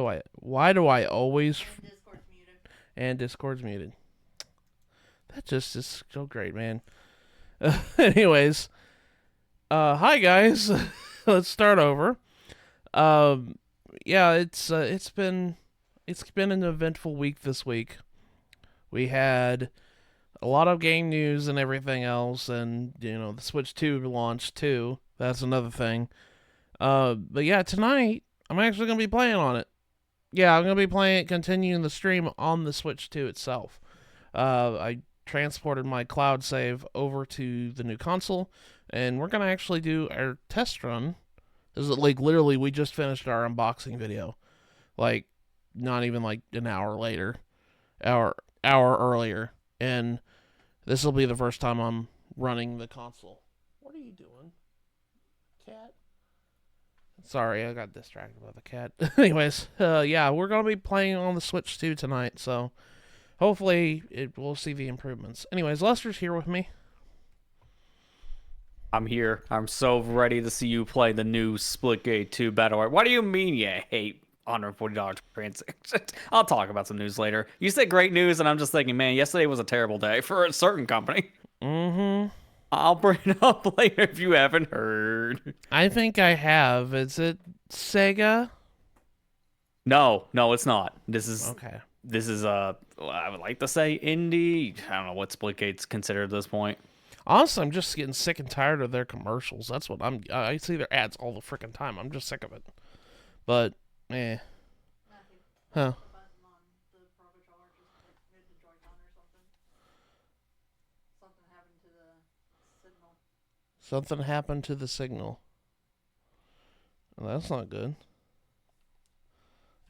Why do I always And Discord's muted. and Discord's muted? That just is so great, man. Anyways, hi guys. Let's start over. Um, yeah, it's been an eventful week this week. We had a lot of game news and everything else, and the Switch 2 launched too. That's another thing. But yeah, tonight I'm actually gonna be playing on it. Yeah, I'm gonna be playing it, continuing the stream on the Switch 2 itself. I transported my cloud save over to the new console, and we're gonna actually do our test run. This is like literally we just finished our unboxing video, like not even like an hour later, hour earlier, and this will be the first time I'm running the console. What are you doing, cat? Sorry, I got distracted by the cat. Anyways, yeah, we're gonna be playing on the Switch 2 tonight, so hopefully we'll see the improvements. Anyways, Lester's here with me. I'm here. I'm so ready to see you play the new Splitgate 2 Battle Royale. What do you mean you hate $140 transactions? I'll talk about some news later. You said great news, and I'm just thinking, man, yesterday was a terrible day for a certain company. Mm-hmm. I'll bring it up later if you haven't heard. I think I have. Is it Sega? No, it's not. Okay. This is I would like to say indie. I don't know what Splitgate's considered at this point. Honestly, I'm just getting sick and tired of their commercials. That's what I see their ads all the freaking time. I'm just sick of it. But, Matthew, Huh. the button on the Pro Controller just like hit the Joy-Con or something. Something happened to the signal. Something happened to the signal. Well, that's not good.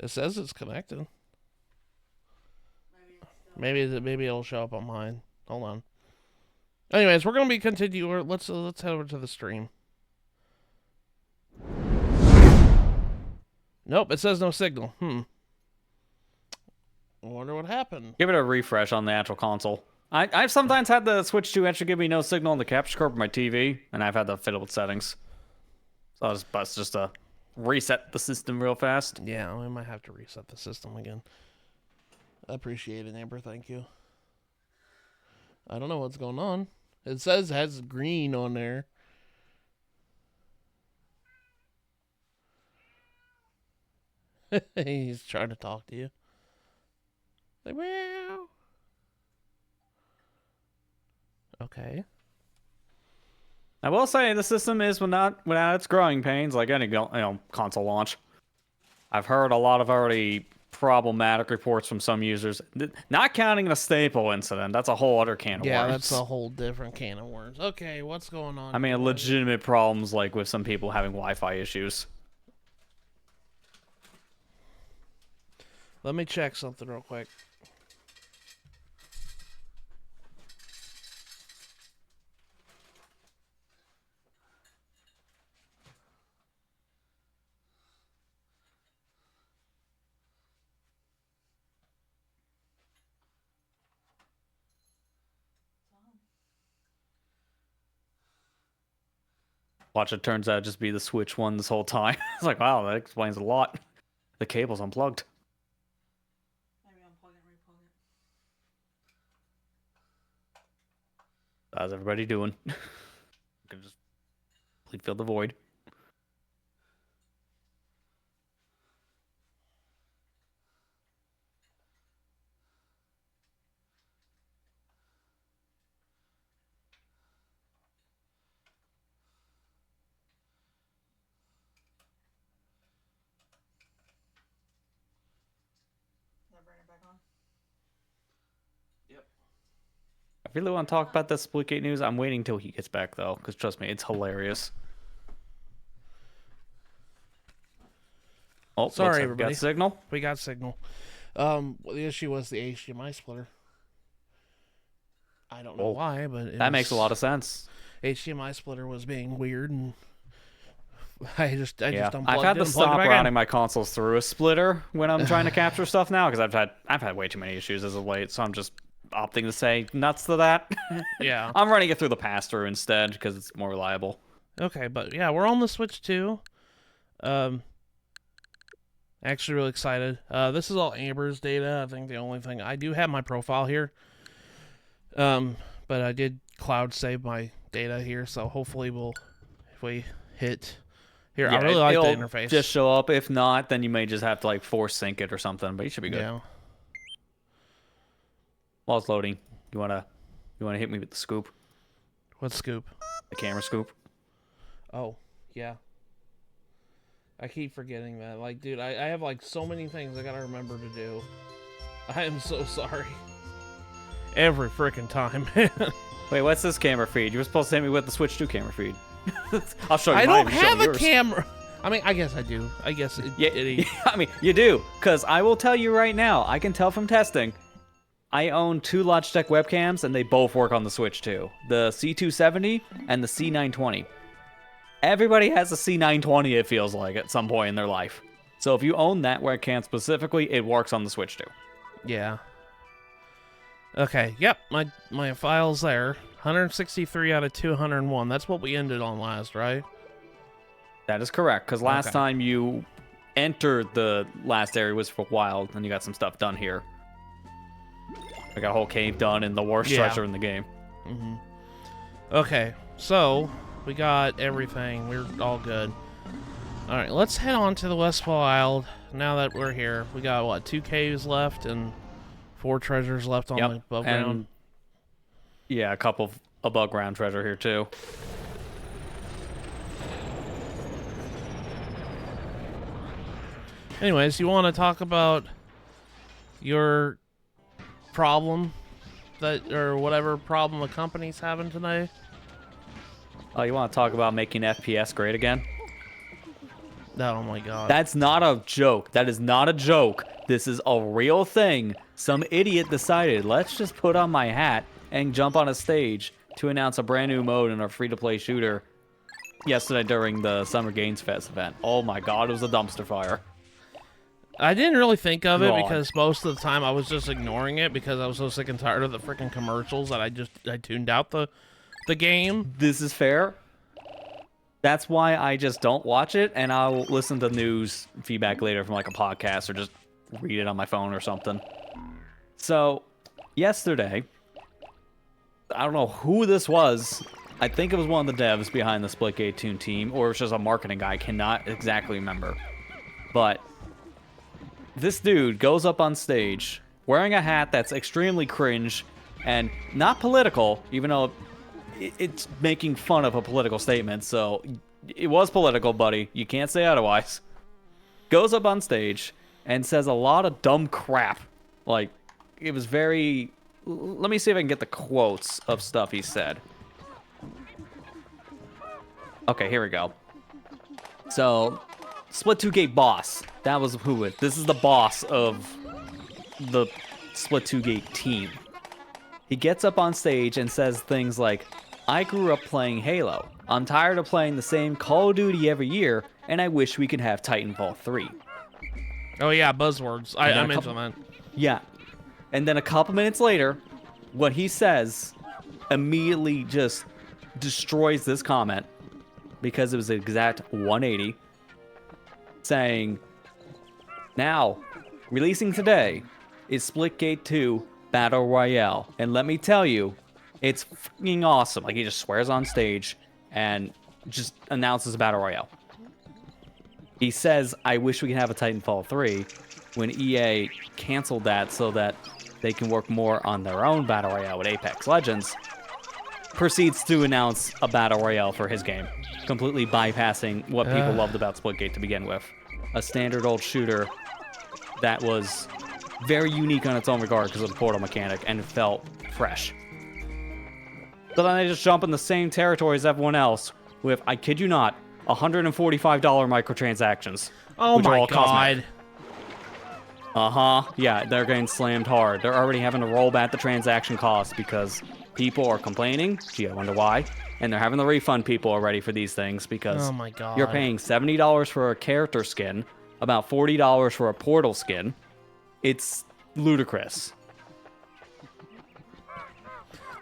It says it's connected. Maybe it's still... Maybe it'll show up on mine. Hold on. Anyways, we're gonna be continuing. Let's head over to the stream. Nope, it says no signal. I wonder what happened. Give it a refresh on the actual console. I've sometimes had the Switch 2 actually give me no signal on the capture card of my TV, and I've had to fiddle with settings. So it's just to reset the system real fast. Yeah, we might have to reset the system again. I appreciate it, Amber. Thank you. I don't know what's going on. It says it has green on there. He's trying to talk to you. Like, meow. Okay. I will say the system is without its growing pains, like any console launch. I've heard a lot of already problematic reports from some users. Not counting the staple incident, that's a whole other can of worms. Yeah, that's a whole different can of worms. Okay, what's going on? I mean, legitimate problems like with some people having Wi-Fi issues. Let me check something real quick. Watch, it turns out just be the Switch one this whole time. It's like, wow, that explains a lot. The cable's unplugged. Maybe unplug it and replug it. How's everybody doing? Can just fill the void. Did I bring it back on? I really want to talk about that Splitgate news. I'm waiting till he gets back, though, because trust me, it's hilarious. Oh, Sorry, like everybody. got signal? We got signal. The issue was the HDMI splitter. I don't know why, but that makes a lot of sense. HDMI splitter was being weird, and I just unplugged I've had it to and plugged it stop back routing in. my consoles through a splitter when I'm trying to capture stuff now, because I've had way too many issues as of late, so I'm just opting to say nuts to that. Yeah. I'm running it through the pass-through instead because it's more reliable. Okay, but yeah, we're on the Switch 2. Actually, really excited. This is all Amber's data. I think the only thing I do have my profile here, but I did cloud save my data here, so hopefully if we hit here, I really like the interface. Just show up. If not, then you may just have to like force sync it or something. But you should be good. Yeah. While it's loading, you wanna hit me with the scoop, What scoop? the camera scoop. Oh, yeah. I keep forgetting that. Like, dude, I have like so many things I gotta remember to do. I am so sorry. Every freaking time, man. Wait, what's this camera feed? You were supposed to hit me with the Switch 2 camera feed. I'll show you. I mine, don't you show have me a yours. camera. I mean, I guess I do. I guess it. I mean, you do, because I will tell you right now, I can tell from testing, I own 2 Logitech webcams, and they both work on the Switch 2. The C270 and the C920. Everybody has a C920, it feels like, at some point in their life. So if you own that webcam specifically, it works on the Switch 2. Yeah. Okay. Yep. My file's there. 163 out of 201. That's what we ended on last, right? That is correct, because last Okay. time you entered the last area was for Wild, and you got some stuff done here. I got a whole cave done in the worst Yeah. treasure in the game. Okay. So we got everything. We're all good. All right. Let's head on to the Wistful Wild. Now that we're here, we got what 2 caves left and 4 treasures left on the above ground. And yeah, a couple of above ground treasure here too. Anyways, you want to talk about your problem or whatever problem the company's having today? Oh, you want to talk about making FPS great again? Oh my god. That's not a joke. That is not a joke. This is a real thing. Some idiot decided, let's just put on my hat and jump on a stage to announce a brand new mode in our free-to-play shooter yesterday during the Summer Games Fest event. Oh my god, it was a dumpster fire. I didn't really think of it God. because most of the time I was just ignoring it because I was so sick and tired of the freaking commercials that I tuned out the game. This is fair. That's why I just don't watch it, and I'll listen to news feedback later from like a podcast or just read it on my phone or something. So, yesterday, I don't know who this was. I think it was one of the devs behind the Splitgate Toon team, or it was just a marketing guy. I cannot exactly remember. But this dude goes up on stage wearing a hat that's extremely cringe and not political, even though it's making fun of a political statement. So it was political, buddy. You can't say otherwise. Goes up on stage and says a lot of dumb crap. Like, it was very... Let me see if I can get the quotes of stuff he said. Okay, here we go. So, Split 2 Gate boss. That was who it. This is the boss of the Split 2 Gate team. He gets up on stage and says things like, I grew up playing Halo. I'm tired of playing the same Call of Duty every year, and I wish we could have Titanfall 3. Oh yeah, buzzwords. I mentioned that. Yeah. And then a couple minutes later, what he says immediately just destroys this comment because it was the exact 180, saying, now, releasing today is Splitgate 2 Battle Royale. And let me tell you, it's fucking awesome. Like, he just swears on stage and just announces a Battle Royale. He says, I wish we could have a Titanfall 3 when EA canceled that so that they can work more on their own Battle Royale with Apex Legends. Proceeds to announce a Battle Royale for his game, completely bypassing what people loved about Splitgate to begin with. A standard old shooter that was very unique on its own regard because of the portal mechanic, and it felt fresh. So then they just jump in the same territory as everyone else with, I kid you not, $145 microtransactions. Oh which are my all god. cosmetic. Yeah, they're getting slammed hard. They're already having to roll back the transaction costs because people are complaining. Gee, I wonder why. And they're having to refund people already for these things because Oh my god. you're paying $70 for a character skin, about $40 for a portal skin. It's ludicrous.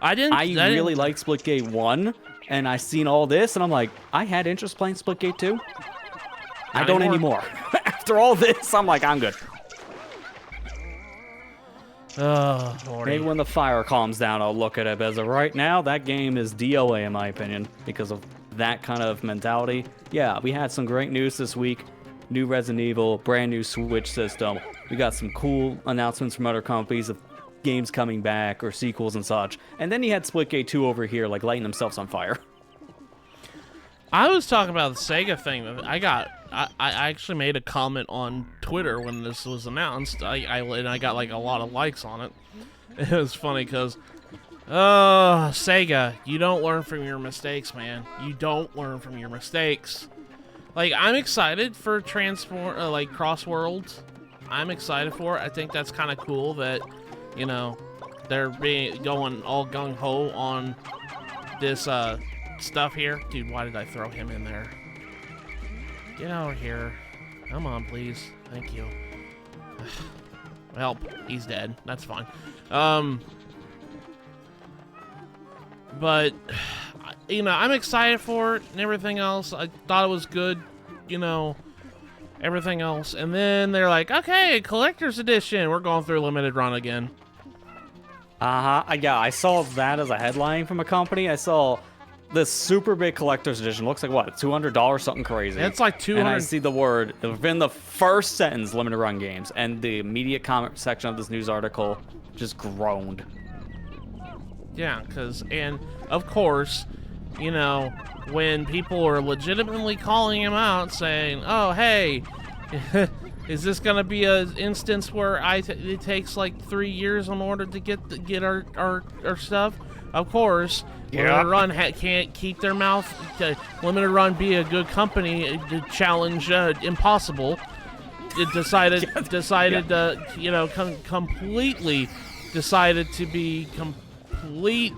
I really like Splitgate 1, and I seen all this, and I'm like, I had interest playing Splitgate 2. I don't anymore. anymore. After all this, I'm like, I'm good. Oh, Lordy. Maybe when the fire calms down, I'll look at it. But as of right now, that game is DOA in my opinion because of that kind of mentality. Yeah, we had some great news this week. New Resident Evil, brand new Switch system. We got some cool announcements from other companies of games coming back or sequels and such. And then you had Splitgate 2 over here, like lighting themselves on fire. I was talking about the Sega thing. I actually made a comment on Twitter when this was announced. And I got like a lot of likes on it. It was funny because, Sega, you don't learn from your mistakes, man. You don't learn from your mistakes. Like, I'm excited for Cross Worlds. I'm excited for it. I think that's kind of cool that, you know, they're going all gung ho on this stuff here. Dude, why did I throw him in there? Get over here. Come on, please. Thank you. Well, he's dead. That's fine. But, you know, I'm excited for it and everything else. I thought it was good, you know, everything else. And then they're like, okay, collector's edition. We're going through limited run again. Yeah, I saw that as a headline from a company. I saw this super big collector's edition. Looks like, what, $200, something crazy. It's like 200. And I see the word within the first sentence, limited run games. And the immediate comment section of this news article just groaned. Yeah, and of course, you know, when people are legitimately calling him out saying, oh, hey, is this going to be an instance where it takes like 3 years in order to get our stuff? Of course, Limited Run can't keep their mouth. Limited Run be a good company to challenge impossible. It decided, you know, completely decided to be complete,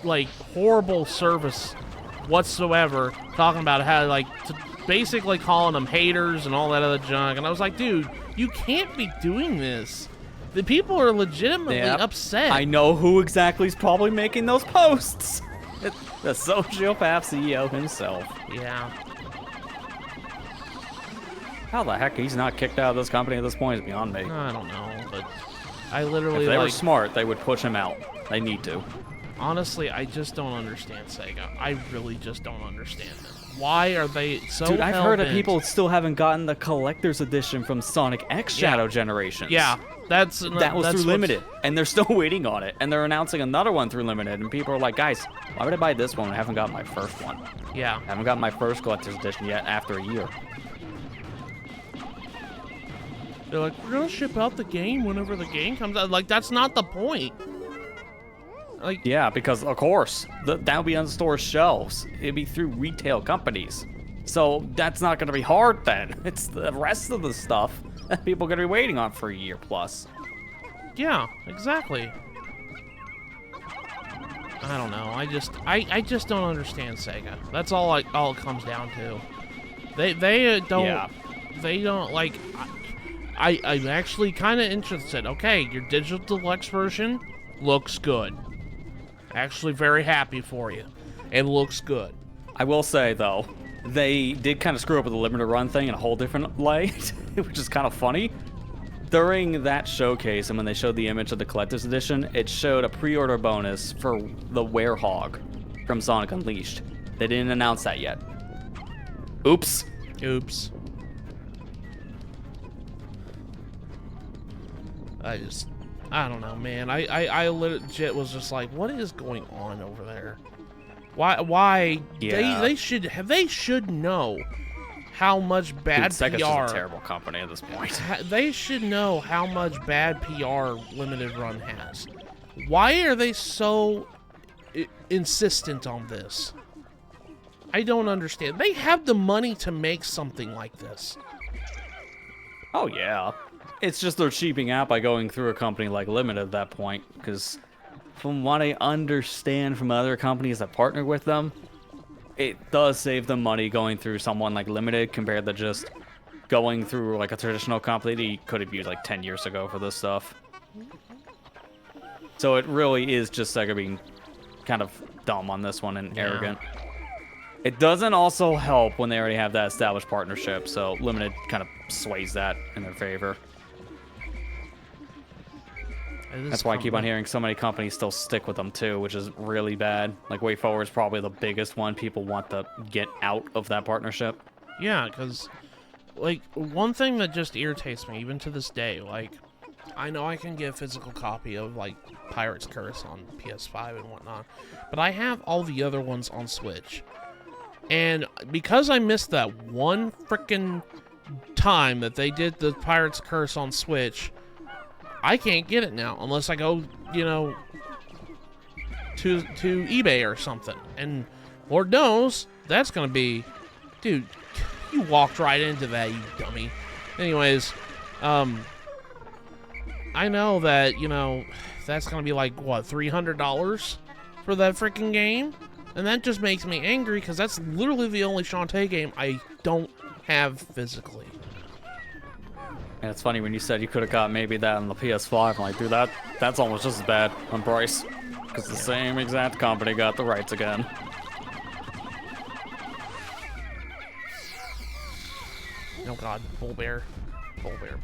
like, horrible service whatsoever. Talking about how, like, basically calling them haters and all that other junk. And I was like, dude, you can't be doing this. The people are legitimately upset. I know who exactly is probably making those posts. The sociopath CEO himself. Yeah. How the heck he's not kicked out of this company at this point is beyond me. I don't know, but I literally, if they were smart, they would push him out. They need to. Honestly, I just don't understand Sega. I really just don't understand them. Why are they so Dude, I've heard of hell-bent? people still haven't gotten the collector's edition from Sonic X Shadow Generations. Yeah, that was through Limited, and they're still waiting on it. And they're announcing another one through Limited, and people are like, guys, why would I buy this one when I haven't got my first one? Yeah. I haven't got my first collector's edition yet after a year. They're like, we're gonna ship out the game whenever the game comes out. Like, that's not the point. Like, yeah, because of course that would be on store shelves. It'd be through retail companies, so that's not going to be hard then. It's the rest of the stuff that people are going to be waiting on for a year plus. Yeah, exactly. I don't know. I just don't understand Sega. That's all it comes down to. They don't. Yeah. They don't like. I'm actually kind of interested. Okay, your digital deluxe version looks good. Actually very happy for you. It looks good. I will say, though, they did kind of screw up with the limited run thing in a whole different light, which is kind of funny. During that showcase, and when they showed the image of the collector's edition, it showed a pre-order bonus for the Werehog from Sonic Unleashed. They didn't announce that yet. Oops. Oops. I don't know, man. I legit was just like, what is going on over there? Why? Yeah. They should know how much bad Dude, Sega's PR. just a terrible company at this point. They should know how much bad PR Limited Run has. Why are they so insistent on this? I don't understand. They have the money to make something like this. Oh, yeah. It's just they're cheaping out by going through a company like Limited at that point, because from what I understand from other companies that partner with them, it does save them money going through someone like Limited compared to just going through like a traditional company that you could have used like 10 years ago for this stuff. So it really is just Sega being kind of dumb on this one and arrogant. It doesn't also help when they already have that established partnership, so Limited kind of sways that in their favor. That's why I keep on hearing so many companies still stick with them too, which is really bad. Like WayForward is probably the biggest one people want to get out of that partnership. Yeah, because, like, one thing that just irritates me, even to this day, like, I know I can get a physical copy of, like, Pirate's Curse on PS5 and whatnot, but I have all the other ones on Switch. And because I missed that one frickin' time that they did the Pirate's Curse on Switch, I can't get it now unless I go, you know, to eBay or something. And Lord knows that's gonna be, dude, you walked right into that, you dummy. Anyways, I know that, you know, that's gonna be like, what, $300 for that freaking game? And that just makes me angry because that's literally the only Shantae game I don't have physically. And it's funny when you said you could have got maybe that on the PS5. I'm like, dude, that's almost just as bad on price. Because the same exact company got the rights again. Oh god, Bull Bear. Bull Bear,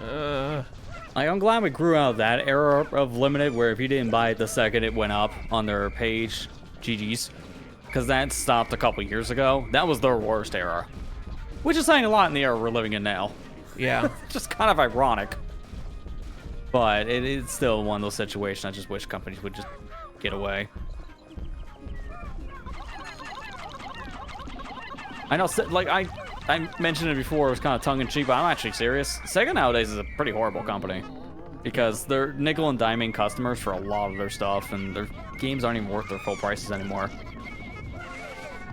Bull Bear. Like, I'm glad we grew out of that era of Limited, where if you didn't buy it the second it went up on their page, GG's. Because that stopped a couple years ago. That was their worst era. Which is saying a lot in the era we're living in now. Yeah. Just kind of ironic. But it is still one of those situations I just wish companies would just get away. I know, like, I mentioned it before, it was kind of tongue-in-cheek, but I'm actually serious. Sega nowadays is a pretty horrible company. Because they're nickel and diming customers for a lot of their stuff, and their games aren't even worth their full prices anymore.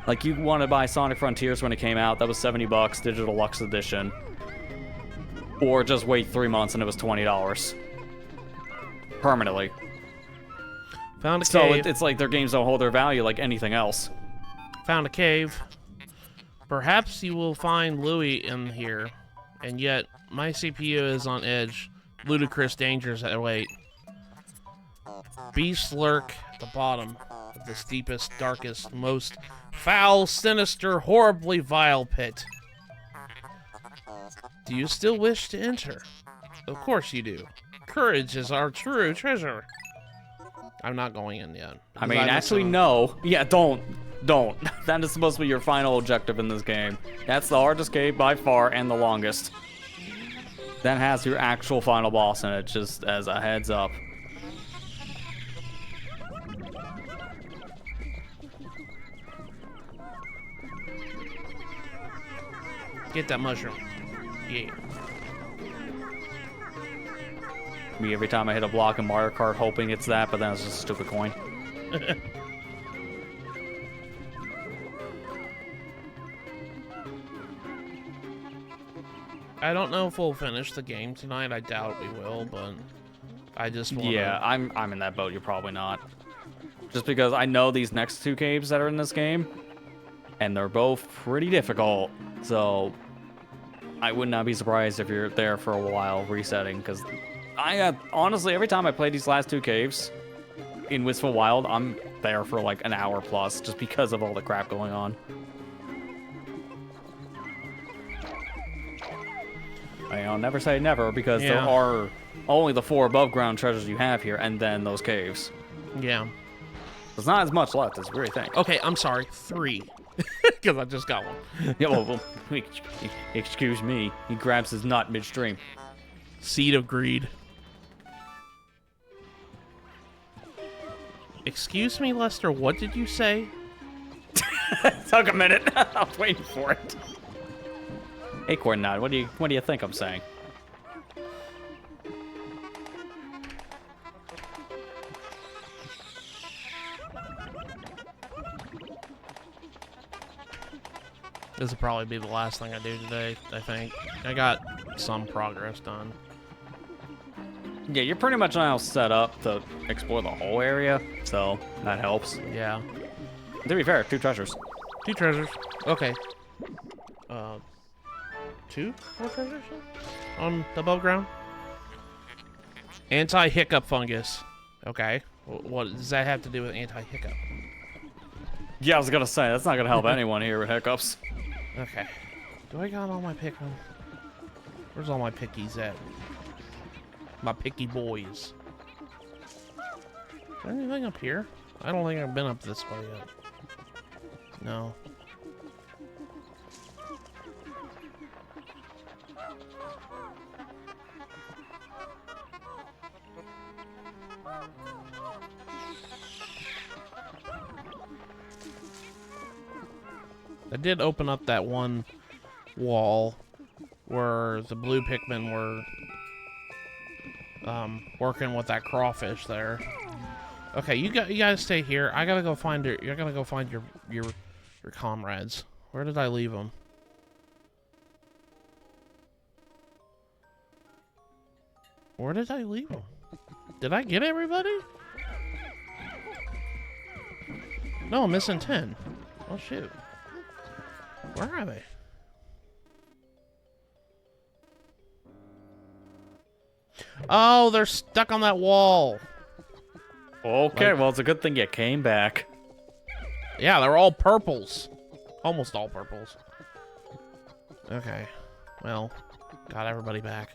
Like, you want to buy Sonic Frontiers when it came out, that was $70, Digital Deluxe Edition. Or just wait 3 months and it was $20. Permanently. Found a So cave. it's like their games don't hold their value like anything else. Found a cave. Perhaps you will find Louie in here. And yet, my CPU is on edge. Ludicrous dangers await. Beasts lurk at the bottom of this deepest, darkest, most foul, sinister, horribly vile pit. Do you still wish to enter? Of course you do. Courage is our true treasure. I'm not going in yet. I mean, actually, no. Yeah, don't. That is supposed to be your final objective in this game. That's the hardest game by far and the longest. That has your actual final boss in it, just as a heads up. Get that mushroom. Yeah. Me every time I hit a block in Mario Kart hoping it's that, but then it's just a stupid coin. I don't know if we'll finish the game tonight. I doubt we will, but I just want to... Yeah, I'm in that boat. You're probably not. Just because I know these next two caves that are in this game, and they're both pretty difficult. So I would not be surprised if you're there for a while resetting, because honestly, every time I play these last two caves in Wistful Wild, I'm there for like an hour plus just because of all the crap going on. I'll never say never, because there are only the 4 above ground treasures you have here, and then those caves. Yeah. There's not as much left as you really think. Okay, I'm sorry. 3. Because I just got one. Yeah, well, excuse me. He grabs his nut midstream. Seed of greed. Excuse me, Lester, what did you say? Took a minute. I was waiting for it. Acorn Nut, what do you think I'm saying? This will probably be the last thing I do today, I think. I got some progress done. Yeah, you're pretty much now set up to explore the whole area, so that helps. Yeah. To be fair, 2 treasures. 2 treasures. Okay. 2 more treasures on the above ground? Anti-hiccup fungus. Okay. What does that have to do with anti-hiccup? Yeah, I was gonna say that's not gonna help anyone here with hiccups. Okay. Do I got all my Pikmin? Where's all my pickies at? My picky boys. Is there anything up here? I don't think I've been up this way yet. No. I did open up that one wall where the blue Pikmin were working with that crawfish there. Okay, you gotta stay here. I gotta go find your. You're gonna go find your comrades. Where did I leave them? Where did I leave them? Did I get everybody? No, I'm missing 10. Oh shoot. Where are they? Oh, they're stuck on that wall. Okay, Like- well, it's a good thing you came back. Yeah, they're all purples. Almost all purples. Okay. Well, got everybody back.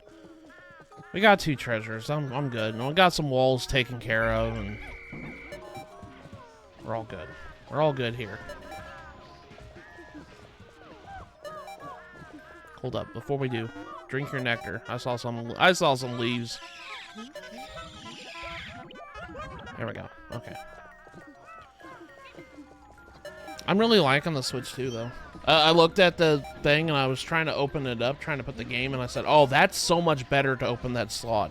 We got 2 treasures. I'm good. And we got some walls taken care of, and we're all good. We're all good here. Hold up, before we do, drink your nectar. I saw some leaves. There we go. Okay. I'm really liking the Switch 2, though. I looked at the thing, and I was trying to open it up, trying to put the game, and I said, oh, that's so much better to open that slot.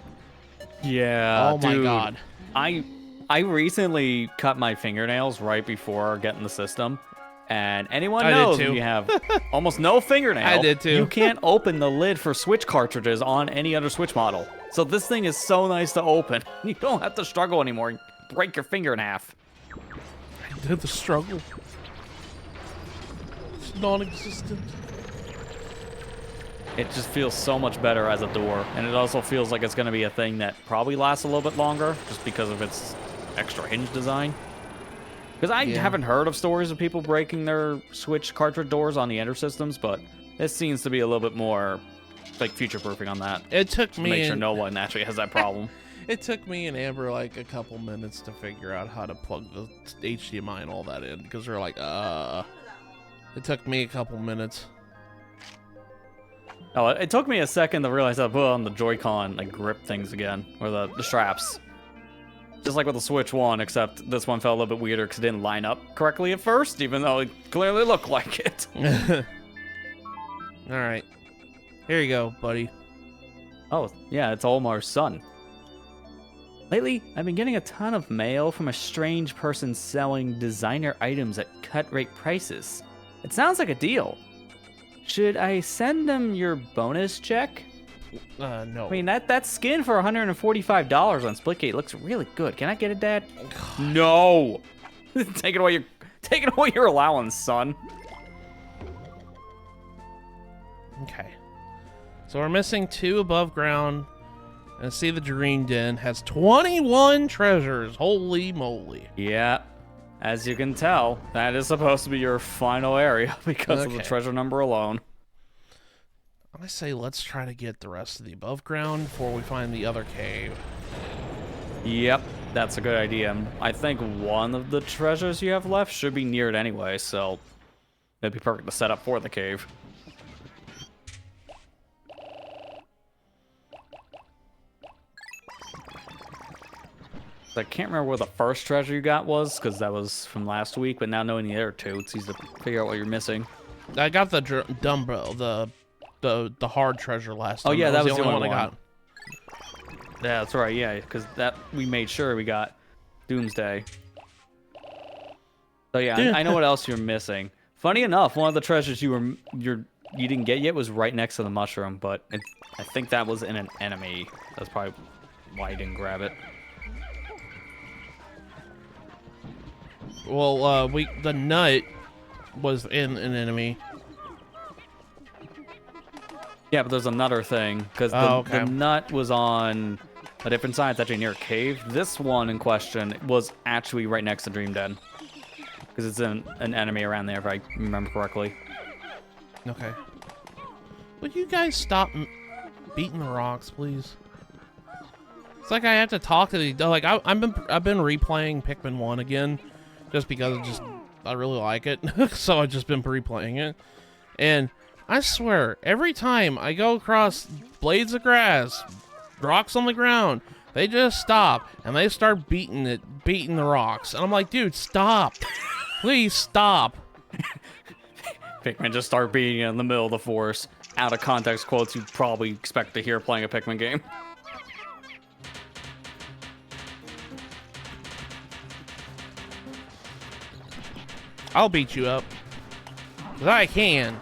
Yeah, Oh, my dude, God. I recently cut my fingernails right before getting the system. And anyone I did knows too. when you have almost no fingernail, I did too. you can't open the lid for Switch cartridges on any other Switch model. So this thing is so nice to open. You don't have to struggle anymore. You break your finger in half. I did the struggle. It's non-existent. It just feels so much better as a door. And it also feels like it's going to be a thing that probably lasts a little bit longer just because of its extra hinge design. Because I Yeah. haven't heard of stories of people breaking their Switch cartridge doors on the Enter systems, but this seems to be a little bit more like future-proofing on that. It took To me make sure and, no one actually has that problem. It took me and Amber like a couple minutes to figure out how to plug the HDMI and all that in, because we're like, It took me a couple minutes. Oh, it took me a second to realize I put on the Joy-Con like grip things again, or the straps. Just like with the Switch 1, except this one felt a little bit weirder because it didn't line up correctly at first, even though it clearly looked like it. Alright. Here you go, buddy. Oh, yeah, it's Omar's son. Lately, I've been getting a ton of mail from a strange person selling designer items at cut-rate prices. It sounds like a deal. Should I send them your bonus check? No. I mean, that skin for $145 on Splitgate looks really good. Can I get it, Dad? No. Take it away your allowance, son. Okay. So we're missing 2 above ground. And see, the Dream Den has 21 treasures. Holy moly. Yeah. As you can tell, that is supposed to be your final area because of the Okay. treasure number alone. I say let's try to get the rest of the above ground before we find the other cave. Yep, that's a good idea. I think one of the treasures you have left should be near it anyway, so it'd be perfect to set up for the cave. I can't remember where the first treasure you got was, because that was from last week, but now knowing the other 2, it's easy to figure out what you're missing. I got the Dumbo, the hard treasure last time. Oh yeah, that was the only one I one. got. Yeah, that's right, yeah, because that we made sure we got Doomsday. So yeah, I know what else you're missing. Funny enough, one of the treasures you didn't get yet was right next to the mushroom, but I think that was in an enemy. That's probably why you didn't grab it. Well, the nut was in an enemy. Yeah, but there's another thing, because the nut was on a different side. It's actually near a cave. This one in question was actually right next to Dream Den. because it's an enemy around there, if I remember correctly. Okay. Would you guys stop beating the rocks, please? It's like I have to talk to the like I've been replaying Pikmin 1 again, just because I really like it, so I've just been replaying it, and I swear every time I go across blades of grass, rocks on the ground, they just stop and they start beating the rocks, and I'm like, dude, stop, please stop. Pikmin just start beating it in the middle of the forest. Out of context quotes you'd probably expect to hear playing a Pikmin game. I'll beat you up. 'Cause I can.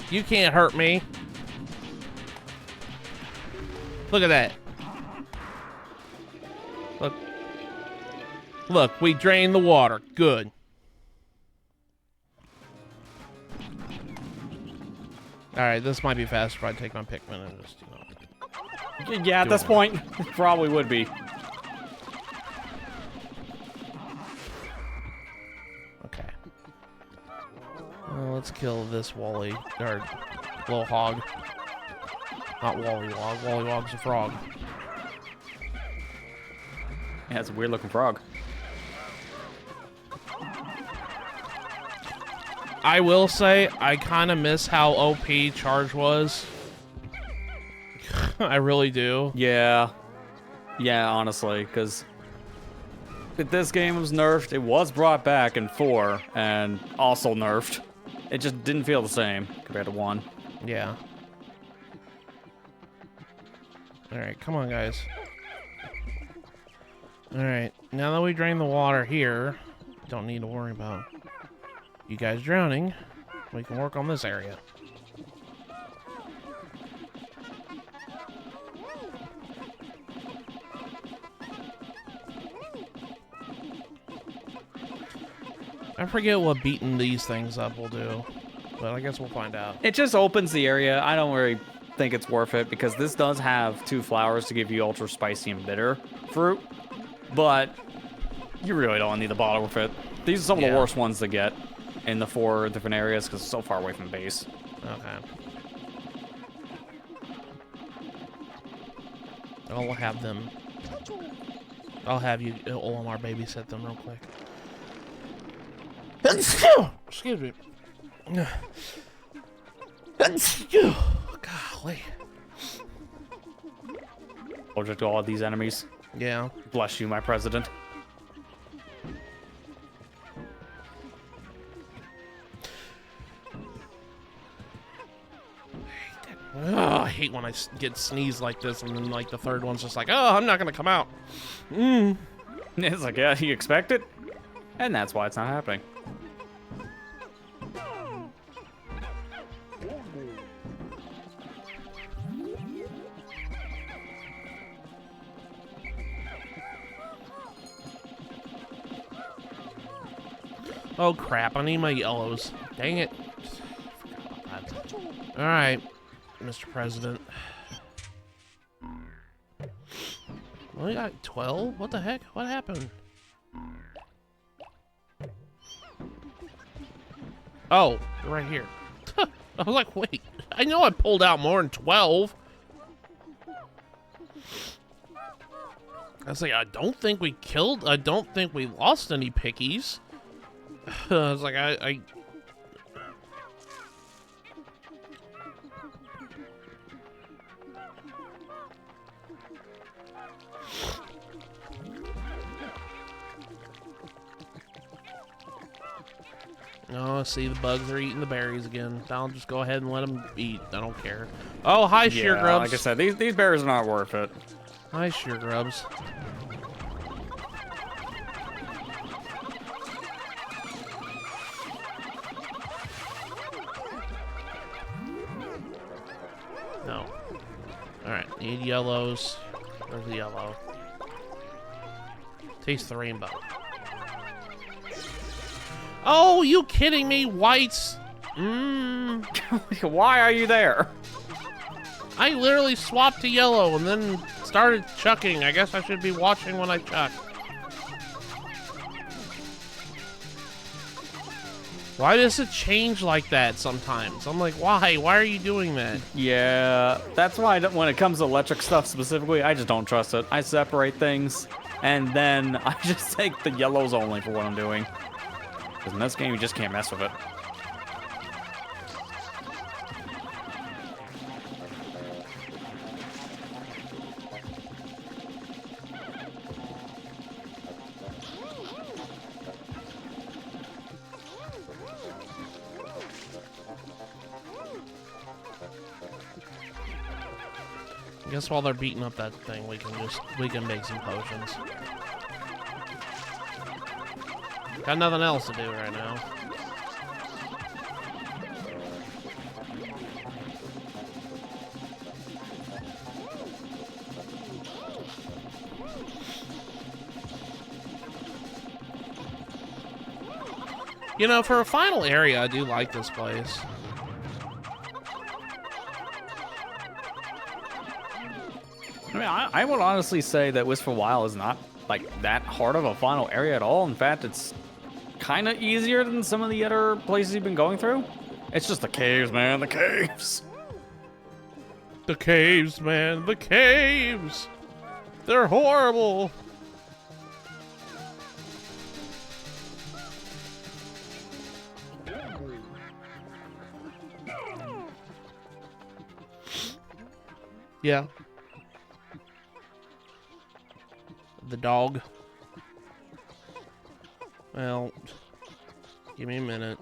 You can't hurt me. Look at that. Look. Look, we drained the water. Good. Alright, this might be faster if I take my Pikmin and just, you know. Yeah, at this point, it probably would be. Okay. Well, let's kill this Wally, or little hog. Not Wally Wog. Wally Wog's a frog. Yeah, it's a weird looking frog. I will say, I kind of miss how OP Charge was. I really do. Yeah. Yeah, honestly, because this game was nerfed. It was brought back in 4 and also nerfed. It just didn't feel the same compared to 1. Yeah. Alright, come on, guys. Alright, now that we drain the water here, don't need to worry about you guys drowning. We can work on this area. I forget what beating these things up will do, but I guess we'll find out. It just opens the area. I don't really think it's worth it because this does have 2 flowers to give you ultra spicy and bitter fruit, but you really don't need the bottle with it. These are some of the worst ones to get in the 4 different areas because it's so far away from base. Okay. I'll have them. I'll have you, Olimar, babysit them real quick. Excuse me. Golly. Allergic to all of these enemies. Yeah. Bless you, my president. Oh, I hate when I get sneezed like this, and then like the third one's just like, oh, I'm not gonna come out. It's like, yeah, you expect it, and that's why it's not happening. Oh crap, I need my yellows. Dang it. Alright, Mr. President. We got 12? What the heck? What happened? Oh, they're right here. I was like, wait, I know I pulled out more than 12. I was like, I don't think we lost any pickies. I was like, I Oh, see, the bugs are eating the berries again. I'll just go ahead and let them eat. I don't care. Oh, hi, sheer grubs. Like I said, these berries are not worth it. Hi, sheer grubs. No. Alright, need yellows. Where's the yellow? Taste the rainbow. Oh, you kidding me? Whites? Why are you there? I literally swapped to yellow and then started chucking. I guess I should be watching when I chuck. Why does it change like that sometimes? I'm like, why? Why are you doing that? Yeah, that's why when it comes to electric stuff specifically, I just don't trust it. I separate things, and then I just take the yellows only for what I'm doing. Because in this game, you just can't mess with it. I guess while they're beating up that thing, we can make some potions. Got nothing else to do right now. You know, for a final area, I do like this place. I mean, I would honestly say that Wistful Wild is not like that hard of a final area at all. In fact, it's kind of easier than some of the other places you've been going through. It's just the caves, man, the caves. The caves, man, the caves. They're horrible. Yeah. The dog. Well, give me a minute.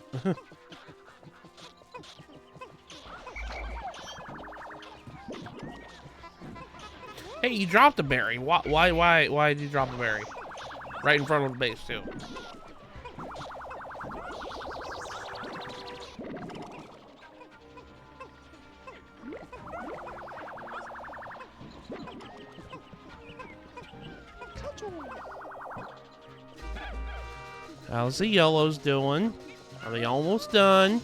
Hey, you dropped a berry. Why did you drop a berry? Right in front of the base, too. How's the yellows doing? Are they almost done?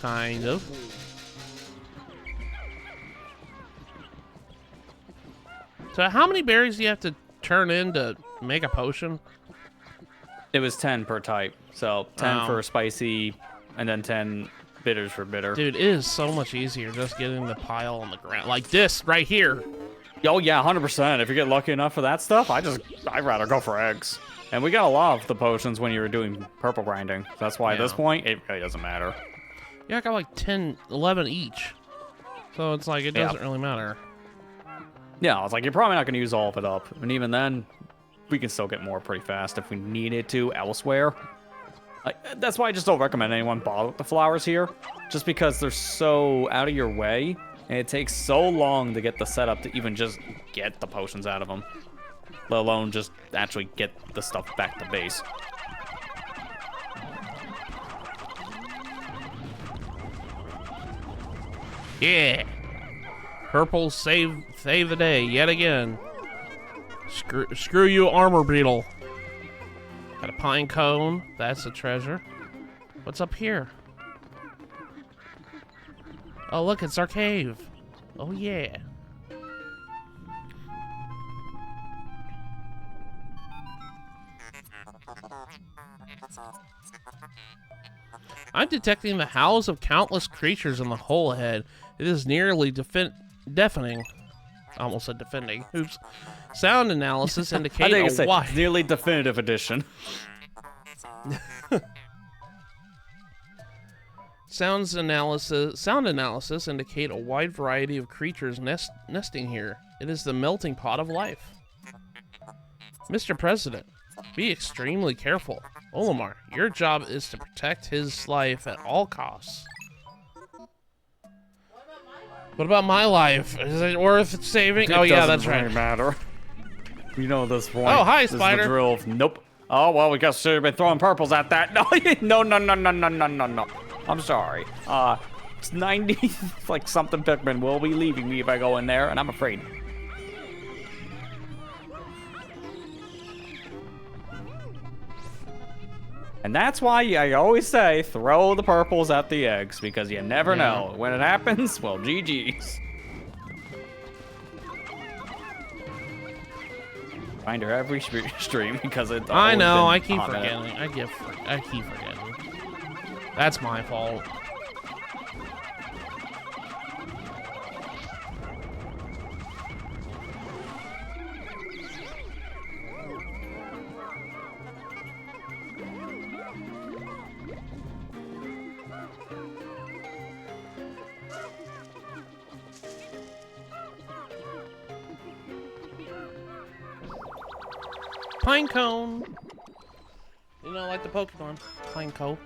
Kind of. So how many berries do you have to turn in to make a potion? It was 10 per type. So 10 for spicy, and then 10 bitters for bitter. Dude, it is so much easier just getting the pile on the ground. Like this, right here. Oh yeah, 100%. If you get lucky enough for that stuff, I'd rather go for eggs. And we got a lot of the potions when you were doing purple grinding. That's why at this point, it really doesn't matter. Yeah, I got like 10, 11 each. So it's like, it doesn't really matter. Yeah, it's like, you're probably not going to use all of it up. And even then, we can still get more pretty fast if we needed to elsewhere. Like, that's why I just don't recommend anyone bother with the flowers here. Just because they're so out of your way. And it takes so long to get the setup to even just get the potions out of them. Let alone just actually get the stuff back to base. Yeah. Purple save the day yet again. Screw you, armor beetle. Got a pine cone. That's a treasure. What's up here? Oh, look, it's our cave. Oh, yeah. I'm detecting the howls of countless creatures in the hole ahead. It is nearly deafening. I almost said defending. Oops. Sound analysis indicate a wide... nearly definitive edition. Sound analysis indicate a wide variety of creatures nesting here. It is the melting pot of life. Mr. President, be extremely careful. Olimar, your job is to protect his life at all costs. What about my life? Is it worth saving? Oh yeah, that's right. It doesn't matter. You know this point. Oh, hi, this Spider. Is the drill. Nope. Oh well, we should have been throwing purples at that. No. I'm sorry. It's 90 like something Pikmin will be leaving me if I go in there, and I'm afraid. And that's why I always say throw the purples at the eggs, because you never know. When it happens, well, GG's. Find her every stream because it's. I know. I keep forgetting. I keep forgetting. That's my fault. Pine cone. You know, like the Pokemon. Pine cone.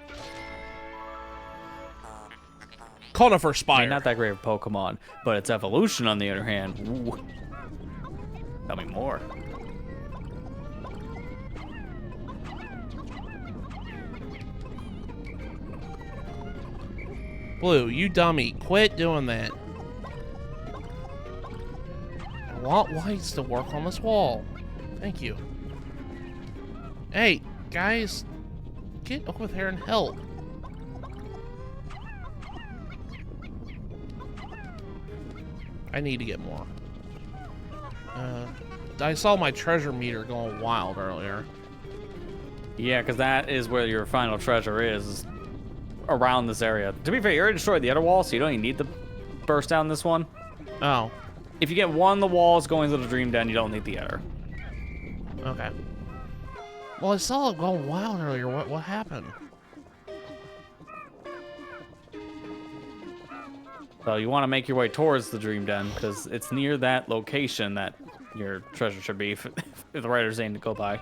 Conifer I Spire. mean, not that great of Pokemon, but its evolution, on the other hand, ooh. Tell me more. Blue, you dummy. Quit doing that. I want whites to work on this wall. Thank you. Hey, guys. Get over there and help. I need to get more. I saw my treasure meter going wild earlier. Yeah, because that is where your final treasure is, around this area. To be fair, you already destroyed the other wall, so you don't even need to burst down this one. Oh, If you get one of the walls going to the Dream Den, you don't need the other. okay. Well, I saw it going wild earlier. What happened? So you want to make your way towards the Dream Den, because it's near that location that your treasure should be, if the writer's aim to go by.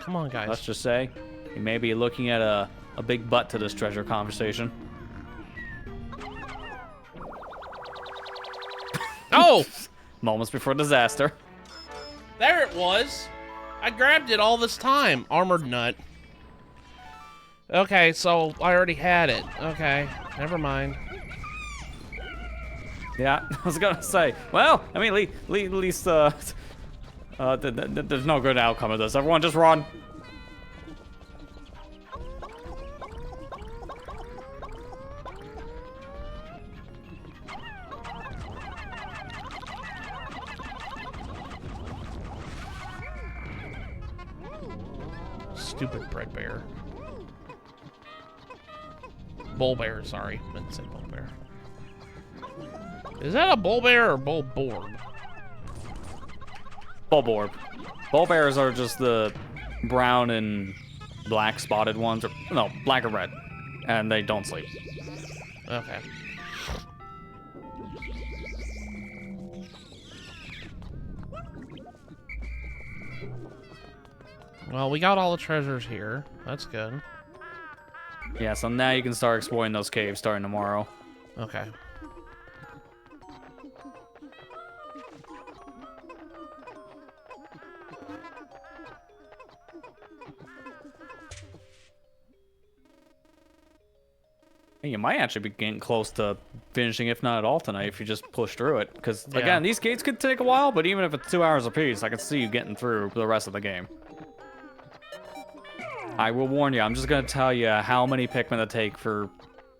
Come on, guys. Let's just say, you may be looking at a big butt to this treasure conversation. Oh! Moments before disaster. There it was. I grabbed it all this time. Armored nut. Okay, so I already had it. Okay, never mind. Yeah, I was gonna say. Well, I mean, at least there's no good outcome of this. Everyone, just run. Stupid bread bear. Bull bear, sorry. I meant to say bull bear. Is that a bull bear or bull board? Bulborb. Bull bears are just the brown and black spotted ones, or no, black or red, and they don't sleep. Okay. Well, we got all the treasures here. That's good. Yeah, so now you can start exploring those caves starting tomorrow. Okay. Hey, you might actually be getting close to finishing, if not at all, tonight, if you just push through it. Because, Yeah. again, these gates could take a while, but even if it's 2 hours apiece, I can see you getting through the rest of the game. I will warn you, I'm just going to tell you how many Pikmin to take for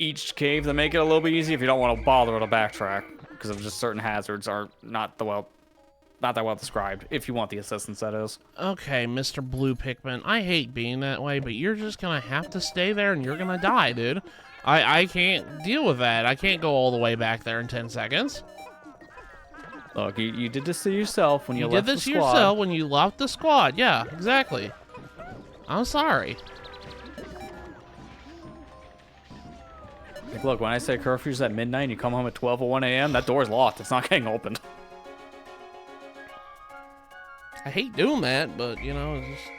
each cave to make it a little bit easy if you don't want to bother to backtrack, because of just certain hazards are not that well described, if you want the assistance, that is. Okay, Mr. Blue Pikmin. I hate being that way, but you're just gonna have to stay there and you're gonna die, dude. I can't deal with that. I can't go all the way back there in 10 seconds. Look, you did this to yourself when you left did this the to squad. yourself when you left the squad. Yeah, exactly. I'm sorry. Like, look, when I say curfew's at midnight and you come home at 12 or 1 a.m., that door's locked. It's not getting opened. I hate doing that, but, you know, it's just...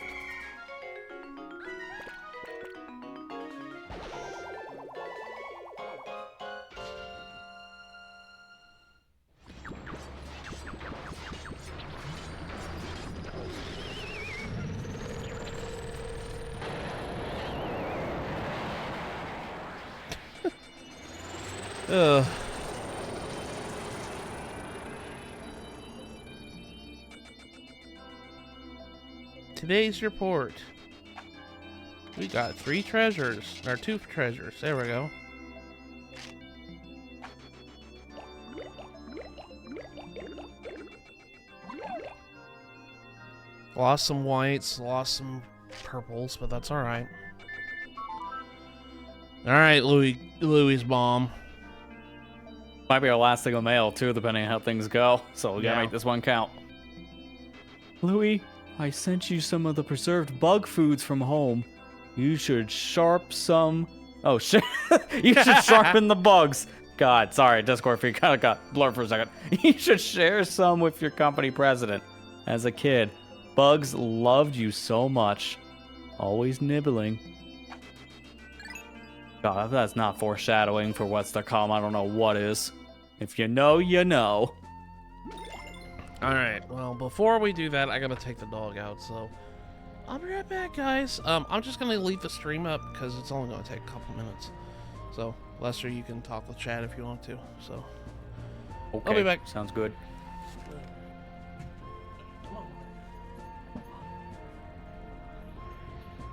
Ugh. Today's report. We got 3 treasures, or 2 treasures. There we go. Lost some whites, lost some purples, but that's alright. All right, Louis' mom. Might be our last single mail too, depending on how things go. So we gotta Yeah. make this one count. Louis, I sent you some of the preserved bug foods from home. You should sharp some. Oh shit! You should sharpen the bugs. God, sorry, Discord feed kind of got blurred for a second. You should share some with your company president. As a kid, bugs loved you so much. Always nibbling. God, if that's not foreshadowing for what's to come, I don't know what is. If you know, you know. All right. Well, before we do that, I gotta take the dog out. So I'll be right back, guys. I'm just gonna leave the stream up because it's only gonna take a couple minutes. So Lester, you can talk with chat if you want to. So Okay, I'll be back. Sounds good.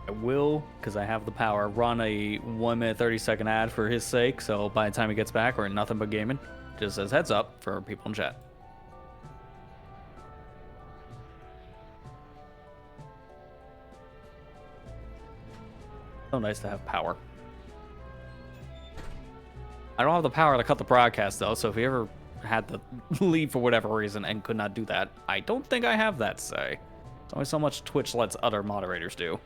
I will, because I have the power, run a 1 minute 30-second ad for his sake, so by the time he gets back, we're in nothing but gaming. Just as heads up for people in chat. So nice to have power. I don't have the power to cut the broadcast, though, so if you ever had to leave for whatever reason and could not do that, I don't think I have that say. There's only so much Twitch lets other moderators do.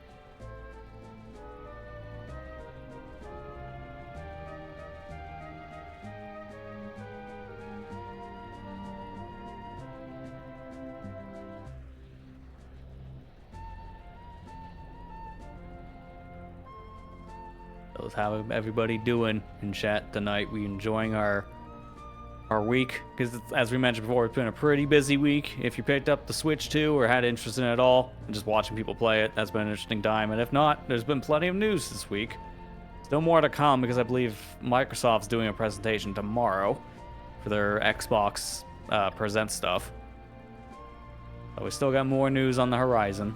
So how everybody doing in chat tonight? We enjoying our week? Because as we mentioned before, it's been a pretty busy week. If you picked up the Switch 2 or had interest in it at all, and just watching people play it, that's been an interesting time. And if not, there's been plenty of news this week. Still more to come because I believe Microsoft's doing a presentation tomorrow for their Xbox Present stuff. So we still got more news on the horizon.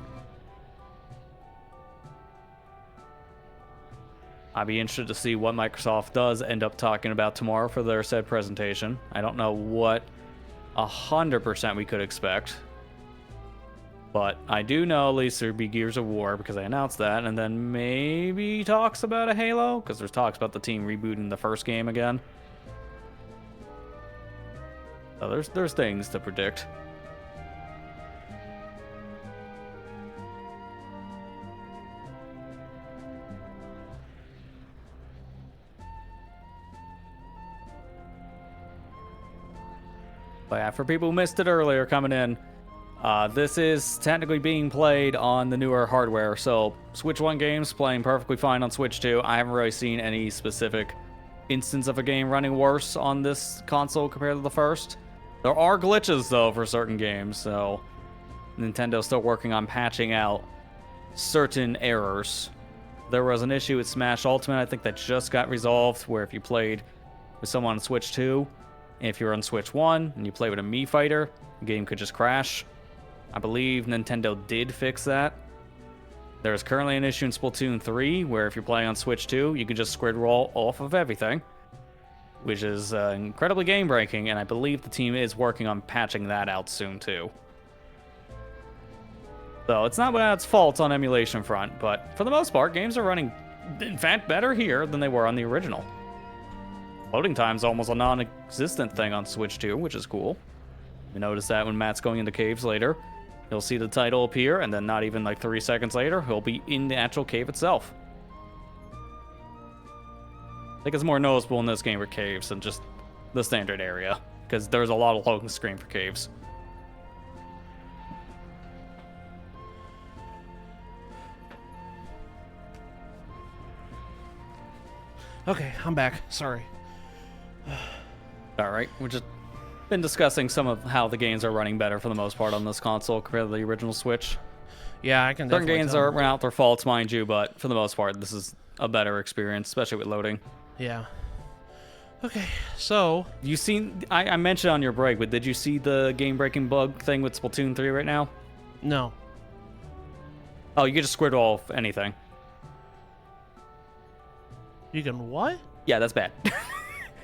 I'd be interested to see what Microsoft does end up talking about tomorrow for their said presentation. I don't know what 100% we could expect. But I do know at least there'd be Gears of War because I announced that. And then maybe talks about a Halo because there's talks about the team rebooting the first game again. So there's things to predict. But yeah, for people who missed it earlier coming in, this is technically being played on the newer hardware. So Switch 1 games playing perfectly fine on Switch 2. I haven't really seen any specific instance of a game running worse on this console compared to the first. There are glitches though for certain games, so Nintendo's still working on patching out certain errors. There was an issue with Smash Ultimate, I think that just got resolved, where if you played with someone on Switch 2, if you're on Switch 1 and you play with a Mii fighter, the game could just crash. I believe Nintendo did fix that. There is currently an issue in Splatoon 3 where if you're playing on Switch 2, you can just squid roll off of everything, which is incredibly game breaking, and I believe the team is working on patching that out soon too. So it's not without its faults on emulation front, but for the most part, games are running, in fact, better here than they were on the original. Loading time's almost a non-existent thing on Switch 2, which is cool. You notice that when Matt's going into caves later, he'll see the title appear, and then not even like 3 seconds later, he'll be in the actual cave itself. I think it's more noticeable in this game for caves than just the standard area, because there's a lot of loading screen for caves. Okay, I'm back. Sorry. Alright, we've just been discussing some of how the games are running better for the most part on this console compared to the original Switch. Yeah, I can Certain definitely games tell. are run out their faults, mind you, but for the most part, this is a better experience, especially with loading. Yeah. Okay, so You seen? I mentioned on your break, but did you see the game-breaking bug thing with Splatoon 3 right now? no. Oh, you can just squid roll off anything. You can what? Yeah, that's bad.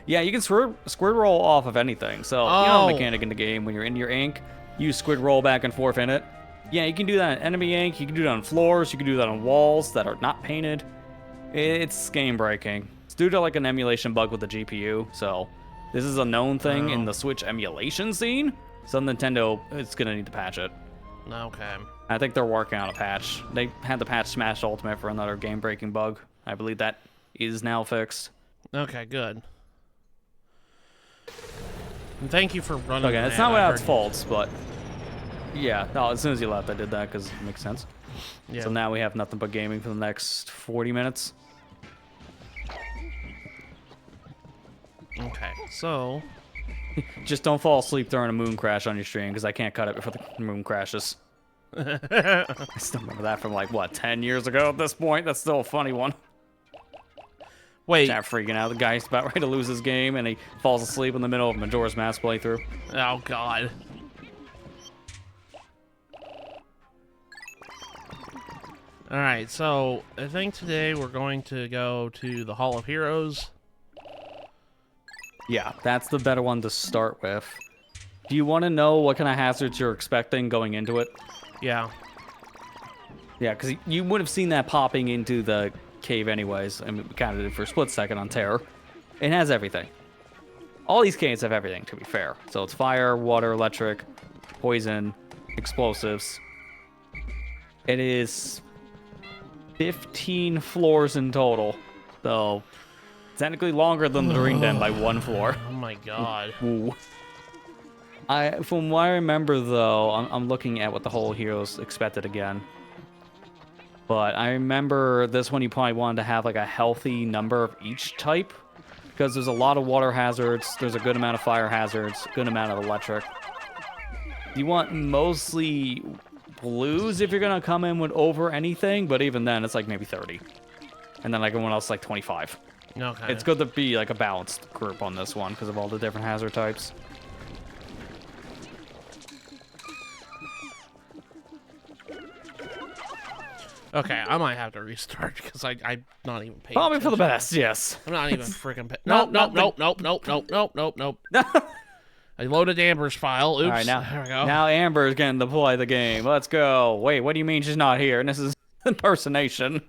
Yeah, you can squid roll off of anything. So, you know the mechanic in the game, when you're in your ink, you squid roll back and forth in it. Yeah, you can do that on enemy ink, you can do that on floors, you can do that on walls that are not painted. It's game breaking. due to like an emulation bug with the GPU. So this is a known thing in Oh. the Switch emulation scene. So Nintendo is gonna need to patch it. Okay. I think they're working on a patch. They had to patch Smash Ultimate for another game-breaking bug. I believe that is now fixed. Okay, good. And thank you for running. Okay, it's that. not I without its heard- faults, but yeah. No, as soon as you left, I did that because it makes sense. Yeah. So now we have nothing but gaming for the next 40 minutes. Okay, so Just don't fall asleep during a moon crash on your stream because I can't cut it before the moon crashes. I still remember that from like, what, 10 years ago at this point? That's still a funny one. wait. Chat freaking out. The guy's about ready to lose his game and he falls asleep in the middle of Majora's Mask playthrough. Oh God. All right, so I think today we're going to go to the Hall of Heroes. Yeah, that's the better one to start with. Do you want to know what kind of hazards you're expecting going into it? Yeah. Yeah, because you would have seen that popping into the cave anyways. I mean, we kind of did for a split second on Terror. It has everything. All these caves have everything, to be fair. So it's fire, water, electric, poison, explosives. It is 15 floors in total. So technically longer than the Dream Den by one floor. Oh my God. Ooh. From what I remember, though, I'm looking at what the whole heroes expected again. But I remember this one you probably wanted to have like a healthy number of each type. Because there's a lot of water hazards, there's a good amount of fire hazards, good amount of electric. You want mostly blues if you're going to come in with over anything, but even then it's like maybe 30. And then like everyone else like 25. Okay. It's good to be like a balanced group on this one because of all the different hazard types. Okay, I might have to restart because I'm not even paying Probably for the attention. best, yes. I'm not even freaking paying. Not- Nope, not nope, nope, nope, nope, nope, nope, nope. I loaded Amber's file. Oops. All right, now, there we go. now Amber's getting to play the game. Let's go. Wait, what do you mean she's not here? And this is impersonation.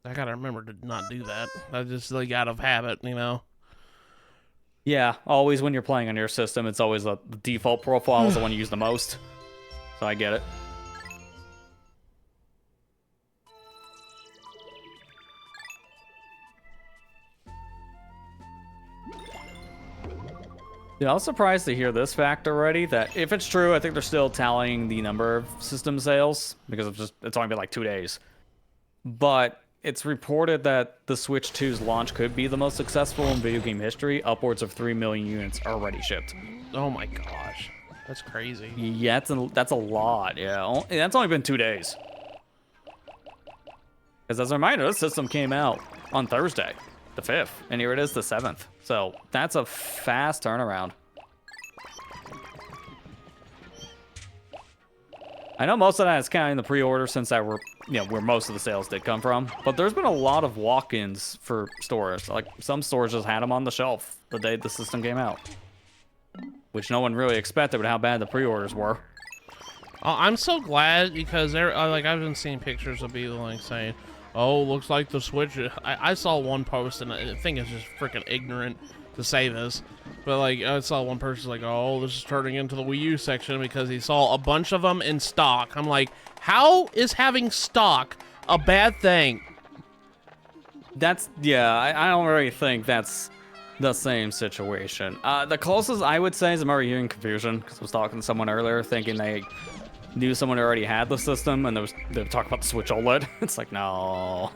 I gotta remember to not do that. I just like out of habit, you know. Yeah, always when you're playing on your system, it's always the default profile is the one you use the most. So I get it. Yeah, I was surprised to hear this fact already, that if it's true, I think they're still tallying the number of system sales, because it's only been like 2 days. But it's reported that the Switch 2's launch could be the most successful in video game history. Upwards of 3 million units already shipped. Oh my gosh, that's crazy. Yeah, that's a lot, yeah. That's only been 2 days. Because as a reminder, this system came out on Thursday, the 5th, and here it is, the 7th. So that's a fast turnaround. I know most of that is counting the pre-order since that were, where most of the sales did come from. But there's been a lot of walk-ins for stores. Like some stores just had them on the shelf the day the system came out, which no one really expected with how bad the pre-orders were. I'm so glad because like I've been seeing pictures of people like saying, "Oh, looks like the Switch." I saw one post and I think it's just freaking ignorant to say this, but like I saw one person like, "Oh, this is turning into the Wii U section," because he saw a bunch of them in stock. I'm like, how is having stock a bad thing? I don't really think that's the same situation. The closest I would say is I'm already hearing confusion, because I was talking to someone earlier thinking they knew someone who already had the system, and they were talking about the Switch OLED. It's like, no,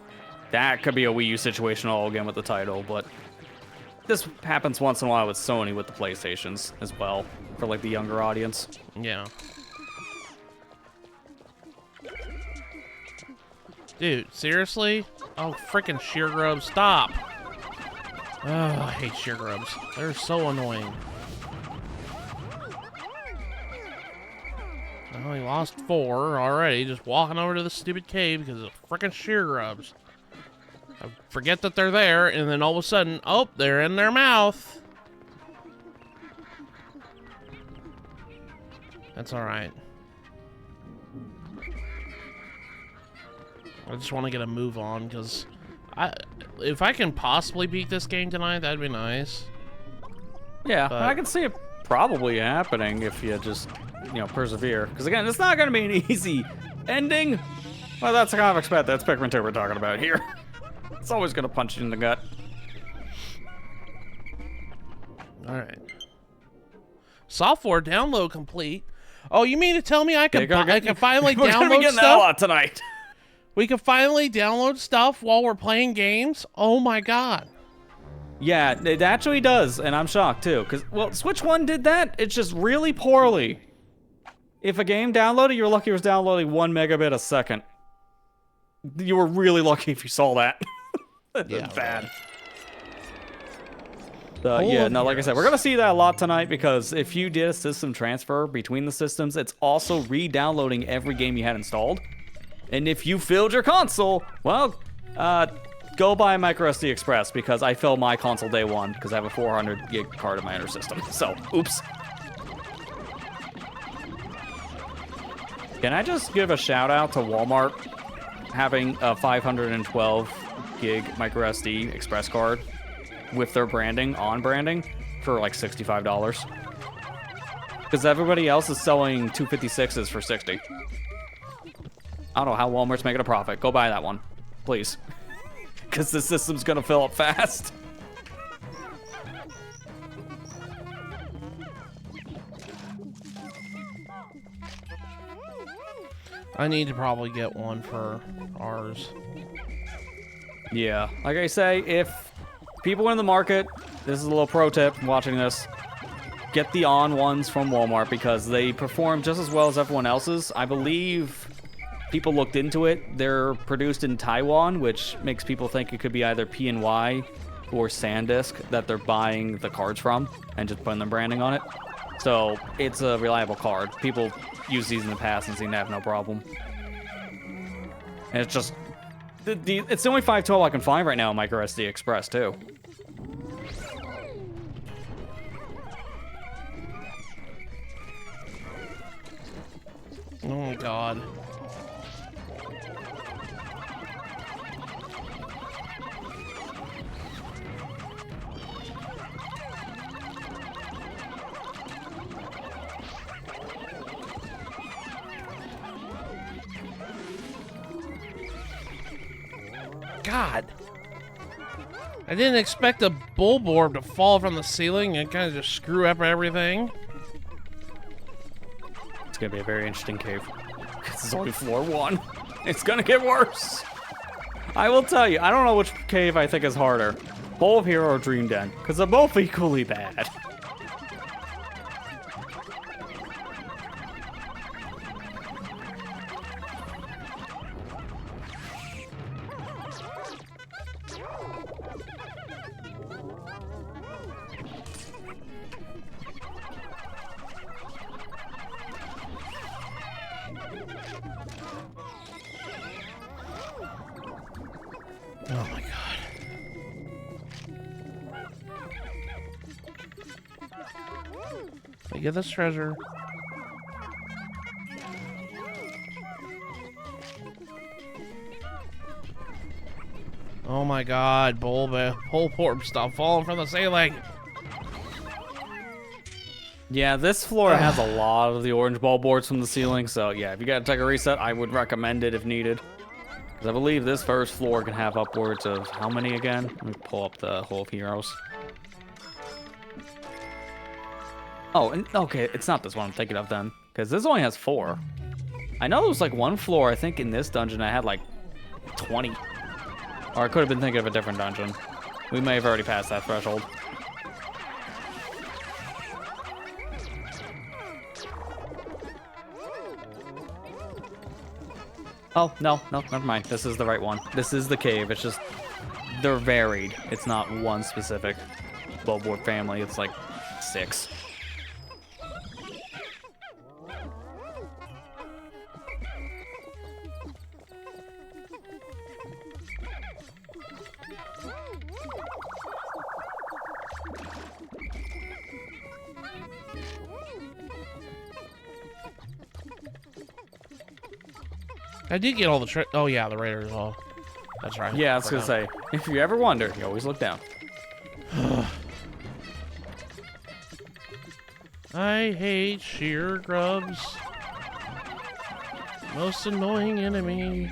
that could be a Wii U situation all again with the title, but this happens once in a while with Sony with the PlayStations as well, for like the younger audience. Yeah. Dude, seriously? Oh, freaking sheer grubs, stop! Oh, I hate sheer grubs. They're so annoying. I only lost 4 already, just walking over to the stupid cave because of freaking sheer grubs. I forget that they're there, and then all of a sudden, oh, they're in their mouth. That's alright. I just want to get a move on because if I can possibly beat this game tonight, that'd be nice. Yeah, But I can see it probably happening if you just, persevere. Because again, it's not going to be an easy ending. Well, that's kind of expected. That's Pikmin 2 we're talking about here. It's always going to punch you in the gut. All right. Software download complete. Oh, you mean to tell me I can finally we're gonna be download getting that a stuff? lot tonight. We can finally download stuff while we're playing games? Oh my god. Yeah, it actually does, and I'm shocked too. Because, well, Switch 1 did that. It's just really poorly. If a game downloaded, you're lucky it was downloading 1 megabit a second. You were really lucky if you saw that. That's Yeah, bad. Whole Yeah, of no, like I said, we're Heroes. going to see that a lot tonight because if you did a system transfer between the systems, it's also re-downloading every game you had installed. And if you filled your console, well, go buy a microSD Express because I filled my console day one because I have a 400 gig card in my inner system. So, oops. Can I just give a shout out to Walmart having a 512 gig microSD Express card with their branding, on branding, for like $65. Because everybody else is selling 256s for $60. I don't know how Walmart's making a profit. Go buy that one, please. Because the system's gonna fill up fast. I need to probably get one for ours. Yeah, like I say, if people in the market, this is a little pro tip watching this, get the on ones from Walmart because they perform just as well as everyone else's. I believe people looked into it. They're produced in Taiwan, which makes people think it could be either PNY or SanDisk that they're buying the cards from and just putting the branding on it. So it's a reliable card. People use these in the past and seem to have no problem. And it's just, it's the only 512 I can find right now in microSD Express too. Oh my god. God. I didn't expect a bullboard to fall from the ceiling and kind of just screw up everything. It's gonna be a very interesting cave. This is only floor 1. It's gonna get worse. I will tell you, I don't know which cave I think is harder. Bowl of Hero or Dream Den, because they're both equally bad. Oh my god. Let me get this treasure. Oh my god, bullboard stop falling from the ceiling. Yeah, this floor has a lot of the orange ball boards from the ceiling, so yeah, if you gotta take a reset, I would recommend it if needed. Because I believe this first floor can have upwards of how many again? Let me pull up the Hole of Heroes. Oh, and, okay, it's not this one I'm thinking of then. Because this only has 4. I know there was like one floor, I think in this dungeon I had like 20. Or I could have been thinking of a different dungeon. We may have already passed that threshold. Oh, no, never mind. This is the right one. This is the cave. It's just, they're varied. It's not one specific bowboard family. It's like 6. I did get all the oh yeah, the raiders all. That's right. Yeah, I was gonna say, if you ever wonder, you always look down. I hate sheer grubs. Most annoying enemy.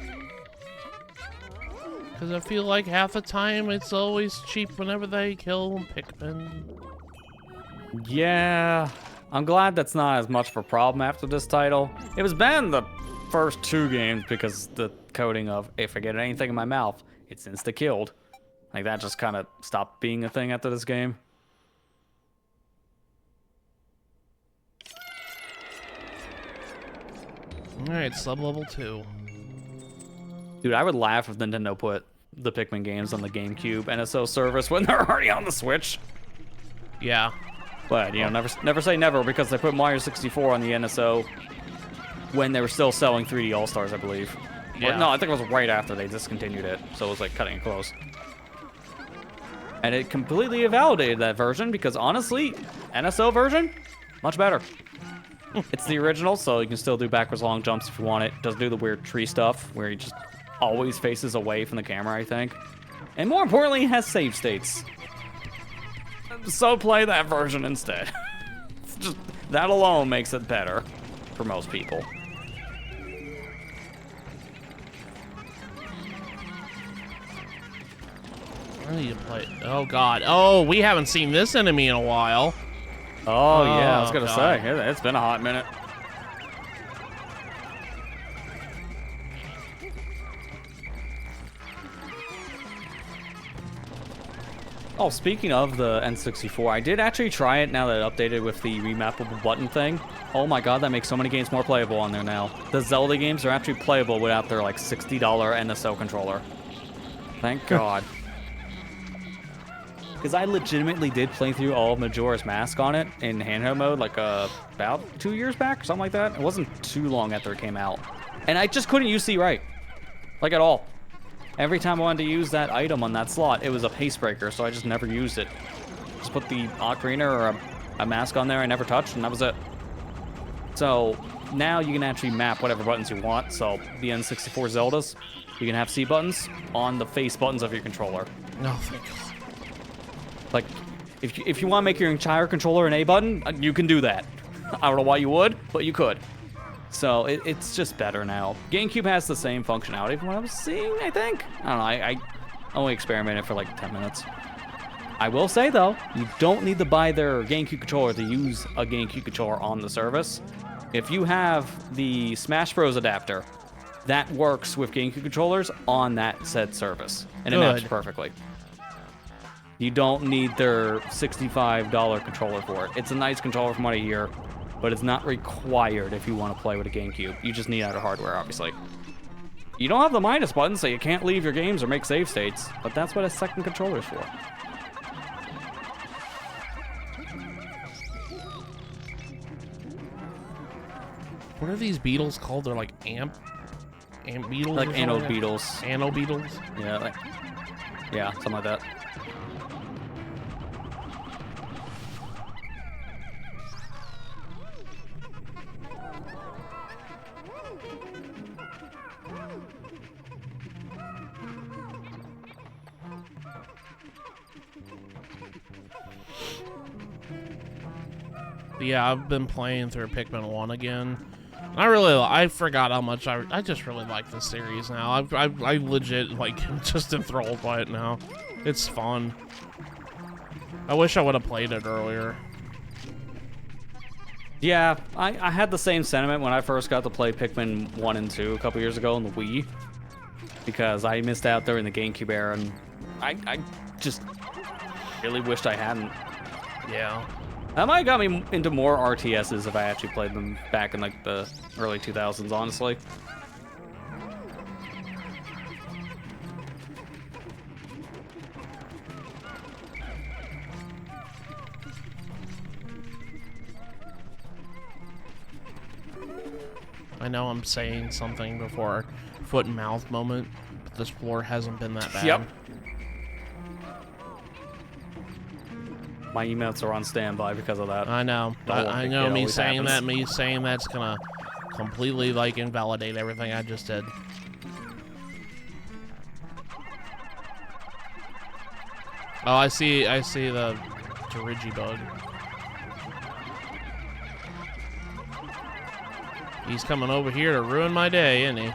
Because I feel like half the time it's always cheap whenever they kill Pikmin. Yeah, I'm glad that's not as much of a problem after this title. It was bad in the first 2 games because the coding of if I get anything in my mouth, it's insta-killed. Like that just kind of stopped being a thing after this game. Alright, sub-level 2. Dude, I would laugh if Nintendo put the Pikmin games on the GameCube NSO service when they're already on the Switch. Yeah. But, you know, never say never, because they put Mario 64 on the NSO when they were still selling 3D All-Stars, I believe. Yeah. Or, no, I think it was right after they discontinued it, so it was like cutting it close. And it completely invalidated that version because, honestly, NSO version, much better. It's the original, so you can still do backwards long jumps if you want it. Doesn't do the weird tree stuff where he just always faces away from the camera, I think. And more importantly, it has save states. So play that version instead. It's just that alone makes it better for most people. I need to play. Oh god. Oh, we haven't seen this enemy in a while. Oh yeah, I was Oh, gonna God. say, it's been a hot minute. Oh, speaking of the N64, I did actually try it now that it updated with the remappable button thing. Oh my god, that makes so many games more playable on there now. The Zelda games are actually playable without their like $60 NSO controller. Thank god. Because I legitimately did play through all of Majora's Mask on it in handheld mode like about 2 years back or something like that. It wasn't too long after it came out. And I just couldn't use C right. Like at all. Every time I wanted to use that item on that slot, it was a pace breaker, so I just never used it. Just put the ocarina or a mask on there I never touched, and that was it. So now you can actually map whatever buttons you want. So the N64 Zeldas, you can have C buttons on the face buttons of your controller. No, thank god. Like, if you want to make your entire controller an A button, you can do that. I don't know why you would, but you could. So it's just better now. GameCube has the same functionality from what I was seeing, I think. I don't know, I only experimented for like 10 minutes. I will say though, you don't need to buy their GameCube controller to use a GameCube controller on the service. If you have the Smash Bros adapter, that works with GameCube controllers on that said service. And it maps perfectly. You don't need their $65 controller for it. It's a nice controller from what I hear, but it's not required if you want to play with a GameCube. You just need other hardware, obviously. You don't have the minus button, so you can't leave your games or make save states, but that's what a second controller is for. What are these beetles called? They're like ant beetles? Like or anode something? beetles. Anode beetles? Yeah, something like that. But yeah, I've been playing through Pikmin 1 again. I forgot how much I just really like this series now. I legit, like, just enthralled by it now. It's fun. I wish I would have played it earlier. Yeah, I had the same sentiment when I first got to play Pikmin 1 and 2 a couple years ago on the Wii. Because I missed out during the GameCube era, and I just really wished I hadn't. Yeah. That might have got me into more RTSs if I actually played them back in like the early 2000s, honestly. I know I'm saying something before foot and mouth moment, but this floor hasn't been that bad. Yep. My emotes are on standby because of that. I know. Don't I think know it me always saying happens. that, me saying that's gonna completely, like, invalidate everything I just did. Oh, I see the Dirigi bug. He's coming over here to ruin my day, isn't he?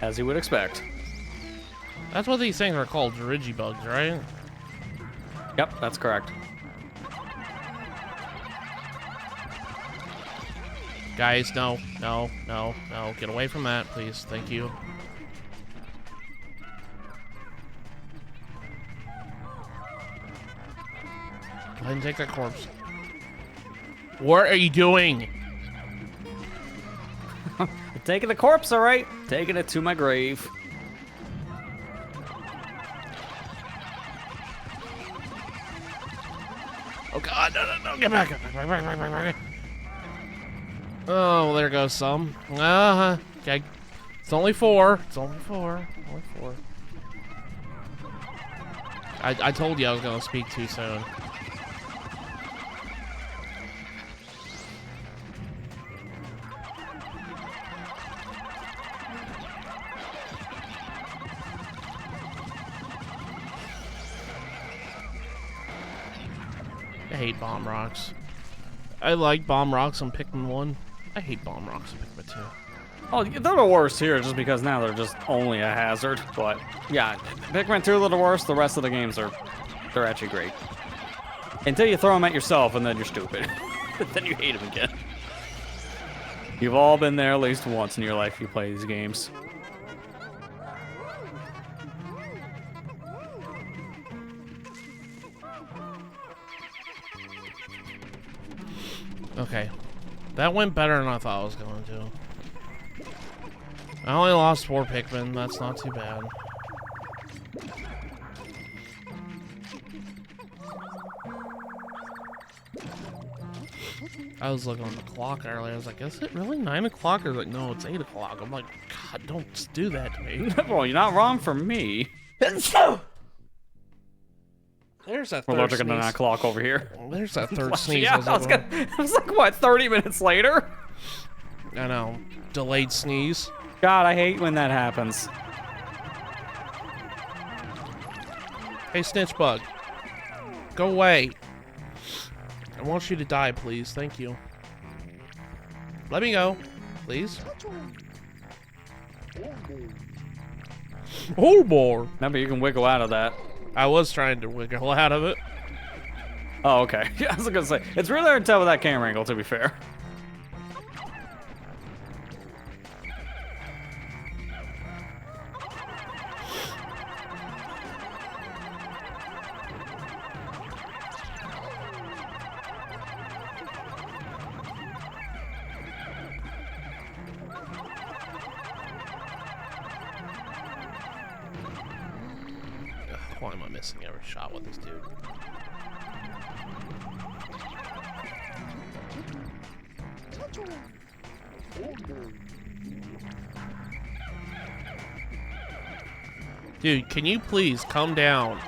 As you would expect. That's what these things are called, Dirigi bugs, right? Yep, that's correct. Guys, no, no, no, no. Get away from that, please. Thank you. Go ahead and take that corpse. What are you doing? Taking the corpse, all right. Taking it to my grave. Oh God, no, no, no, get back. Back. Oh, well, there goes some. Okay. It's only 4. It's only 4. Only 4. I told you I was gonna speak too soon. I hate bomb rocks. I like bomb rocks on Pikmin 1. I hate bomb rocks on Pikmin 2. Oh, they're the worst here just because now they're just only a hazard. But yeah, Pikmin 2 a little worse. The rest of the games they're actually great. Until you throw them at yourself and then you're stupid. Then you hate them again. You've all been there at least once in your life you play these games. Okay. That went better than I thought it was going to. I only lost 4 Pikmin. That's not too bad. I was looking at the clock earlier. I was like, is it really 9 o'clock? I was like, no, it's 8 o'clock. I'm like, God, don't do that to me. Well, you're not wrong for me. There's that We're third looking at 9 sneeze. o'clock over here. The's that third sneeze. Yeah, I was like, what, 30 minutes later? I know. Delayed sneeze. God, I hate when that happens. Hey, Snitch Bug. Go away. I want you to die, please. Thank you. Let me go. Please. Oh, boy. Remember, you can wiggle out of that. I was trying to wiggle out of it. Oh, okay. Yeah, I was gonna say, it's really hard to tell with that camera angle, to be fair. Why am I missing every shot with this dude? Dude, can you please calm down?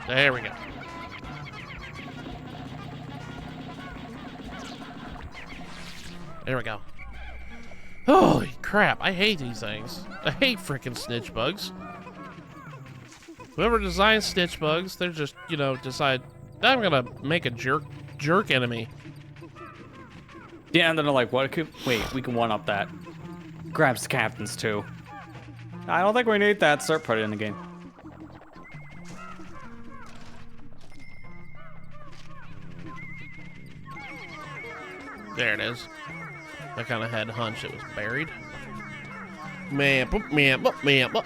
There we go. There we go. Holy crap, I hate these things. I hate freaking snitch bugs. Whoever designed snitch bugs, they're just, you know, decide, I'm gonna make a jerk enemy. Yeah, and then they're like, what? Wait, we can one-up that. Grabs the captains, too. I don't think we need that, sir. Put it in the game. There it is. I kind of had a hunch it was buried. Man, boop, man, boop, man, boop.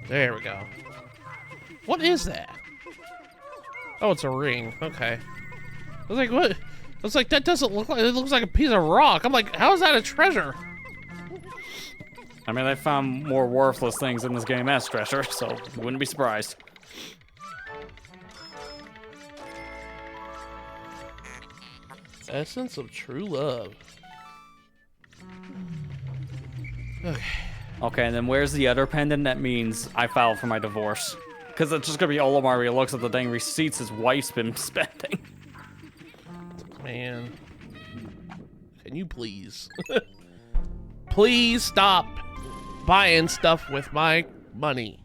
There we go. What is that? Oh, it's a ring. Okay. I was like, what? I was like, that doesn't look like, it looks like a piece of rock. I'm like, how is that a treasure? I mean, they found more worthless things in this game as treasure, so wouldn't be surprised. Essence of true love. Okay. Okay, and then where's the other pendant? That means I filed for my divorce. Because it's just gonna be Olimar where he looks at the dang receipts his wife's been spending. Man. Can you please? Please stop buying stuff with my money.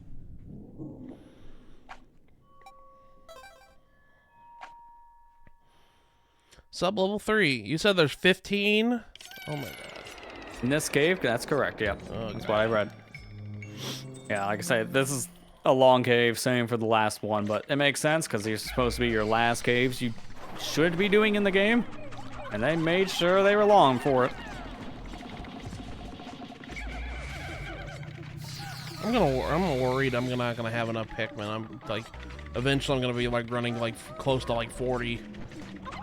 Sub-level 3. You said there's 15? Oh my god. In this cave? That's correct, yeah. Oh, That's what I read. Yeah, like I said, this is a long cave, same for the last one, but it makes sense because these are supposed to be your last caves you should be doing in the game, and they made sure they were long for it. I'm worried I'm not gonna have enough Pikmin. I'm like, eventually I'm gonna be like running like close to like 40.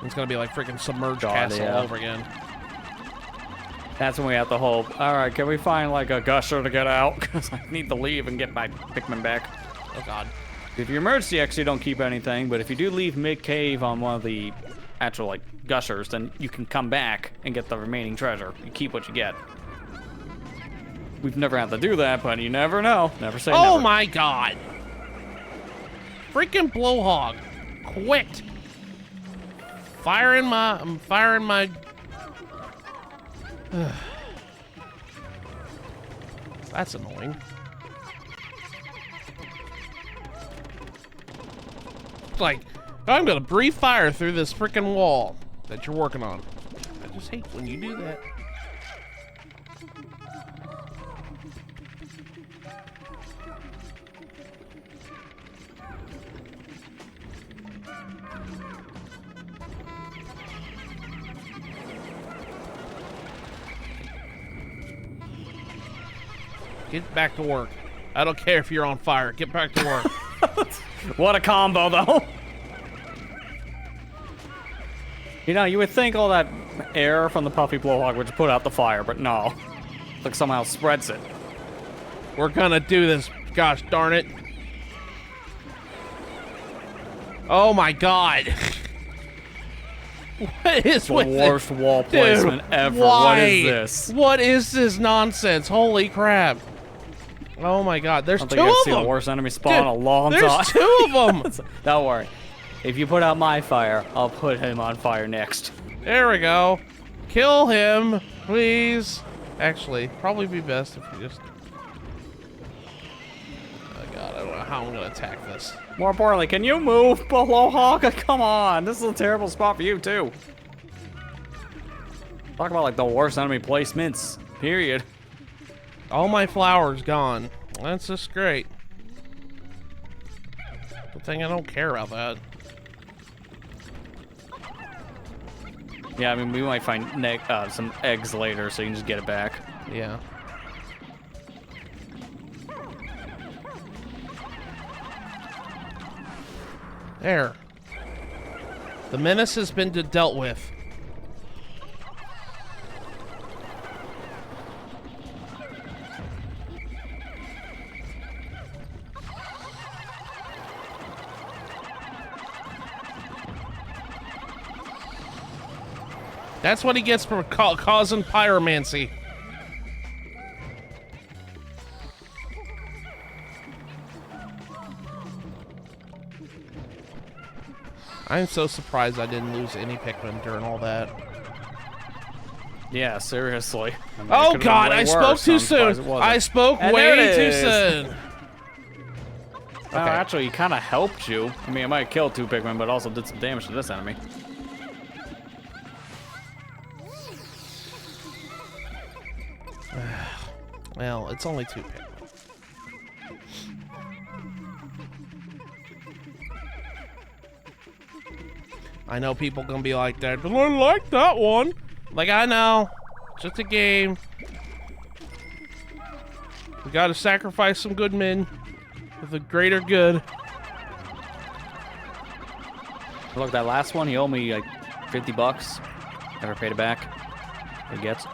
It's gonna be like freaking submerged castle all over again. That's when we have to hope. All right, can we find like a gusher to get out? Because I need to leave and get my Pikmin back. Oh god. If you emergency exit, you don't keep anything, but if you do leave mid-cave on one of the actual like gushers, then you can come back and get the remaining treasure. You keep what you get. We've never had to do that, but you never know. Never say never. Oh my god. Freaking blowhog. Quit. I'm firing my... That's annoying. It's like, I'm gonna breathe fire through this freaking wall that you're working on. I just hate when you do that. Get back to work. I don't care if you're on fire. Get back to work. What a combo, though. You know, you would think all that air from the puffy blowhog would put out the fire, but no. Like somehow spreads it. We're gonna do this. Gosh darn it. Oh my god. What is The with worst it? wall placement ever. Why? What is this? What is this nonsense? Holy crap. Oh my god, there's I don't two think I've of seen them. a worse enemy spawn in a long There's time. two of them. Don't worry. If you put out my fire, I'll put him on fire next. There we go. Kill him, please. Actually, probably be best if we just... Oh god, I don't know how I'm gonna attack this. More importantly, can you move, Blowhog? Come on, this is a terrible spot for you too. Talk about like the worst enemy placements, period. All my flowers gone. That's just great. Good thing I don't care about that. Yeah, I mean, we might find some eggs later, so you can just get it back. Yeah. There. The menace has been dealt with. That's what he gets for causing pyromancy. I'm so surprised I didn't lose any Pikmin during all that. Yeah, seriously. I mean, Oh god, I spoke too soon. I spoke way too soon. Okay. Actually, he kind of helped you. I mean, it might have killed 2 Pikmin, but also did some damage to this enemy. Well, it's only 2 Pikmin. I know people gonna be like that, but I like that one. Like, I know. Just a game. We gotta sacrifice some good men for the greater good. Look, that last one, he owed me like $50. Never paid it back. He gets.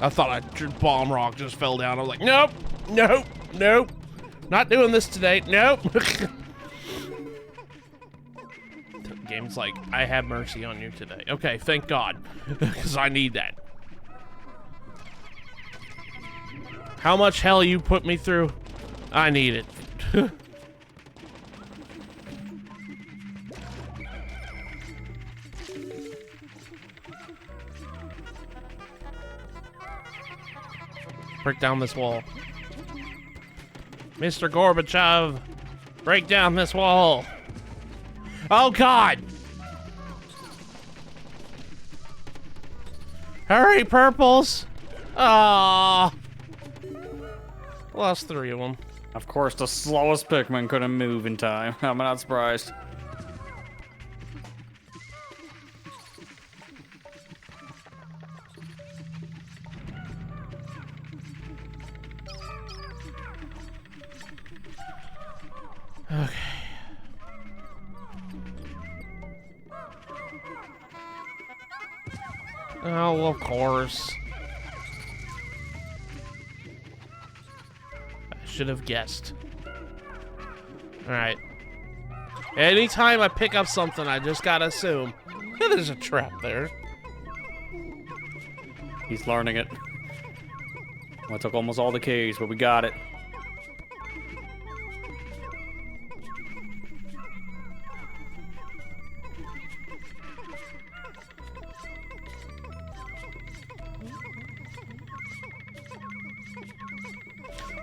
I thought a bomb rock just fell down. I was like, nope, nope, nope. Not doing this today. Nope. The game's like, I have mercy on you today. Okay, thank God. Because I need that. How much hell you put me through? I need it. Break down this wall. Mr. Gorbachev, break down this wall. Oh, God. Hurry, purples. Ah. Lost 3 of them. Of course, the slowest Pikmin couldn't move in time. I'm not surprised. Okay. Oh, of course. I should have guessed. Alright. Anytime I pick up something, I just gotta assume there's a trap there. He's learning it. Well, I took almost all the keys, but we got it.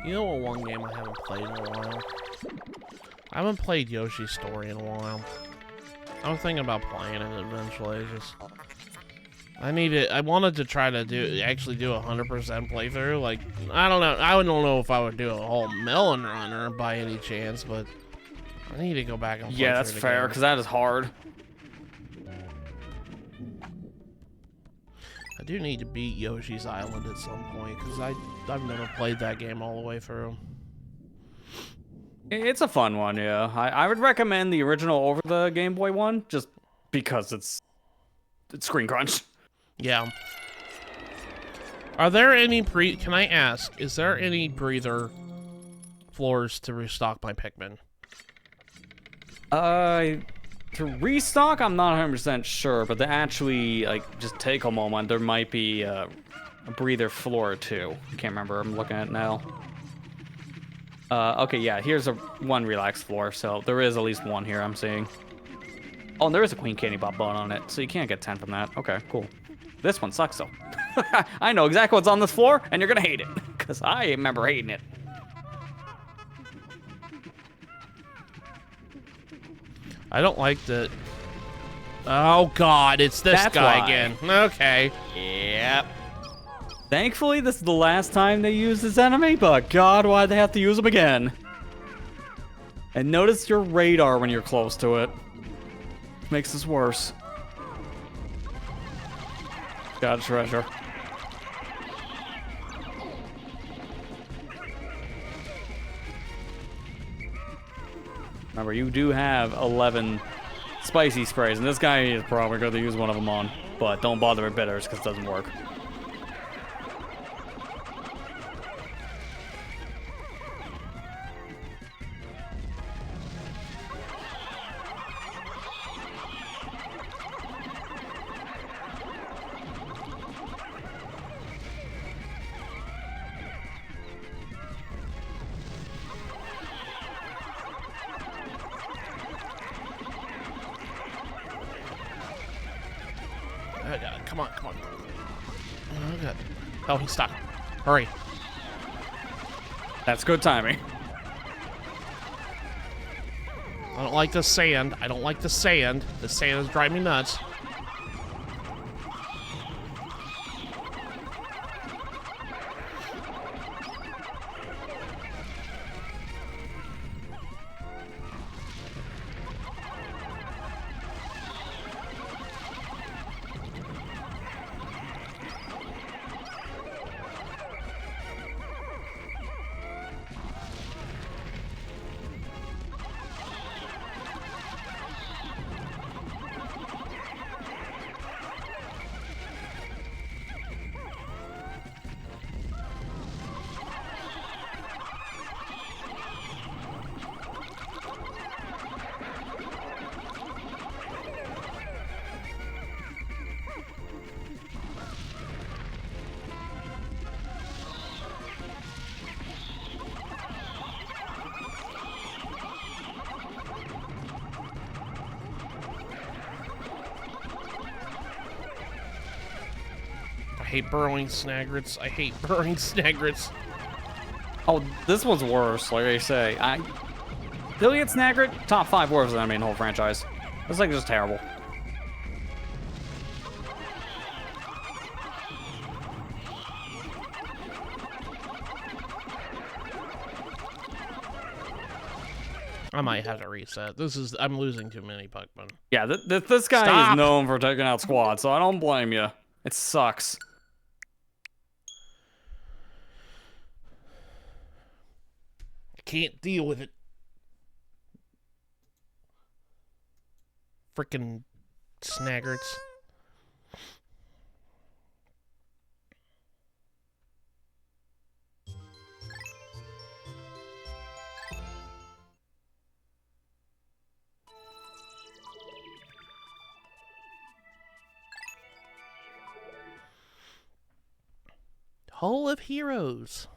You know what one game I haven't played in a while? I haven't played Yoshi's Story in a while. I'm thinking about playing it eventually. I wanted to try to actually do a 100% playthrough. Like, I don't know. I don't know if I would do a whole melon runner by any chance, but I need to go back and play Yeah, that's through it fair, again. because that is hard. I do need to beat Yoshi's Island at some point, because I've never played that game all the way through. It's a fun one, yeah. I would recommend the original over the Game Boy one, just because it's screen crunch. Yeah. Are there any can I ask, is there any breather floors to restock my Pikmin? To restock, I'm not 100% sure, but to actually, like, just take a moment, there might be a breather floor or two. I can't remember, I'm looking at it now. Okay, yeah, here's one relaxed floor, so there is at least one here I'm seeing. Oh, and there is a Queen Candy Bot bone on it, so you can't get 10 from that. Okay, cool. This one sucks, though. I know exactly what's on this floor, and you're gonna hate it, because I remember hating it. I don't like the... Oh, God, it's this That's guy why. again. Okay. Yep. Thankfully, this is the last time they use this enemy, but God, why'd they have to use him again? And notice your radar when you're close to it. Makes this worse. Got a treasure. Remember, you do have 11 spicy sprays, and this guy is probably going to use one of them on. But don't bother with bitters, because it doesn't work. Oh, God, come on, come on. Oh, God. Oh, he's stuck. Hurry. That's good timing. I don't like the sand. I don't like the sand. The sand is driving me nuts. hate burrowing snagrets. I hate burrowing snagrets. Oh, this one's worse, like I say. Billiard Snagret, top 5 worst enemy in the whole franchise. This thing is just terrible. I might have to reset. I'm losing too many Pikmin. Yeah, this guy Stop. is known for taking out squads, so I don't blame you. It sucks. I can't deal with it. Frickin' snaggerts. Hall of Heroes.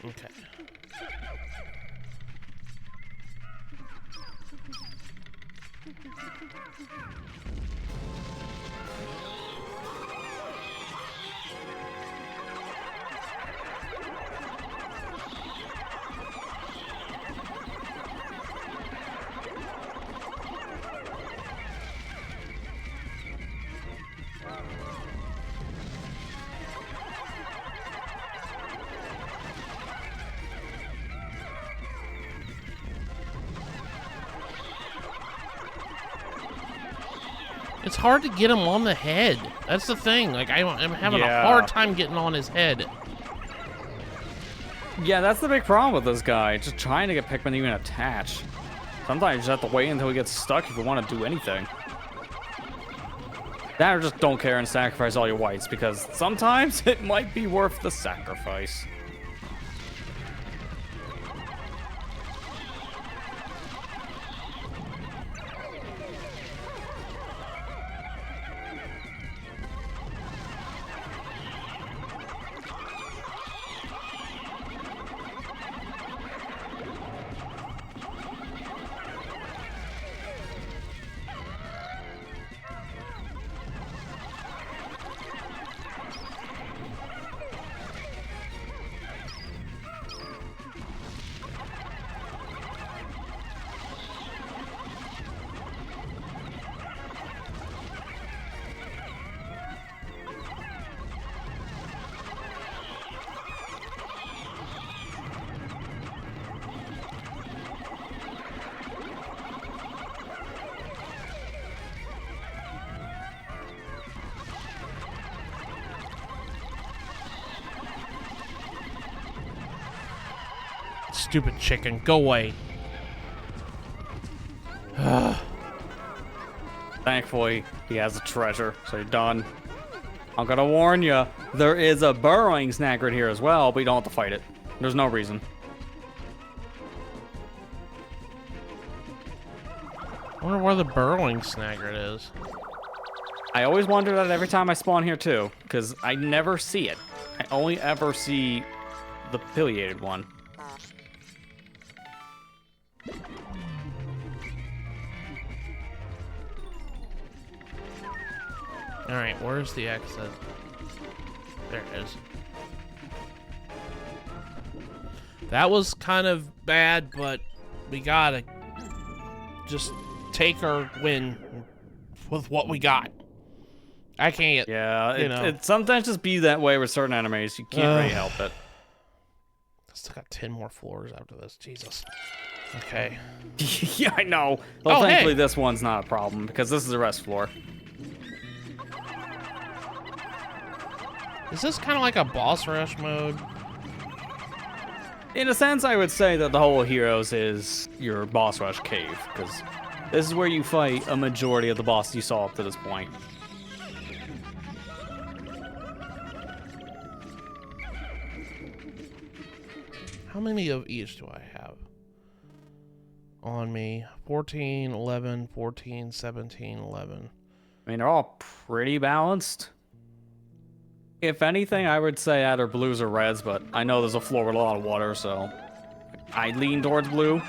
Okay. It's hard to get him on the head. That's the thing. Like, I'm having a hard time getting on his head. Yeah, that's the big problem with this guy. Just trying to get Pikmin even attached. Sometimes you just have to wait until he gets stuck if you want to do anything. That or just don't care and sacrifice all your whites, because sometimes it might be worth the sacrifice. Stupid chicken. Go away. Thankfully, he has a treasure, so you're done. I'm gonna warn you, there is a burrowing snagret here as well, but you don't have to fight it. There's no reason. I wonder where the burrowing snagret is. I always wonder that every time I spawn here too, because I never see it. I only ever see the pileated one. Alright, where's the exit? There it is. That was kind of bad, but we gotta just take our win with what we got. I can't. Yeah, you know. it sometimes just be that way with certain enemies. You can't really help it. I still got 10 more floors after this. Jesus. Okay. Yeah, I know. Well, Oh, thankfully hey. this one's not a problem, because this is the rest floor. Is this kind of like a boss rush mode? In a sense, I would say that the whole Heroes is your boss rush cave, because this is where you fight a majority of the bosses you saw up to this point. How many of each do I have on me? 14, 11, 14, 17, 11. I mean, they're all pretty balanced. If anything, I would say either blues or reds, but I know there's a floor with a lot of water, so I lean towards blue.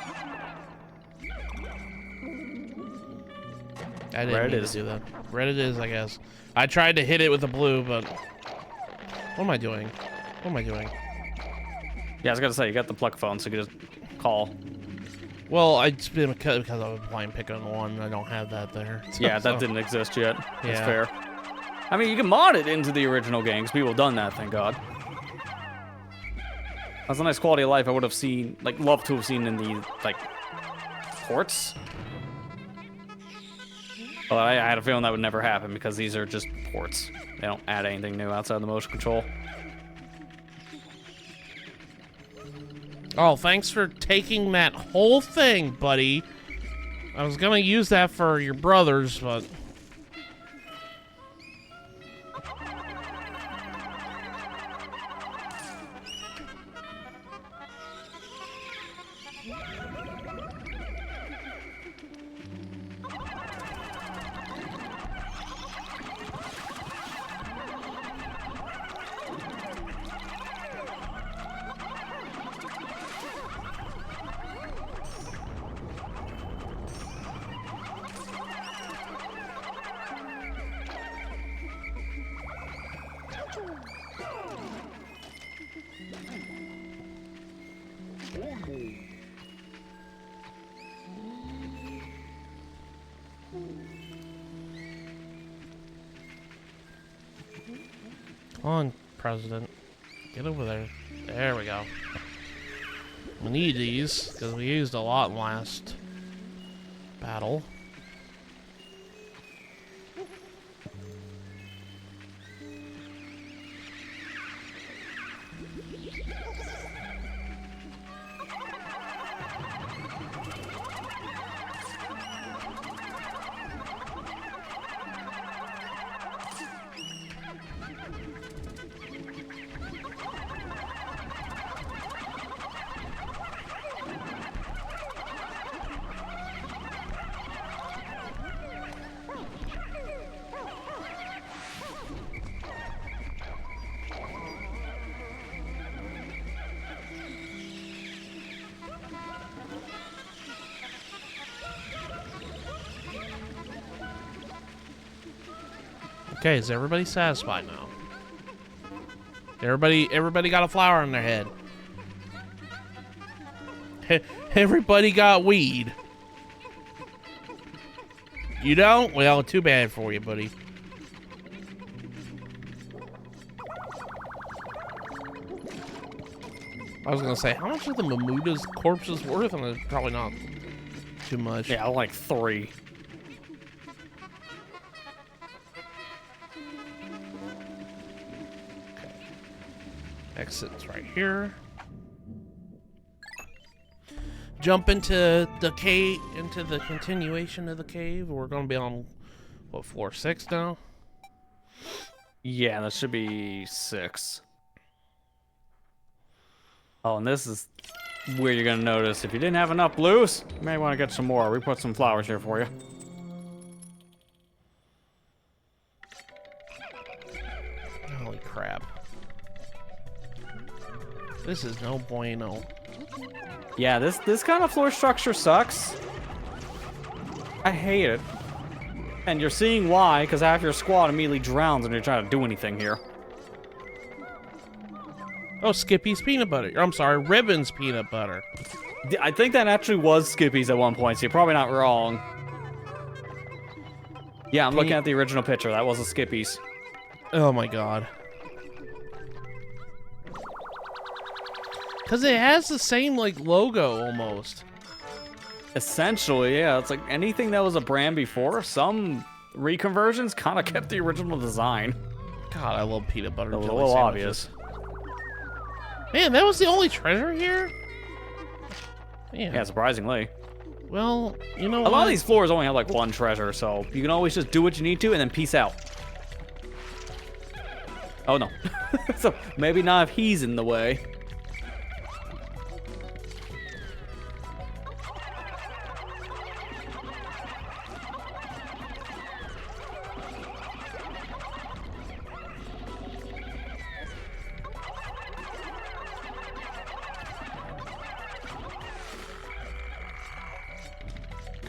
I didn't Red mean is. to do that. Red it is, I guess. I tried to hit it with the blue, but... What am I doing? What am I doing? Yeah, I was gonna say, you got the pluck phone, so you can just call. Well, it's been because I was playing Pikmin 1. I don't have that there. Yeah, that So- didn't exist yet. That's Yeah. fair. I mean, you can mod it into the original games. People have done that, thank God. That's a nice quality of life I would have seen, like, loved to have seen in the, like, ports. But I had a feeling that would never happen because these are just ports. They don't add anything new outside the motion control. Oh, thanks for taking that whole thing, buddy. I was gonna use that for your brothers, but... Come on, President. Get over there. There we go. We need these, because we used a lot last battle. Okay, is everybody satisfied now? Everybody got a flower in their head. Everybody got weed. You don't? Well, too bad for you, buddy. I was gonna say, how much are the Mamuta's corpses worth? And it's probably not too much. Yeah, like 3. Exit's right here. Jump into the cave, into the continuation of the cave. We're gonna be on, what, floor 6 now? Yeah, that should be 6. Oh, and this is where you're gonna notice if you didn't have enough blues, you may want to get some more. We put some flowers here for you. Holy crap. This is no bueno. Yeah, this kind of floor structure sucks. I hate it. And you're seeing why, because half your squad immediately drowns when you're trying to do anything here. Oh, Skippy's peanut butter. I'm sorry, Ribbon's peanut butter. I think that actually was Skippy's at one point, so you're probably not wrong. Yeah, I'm looking at the original picture. That was a Skippy's. Oh my god. Because it has the same, like, logo almost. Essentially, yeah. It's like anything that was a brand before, some reconversions kind of kept the original design. God, I love peanut butter A jelly little sandwiches. obvious. Man, that was the only treasure here? Man. Yeah, surprisingly. Well, you know A lot of these floors only have like one treasure, so you can always just do what you need to and then peace out. Oh no. So maybe not if he's in the way.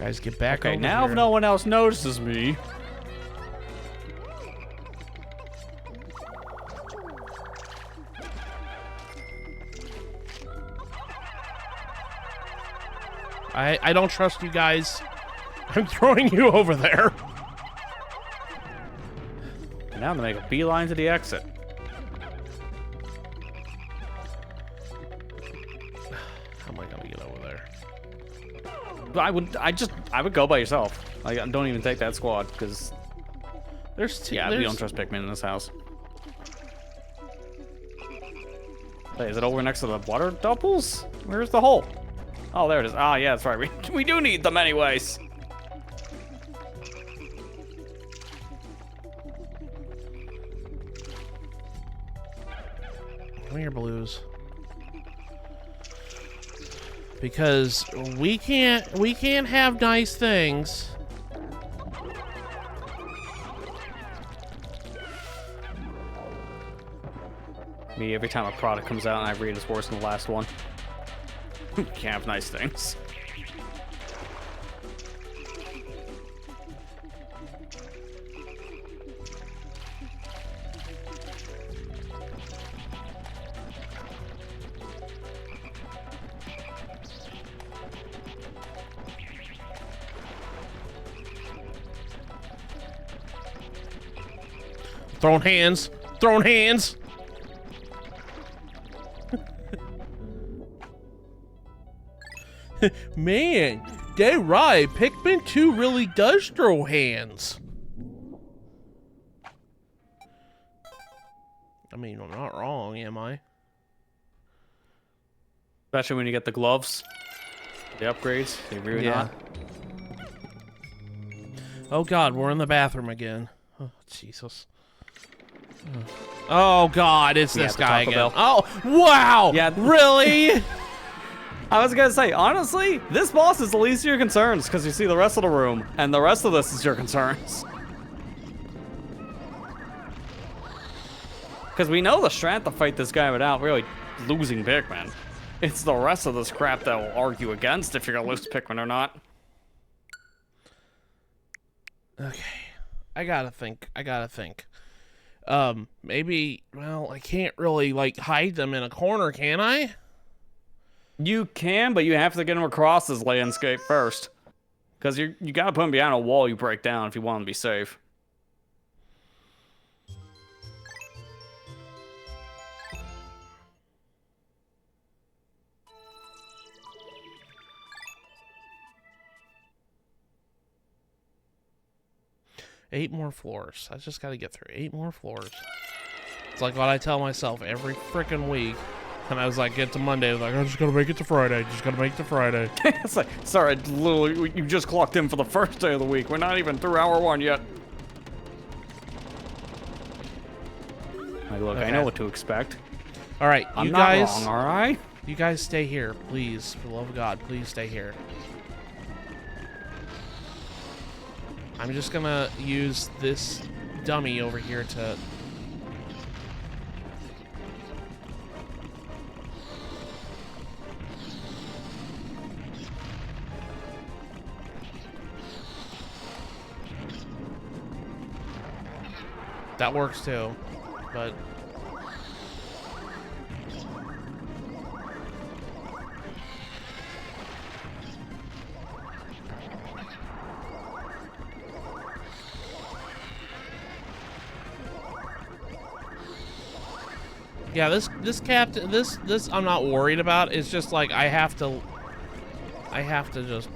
Guys, get back Okay, over now here. if no one else notices me. I don't trust you guys. I'm throwing you over there. And now I'm gonna make a beeline to the exit. How am I gonna get over there? I would go by yourself. Like, don't even take that squad, because There's two. yeah, we don't trust Pikmin in this house. Wait, is it over next to the water doubles? Where's the hole? Oh, there it is. Ah, yeah, that's right. We do need them anyways. Come here, Blues. Because we can't have nice things. Me, every time a product comes out and I read it's worse than the last one. Can't have nice things. Throwing hands. Throwing hands. Man, they right. Pikmin 2 really does throw hands. I mean, I'm not wrong, am I? Especially when you get the gloves. The upgrades. They really not. Oh God, we're in the bathroom again. Oh, Jesus. Oh God, it's Yeah, this the guy Taco again. Bell. Oh, wow. Yeah. Really? I was gonna say, honestly, this boss is the least of your concerns, because you see the rest of the room, and the rest of this is your concerns. Because we know the strat to fight this guy without really losing Pikmin. It's the rest of this crap that will argue against if you're gonna lose Pikmin or not. Okay. I gotta think. Maybe, well, I can't really, like, hide them in a corner, can I? You can, but you have to get him across this landscape first. Because you gotta put him behind a wall you break down if you want him to be safe. Eight more floors. I just gotta get through 8 more floors. It's like what I tell myself every freaking week. And I was like, get to Monday. I was like, I'm just gonna make it to Friday. Just gonna make it to Friday. It's like, sorry, literally, you just clocked in for the first day of the week. We're not even through hour 1 yet. Like, look, I Okay. know what to expect. All right, I'm you not guys. wrong, all right? You guys stay here, please. For the love of God, please stay here. I'm just gonna use this dummy over here to... That works too, but... Yeah, this captain, this I'm not worried about. It's just like I have to just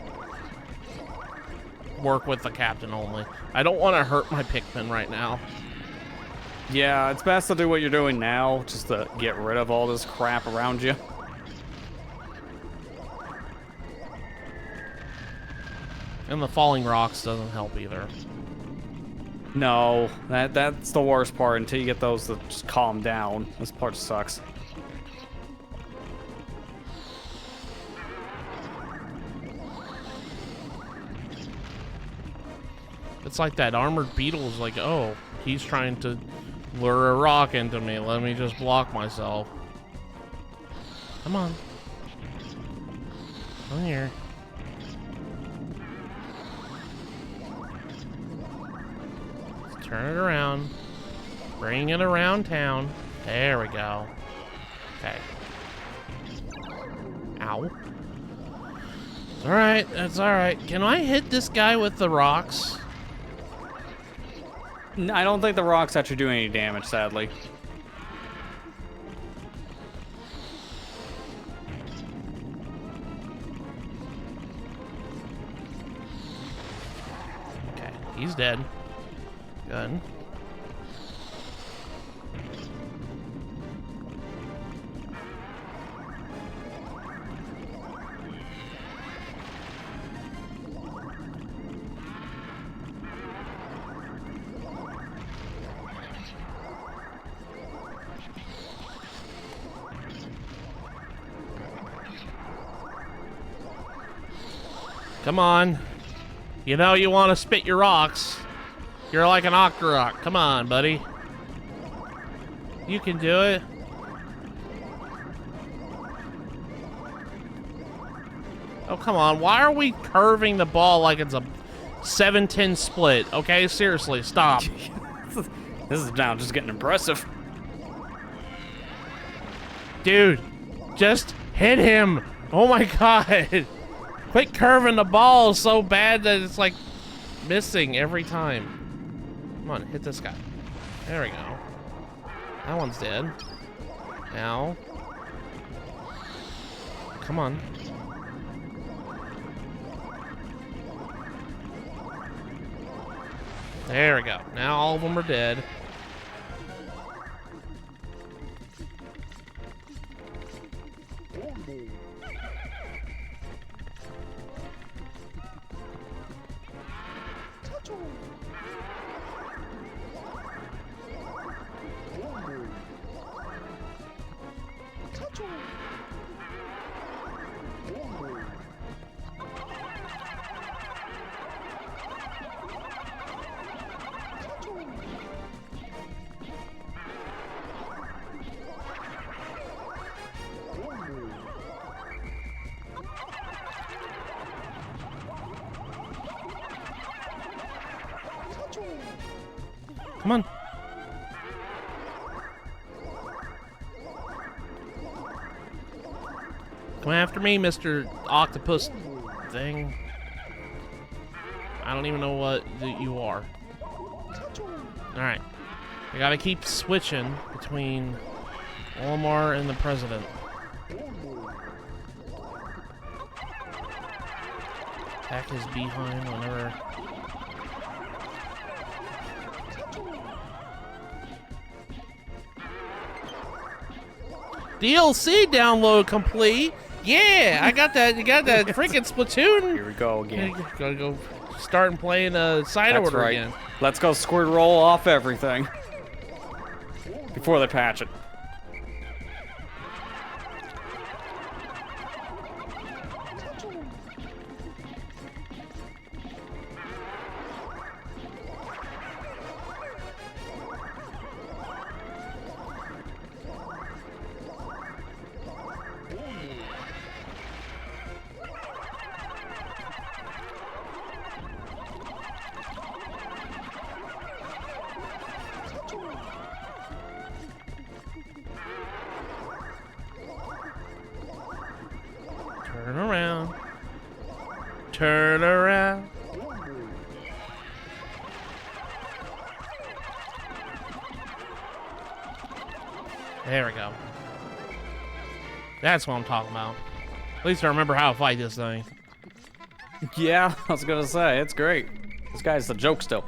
work with the captain only. I don't want to hurt my Pikmin right now. Yeah, it's best to do what you're doing now, just to get rid of all this crap around you. And the falling rocks doesn't help either. No, that's the worst part until you get those that just calm down. This part sucks. It's like that armored beetle is like, oh, he's trying to lure a rock into me. Let me just block myself. Come on. Come here. Turn it around. Bring it around town. There we go. Okay. Ow. It's alright, that's alright. Can I hit this guy with the rocks? I don't think the rocks actually do any damage, sadly. Okay, he's dead. Good. Come on. You know you want to spit your rocks. You're like an octorok. Come on, buddy. You can do it. Oh, come on. Why are we curving the ball like it's a 7-10 split? Okay, seriously, stop. This is now just getting impressive. Dude, just hit him. Oh my god. Quit curving the ball so bad that it's like missing every time. Come on, hit this guy. There we go. That one's dead. Now. Come on. There we go. Now all of them are dead. Come on. Come after me, Mr. Octopus thing. I don't even know what you are. Alright. I gotta keep switching between Olimar and the President. Attack his behind whenever... DLC download complete. Yeah, I got that. You got that freaking Splatoon. Here we go again. Gotta go start and playing a side That's order right. again. Let's go squid roll off everything before they patch it. Turn around. Turn around. There we go. That's what I'm talking about. At least I remember how to fight this thing. Yeah, I was gonna say, it's great. This guy's the joke still.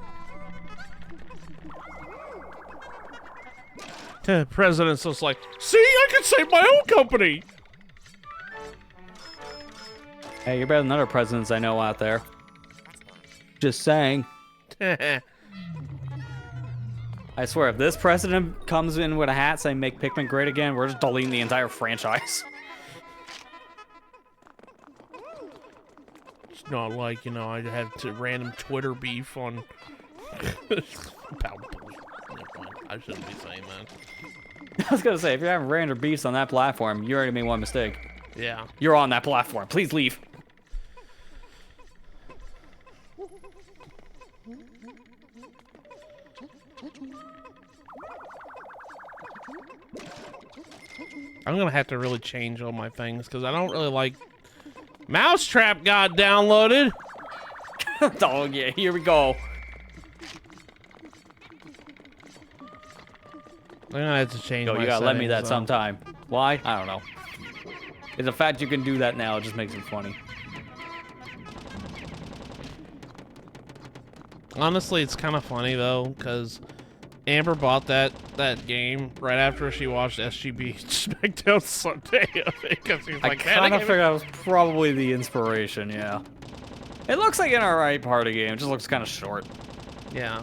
The president's just like, see, I can save my own company. Hey, you're better than other presidents I know out there. Just saying. I swear, if this president comes in with a hat saying make Pikmin great again, we're just deleting the entire franchise. It's not like, you know, I'd have to random Twitter beef on... about bullshit. Never mind. I shouldn't be saying that. I was gonna say, if you're having random beefs on that platform, you already made one mistake. Yeah. You're on that platform. Please leave. I'm gonna have to really change all my things because I don't really like. Mousetrap got downloaded. Oh yeah, here we go. I'm gonna have to change. Yo, my you gotta let me settings, that though. sometime. Why? I don't know. It's the fact you can do that now. It just makes it funny. Honestly, it's kind of funny though, because Amber bought that game right after she watched SGB SmackDown Sunday of it, because she's I like, kind of figured that was probably the inspiration. Yeah. It looks like an alright party game. It just looks kind of short. Yeah.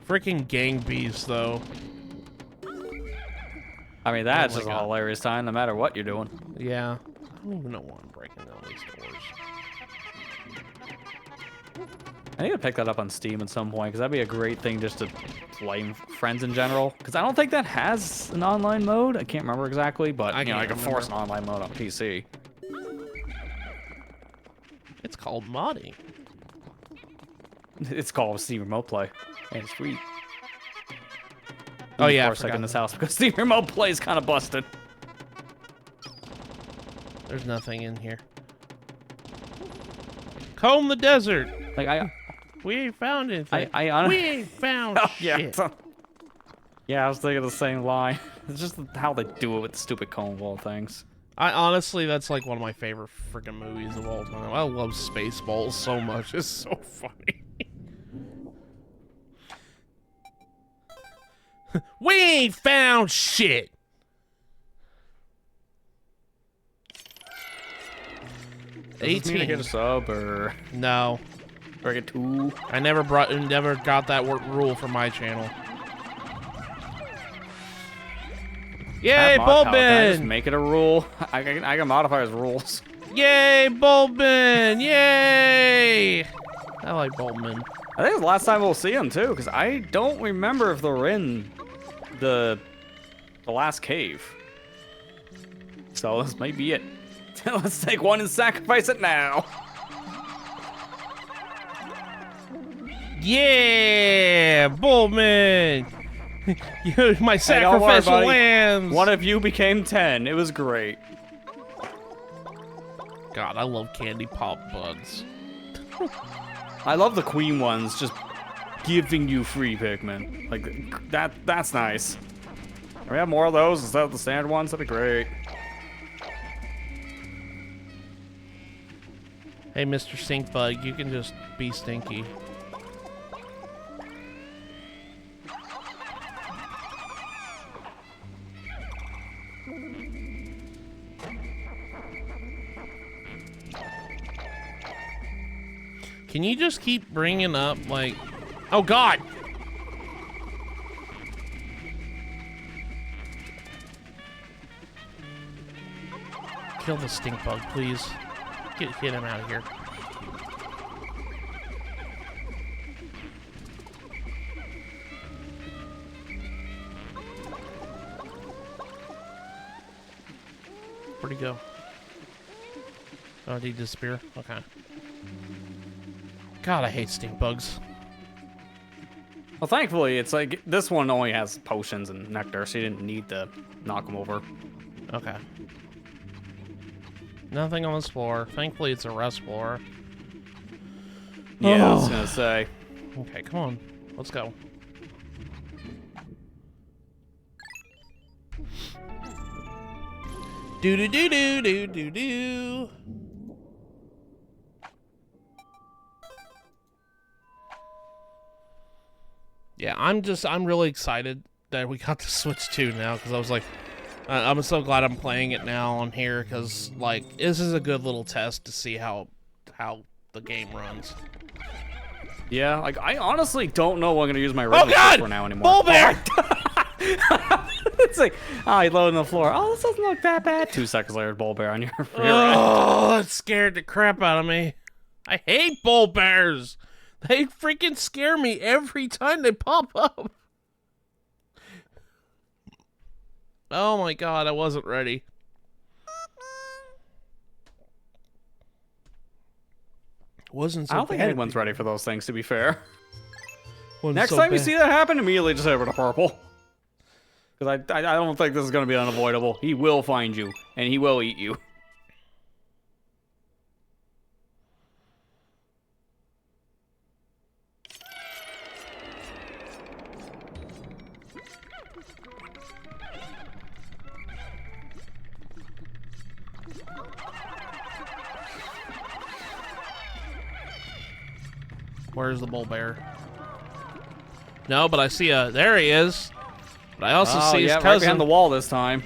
Freaking Gang Beasts though. I mean, that's Oh my just a God. hilarious time, no matter what you're doing. Yeah. I don't even know why I'm breaking all these doors. I need to pick that up on Steam at some point, because that'd be a great thing just to play with friends in general. Because I don't think that has an online mode. I can't remember exactly, but you know, I can't can force an remember. online mode on PC. It's called modding. It's called Steam Remote Play, and it's free. Oh yeah, I For a second forgot in this that. house because Steam Remote Play is kind of busted. There's nothing in here. Comb the desert. Like We ain't found anything. I We ain't found Oh, yeah. shit. Yeah, I was thinking the same line. It's just how they do it with the stupid cone wall things. I honestly, that's like one of my favorite freaking movies of all time. I love Spaceballs so much. It's so funny. We ain't found shit. Does this mean I 18. get a sub or No, I get 2? I never got that rule for my channel. Yay, Can I just Bulbin! make it a rule? I can modify his rules. Yay, Bulbin! Yay! I like Bulbin. I think it's the last time we'll see him too, because I don't remember if they're in the last cave. So this might be it. Let's take one and sacrifice it now. Yeah, Bulbin! You're my Hey, don't worry, sacrificial buddy. lambs! One of you became 10. It was great. God, I love candy pop buds. I love the queen ones just giving you free Pikmin. Like, that's nice. Can we have more of those instead of the standard ones? That'd be great. Hey, Mr. Stinkbug, you can just be stinky. Can you just keep bringing up, like... Oh, God! Kill the stink bug, please. Get him out of here. Where'd he go? Oh, did he disappear? Okay. God, I hate stink bugs. Well, thankfully, it's like this one only has potions and nectar, so you didn't need to knock them over. Okay. Nothing on this floor. Thankfully, it's a rest floor. Yeah, I Oh. was gonna say. Okay, come on. Let's go. Do do do do do do do. Yeah, I'm really excited that we got the Switch 2 now, because I was like, I'm so glad I'm playing it now on here, because like this is a good little test to see how the game runs. Yeah, like I honestly don't know what I'm gonna use my original God! for now anymore. Bull bear! It's like, oh, he loaded on the floor. Oh, this doesn't look that bad. 2 seconds later, bull bear on your end. Oh, that scared the crap out of me. I hate bull bears. They freaking scare me every time they pop up. Oh my God, I wasn't ready. Wasn't so I don't think bad. anyone's ready for those things, to be fair. One's Next so time you bad. see that happen, immediately just over to purple. Because I don't think this is going to be unavoidable. He will find you, and he will eat you. Where's the bull bear? No, but I see there he is. But I also see his yeah, right cousin. behind the wall this time.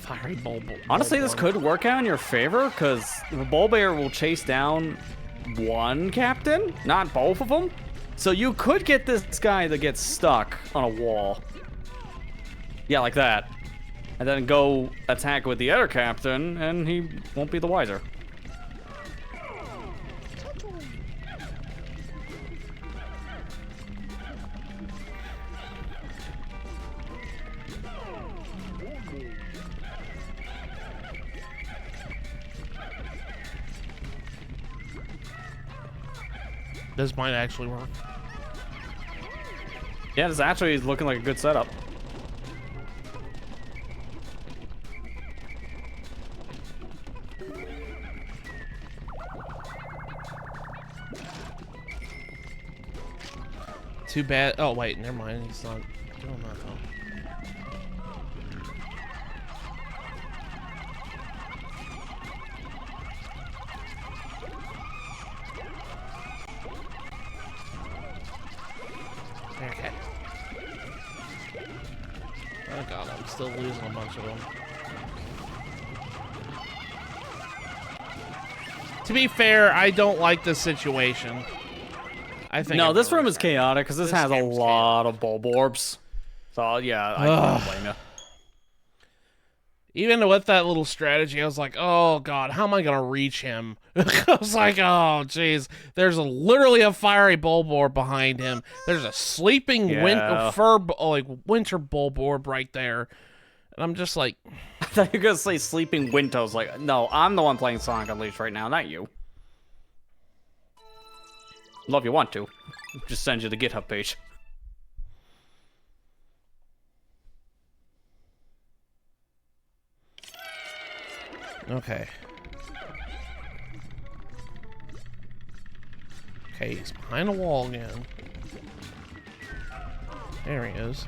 Fiery bull. Honestly, this bull. could work out in your favor, because the bull bear will chase down one captain, not both of them. So you could get this guy that gets stuck on a wall. Yeah, like that. And then go attack with the other captain, and he won't be the wiser. This might actually work. Yeah, this actually is looking like a good setup. Too bad. Oh wait, never mind. He's not doing that though. Okay. Oh god, I'm still losing a bunch of them. To be fair, I don't like this situation. I think No, this room is chaotic because this has a game's lot of bulb orbs. So yeah, I can't blame you. Even with that little strategy, I was like, oh god, how am I gonna reach him? I was like, oh jeez, there's literally a fiery bulb orb behind him. There's a sleeping winter bulb orb right there, and I'm just like, I thought you were gonna say sleeping Windows. Like, no, I'm the one playing Sonic Unleashed right now, not you. Love you want to. Just send you the GitHub page. okay. Okay, he's behind a wall again. There he is.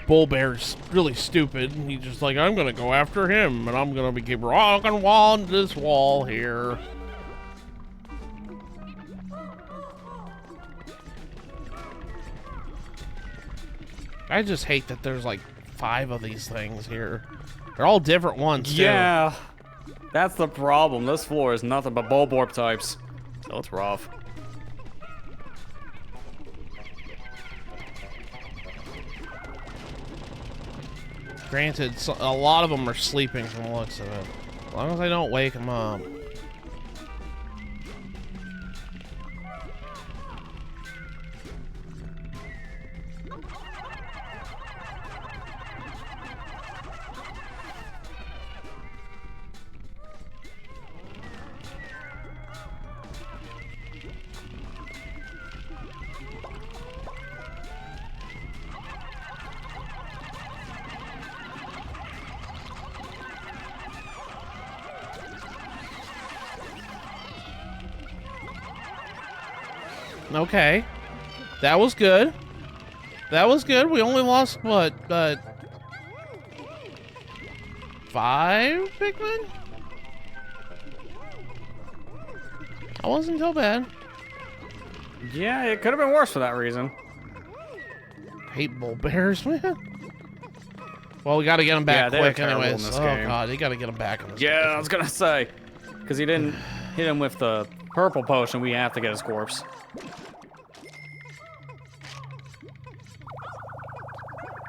Bull Bear's really stupid. He's just like, I'm gonna go after him, and I'm gonna keep rocking on this wall here. I just hate that there's like 5 of these things here. They're all different ones, too. Yeah, that's the problem. This floor is nothing but bulb orb types. So it's rough. Granted, a lot of them are sleeping from the looks of it. As long as I don't wake them up. Okay. That was good. That was good. We only lost, what, 5 Pikmin? That wasn't so bad. Yeah, it could have been worse for that reason. Hate bull bears, man. Well, we gotta get them back they're quick terrible in anyways. this Oh game. god, you gotta get them back in this Yeah, game. I was gonna say. Because he didn't hit him with the purple potion, we have to get his corpse.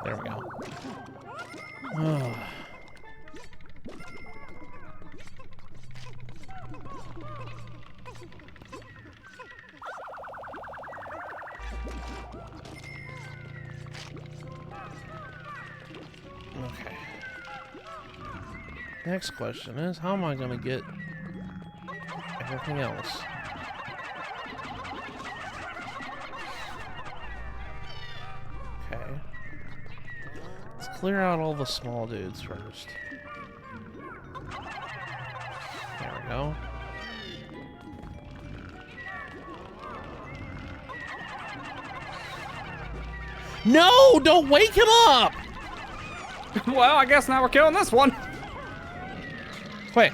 There we go. Oh. Okay. Next question is, how am I going to get everything else? Okay. Let's clear out all the small dudes first. There we go. No! Don't wake him up! Well, I guess now we're killing this one. Quick.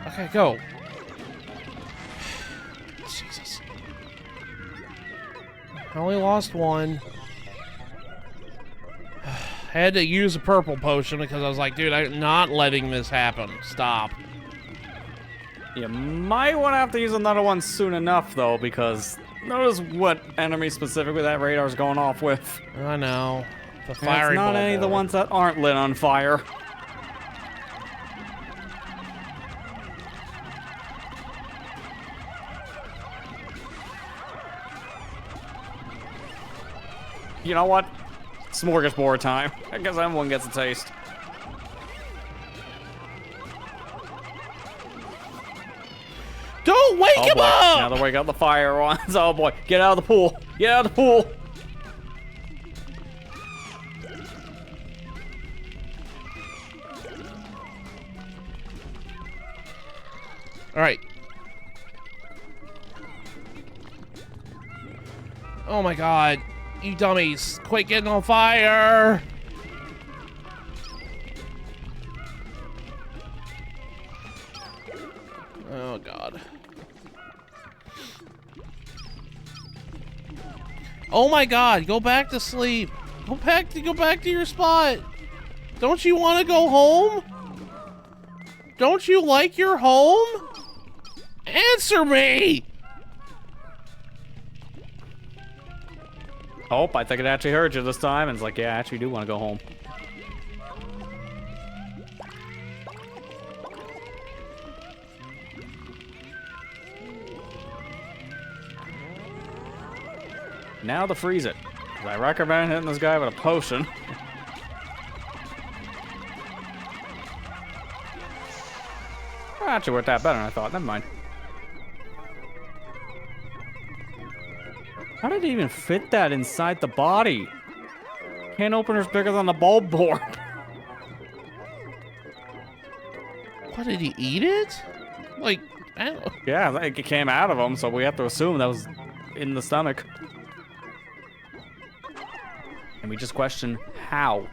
Okay, go. Jesus. I only lost one. I had to use a purple potion because I was like, dude, I'm not letting this happen. Stop. You might want to have to use another one soon enough, though, because notice what enemy specifically that radar's going off with. I know. The And fiery it's not any of the bulb. ones that aren't lit on fire. You know what? Smorgasbord time. I guess everyone gets a taste. Don't wake Oh him boy, now up! they wake up the fire ones. Oh boy, get out of the pool. Get out of the pool. All right. Oh my god. You dummies. Quit getting on fire. Oh god. Oh my god. Go back to sleep. Go back to your spot. Don't you want to go home? Don't you like your home? Answer me! Oh, I think it actually heard you this time, and it's like, yeah, I actually do want to go home. Now to freeze it. 'Cause I recommend hitting this guy with a potion. Actually worked that better than I thought. Never mind. How did he even fit that inside the body? Can opener's bigger than the bulb board. What, did he eat it? Like, I don't... Yeah, it came out of him, so we have to assume that was in the stomach. And we just question how.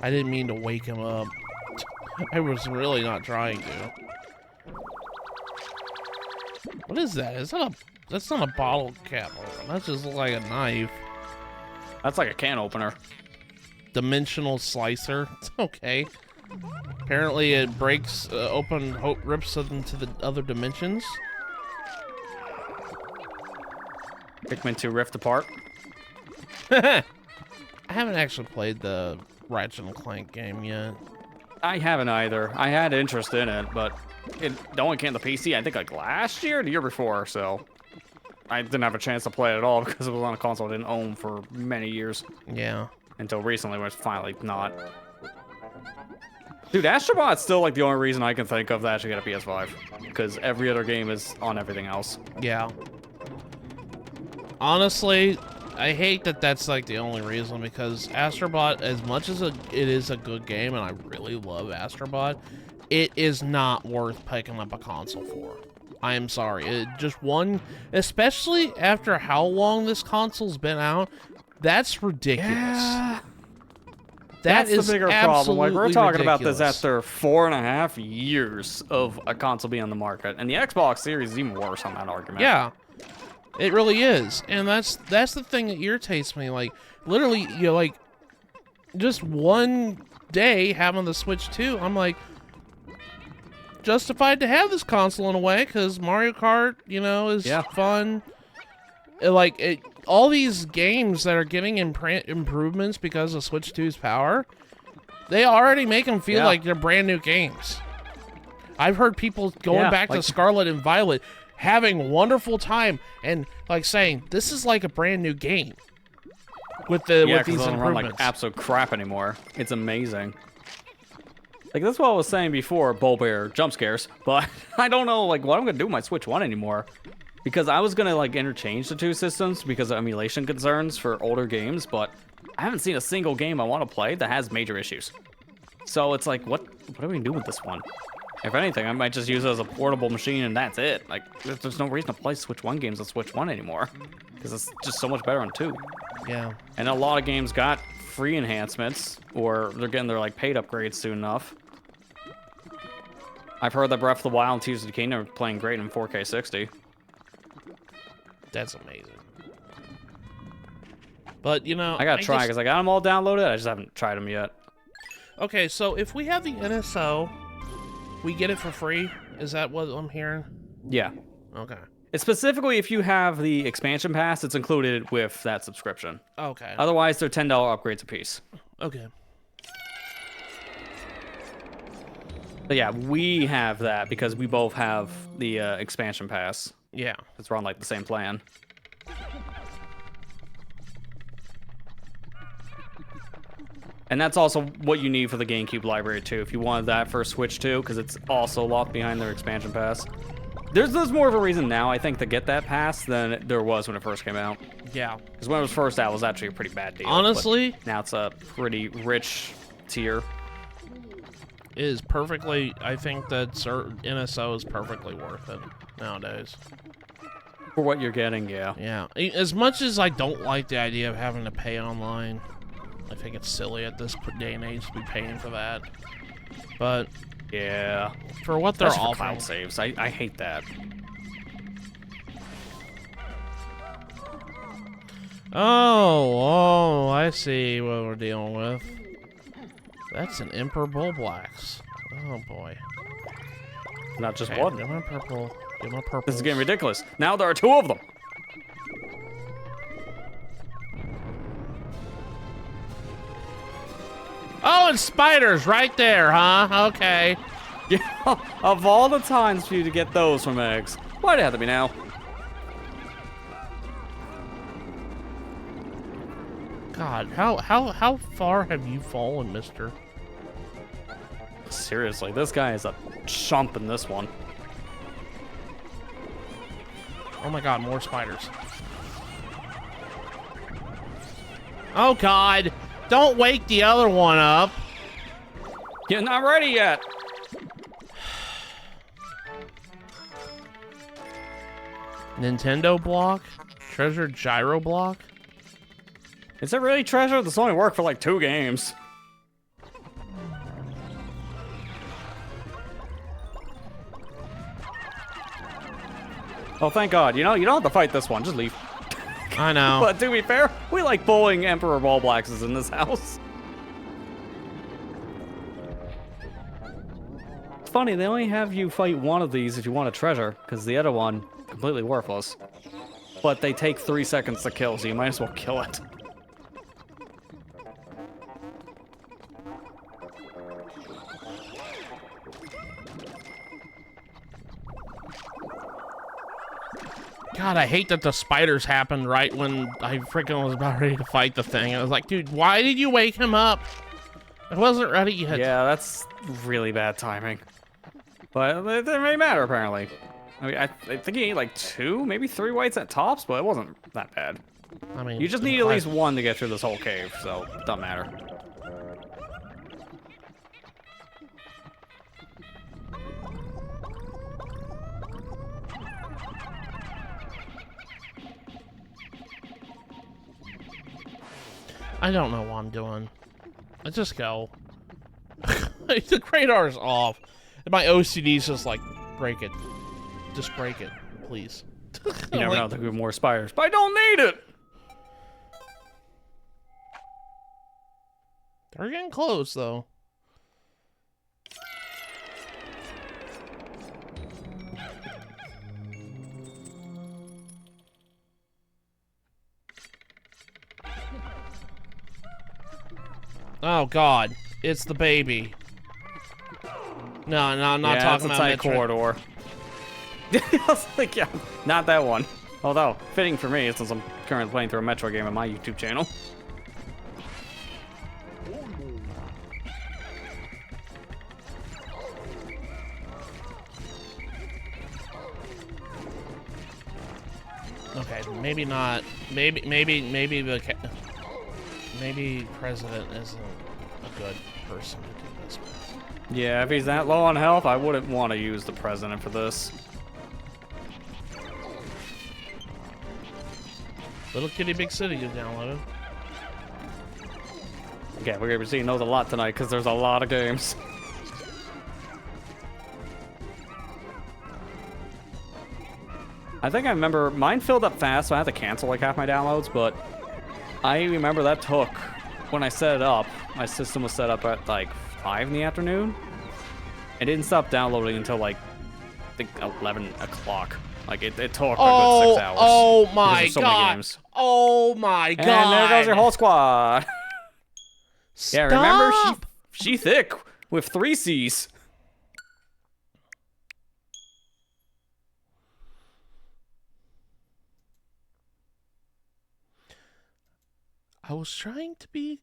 I didn't mean to wake him up. I was really not trying to. What is that? Is that a... That's not a bottle cap opener. That just looks like a knife. That's like a can opener. Dimensional slicer. It's okay. Apparently it breaks open, rips it into the other dimensions. Pikmin 2 Rift Apart. I haven't actually played the Ratchet and Clank game yet. I haven't either. I had interest in it, but it only came to PC, I think, like last year or the year before, so I didn't have a chance to play it at all because it was on a console I didn't own for many years. Yeah. Until recently when it's finally not. Dude, Astrobot's still like the only reason I can think of to actually get a PS5. Because every other game is on everything else. Yeah. Honestly, I hate that that's like the only reason, because Astrobot, as much as it is a good game, and I really love Astrobot, it is not worth picking up a console for. I am sorry. It just one, especially after how long this console's been out, that's ridiculous. Yeah. That That's is the bigger problem. Like, we're absolutely talking about this ridiculous. after 4.5 years of a console being on the market. And the Xbox Series is even worse on that argument. Yeah. It really is. And that's the thing that irritates me. Like, literally, you know, like, just one day having the Switch 2, I'm like, justified to have this console in a way, because Mario Kart, you know, is fun. All these games that are getting improvements because of Switch 2's power, they already make them feel like they're brand new games. I've heard people going back to Scarlet and Violet having wonderful time and like saying this is like a brand new game with these improvements. Don't run like absolute crap anymore. It's amazing. Like that's what I was saying before, Bull Bear jump scares, but I don't know like what I'm gonna do with my Switch 1 anymore. Because I was gonna like interchange the two systems because of emulation concerns for older games, but I haven't seen a single game I want to play that has major issues. So it's like, what are we gonna do with this one? If anything, I might just use it as a portable machine and that's it. Like, there's no reason to play Switch 1 games on Switch 1 anymore. Because it's just so much better on 2. Yeah. And a lot of games got free enhancements, or they're getting their like paid upgrades soon enough. I've heard that Breath of the Wild and Tears of the Kingdom are playing great in 4K 60. That's amazing. But, you know... I gotta try, because I got them all downloaded, I just haven't tried them yet. Okay, so if we have the NSO, we get it for free? Is that what I'm hearing? Yeah. Okay. It's specifically if you have the expansion pass, it's included with that subscription. Okay. Otherwise, they're $10 upgrades a piece. Okay. But yeah, we have that because we both have the expansion pass. Yeah. Because we're on like the same plan. And that's also what you need for the GameCube library too. If you wanted that for Switch 2, because it's also locked behind their expansion pass. There's more of a reason now, I think, to get that pass than there was when it first came out. Yeah. Because when it was first out, it was actually a pretty bad deal. Honestly, now it's a pretty rich tier. It is perfectly. I think that NSO is perfectly worth it nowadays. For what you're getting, yeah. Yeah. As much as I don't like the idea of having to pay online, I think it's silly at this day and age to be paying for that. But yeah, for what they're offering, cloud saves, I hate that. Oh, I see what we're dealing with. That's an Emperor Bullblacks. Oh boy. Not just okay, one. Give me a purple. Give me a purple. This is getting ridiculous. Now there are 2 of them. Oh, and spiders right there, huh? Okay. Yeah, of all the times for you to get those from eggs, why'd it have to be now? God, how far have you fallen, mister? Seriously, this guy is a chump in this one. Oh my God, more spiders. Oh God, don't wake the other one up. You're not ready yet. Nintendo block? Treasure gyro block? Is it really treasure? This only worked for like 2 games. Oh, thank God. You know, you don't have to fight this one. Just leave. I know. But to be fair, we like bullying Emperor Bullblacks in this house. It's funny, they only have you fight one of these if you want a treasure, because the other one, completely worthless. But they take 3 seconds to kill, so you might as well kill it. God, I hate that the spiders happened right when I freaking was about ready to fight the thing. I was like, dude, why did you wake him up? I wasn't ready yet. Yeah, that's really bad timing. But it didn't really matter, apparently. I mean, I think you need like 2, maybe 3 whites at tops, but it wasn't that bad. I mean, you just need at least 1 to get through this whole cave, so it doesn't matter. I don't know what I'm doing. Let's just go. The radar's off. And my OCD's just like, break it. Just break it, please. You never know, there could be more spiders, but I don't need it! They're getting close, though. Oh, God. It's the baby. No, I'm not talking it's about a tight corridor. I was like, yeah, not that one. Although, fitting for me since I'm currently playing through a Metro game on my YouTube channel. Okay, maybe not. Maybe President isn't a good person to do this with. Yeah, if he's that low on health, I wouldn't want to use the president for this. Little Kitty Big City you downloaded. Yeah, we're gonna be seeing those a lot tonight because there's a lot of games. I think I remember mine filled up fast, so I had to cancel like half my downloads, but I remember that took, when I set it up, my system was set up at like 5 in the afternoon. It didn't stop downloading until like, I think 11 o'clock. Like it took a good 6 hours. Oh my so God. many games. Oh my God. And there goes your whole squad. Stop. Yeah, remember, she thick with 3 C's. I was trying to be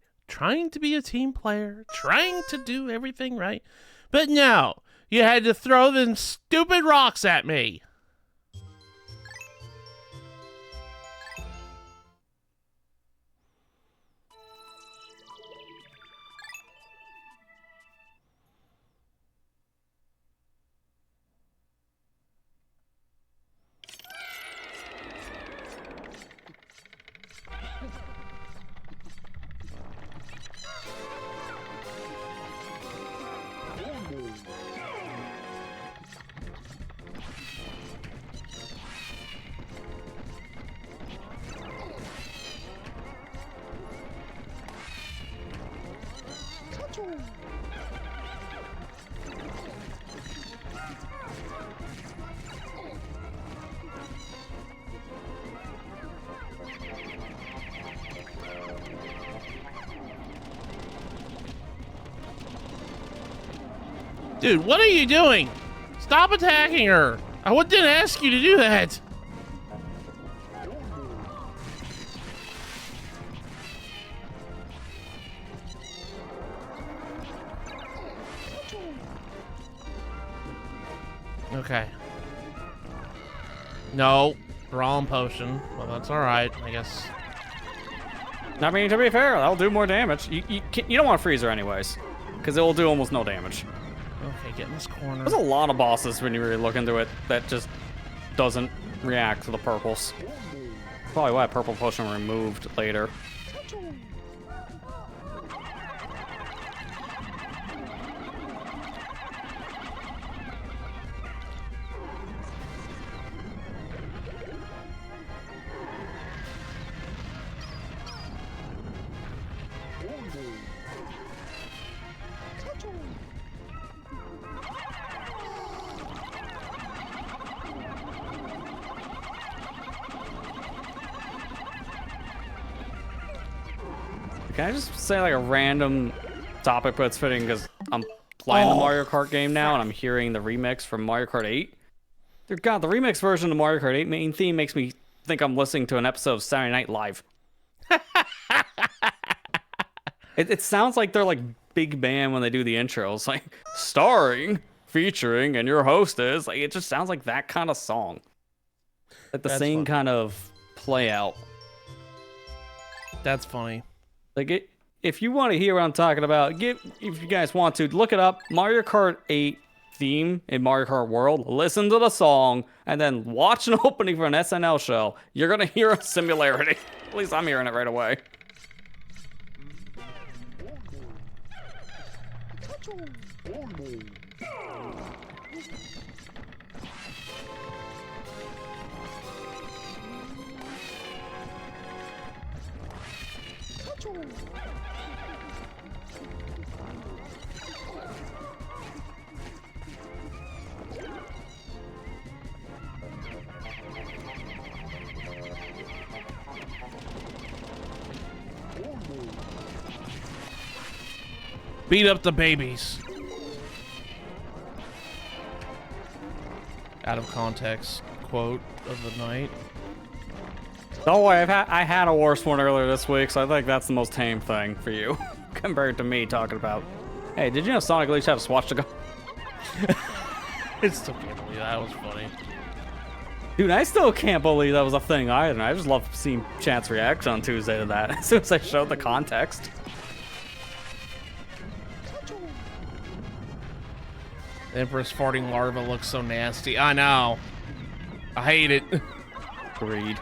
a team player, trying to do everything right. But no, you had to throw them stupid rocks at me. Dude, what are you doing? Stop attacking her. I didn't ask you to do that. Okay. No, wrong potion. Well, that's all right, I guess. I mean, to be fair, that'll do more damage. You don't want to freeze her anyways, because it will do almost no damage. Okay, get in this corner. There's a lot of bosses when you really look into it that just doesn't react to the purples. Probably why purple potion removed later. Can I just say like a random topic, but it's fitting because I'm playing the Mario Kart game now and I'm hearing the remix from Mario Kart 8. Dear God, the remix version of Mario Kart 8 main theme makes me think I'm listening to an episode of Saturday Night Live. It sounds like they're like big band when they do the intros, like starring, featuring, and your host is like, it just sounds like that kind of song. Like the That's same funny. kind of play out. That's funny. Like if you want to hear what I'm talking about, if you guys want to, look it up. Mario Kart 8 theme in Mario Kart World. Listen to the song, and then watch an opening for an SNL show. You're gonna hear a similarity. At least I'm hearing it right away. Beat up the babies. Out of context quote of the night. Don't worry, I had a worse one earlier this week, so I think that's the most tame thing for you compared to me talking about. Hey, did you know Sonic at least had a swastika? I still can't believe that was funny. Dude, I still can't believe that was a thing either. I just love seeing Chant's reaction on Tuesday to that as soon as I showed the context. The Empress farting larva looks so nasty. I know. I hate it. Agreed.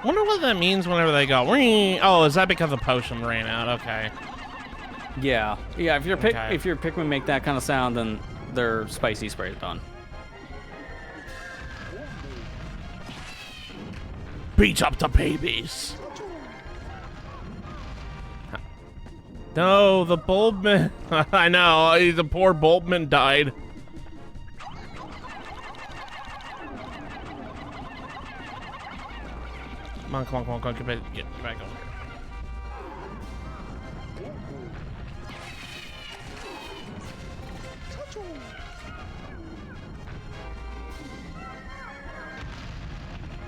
Wonder what that means whenever they go. "Wing." Oh, is that because the potion ran out? Okay. Yeah. If your Okay. if your Pikmin make that kind of sound, then their spicy spray is done. Beat up the babies. No, the Bulbman. I know. The poor Bulbman died. Come on, get back over here.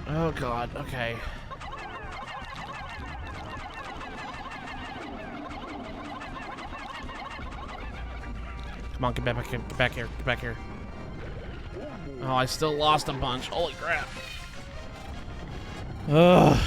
Oh God, okay. Come on, get back here, get back here, get back here. Oh, I still lost a bunch. Holy crap. Ugh.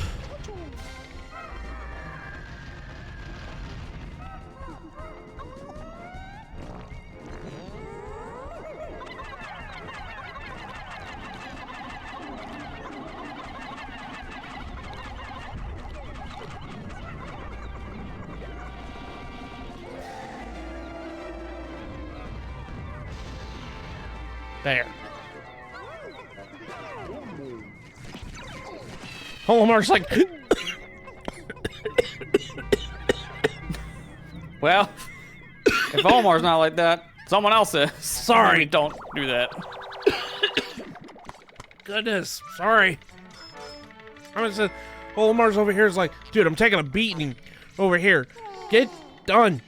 There. Holomar's like... Well, if Omar's not like that, someone else is. Sorry. Don't do that. Goodness, sorry. I was Holomar's over here is like, dude, I'm taking a beating over here. Get done.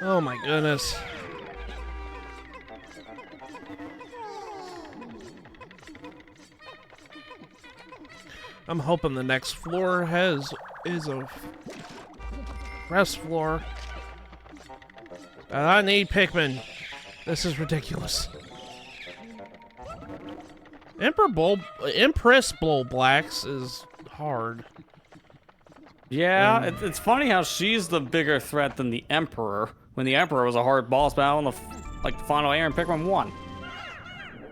Oh my goodness. I'm hoping the next floor is a rest floor. I need Pikmin. This is ridiculous. Empress Blacks is hard. Yeah, it's funny how she's the bigger threat than the Emperor, when the Emperor was a hard boss battle in the final air and Pikmin 1.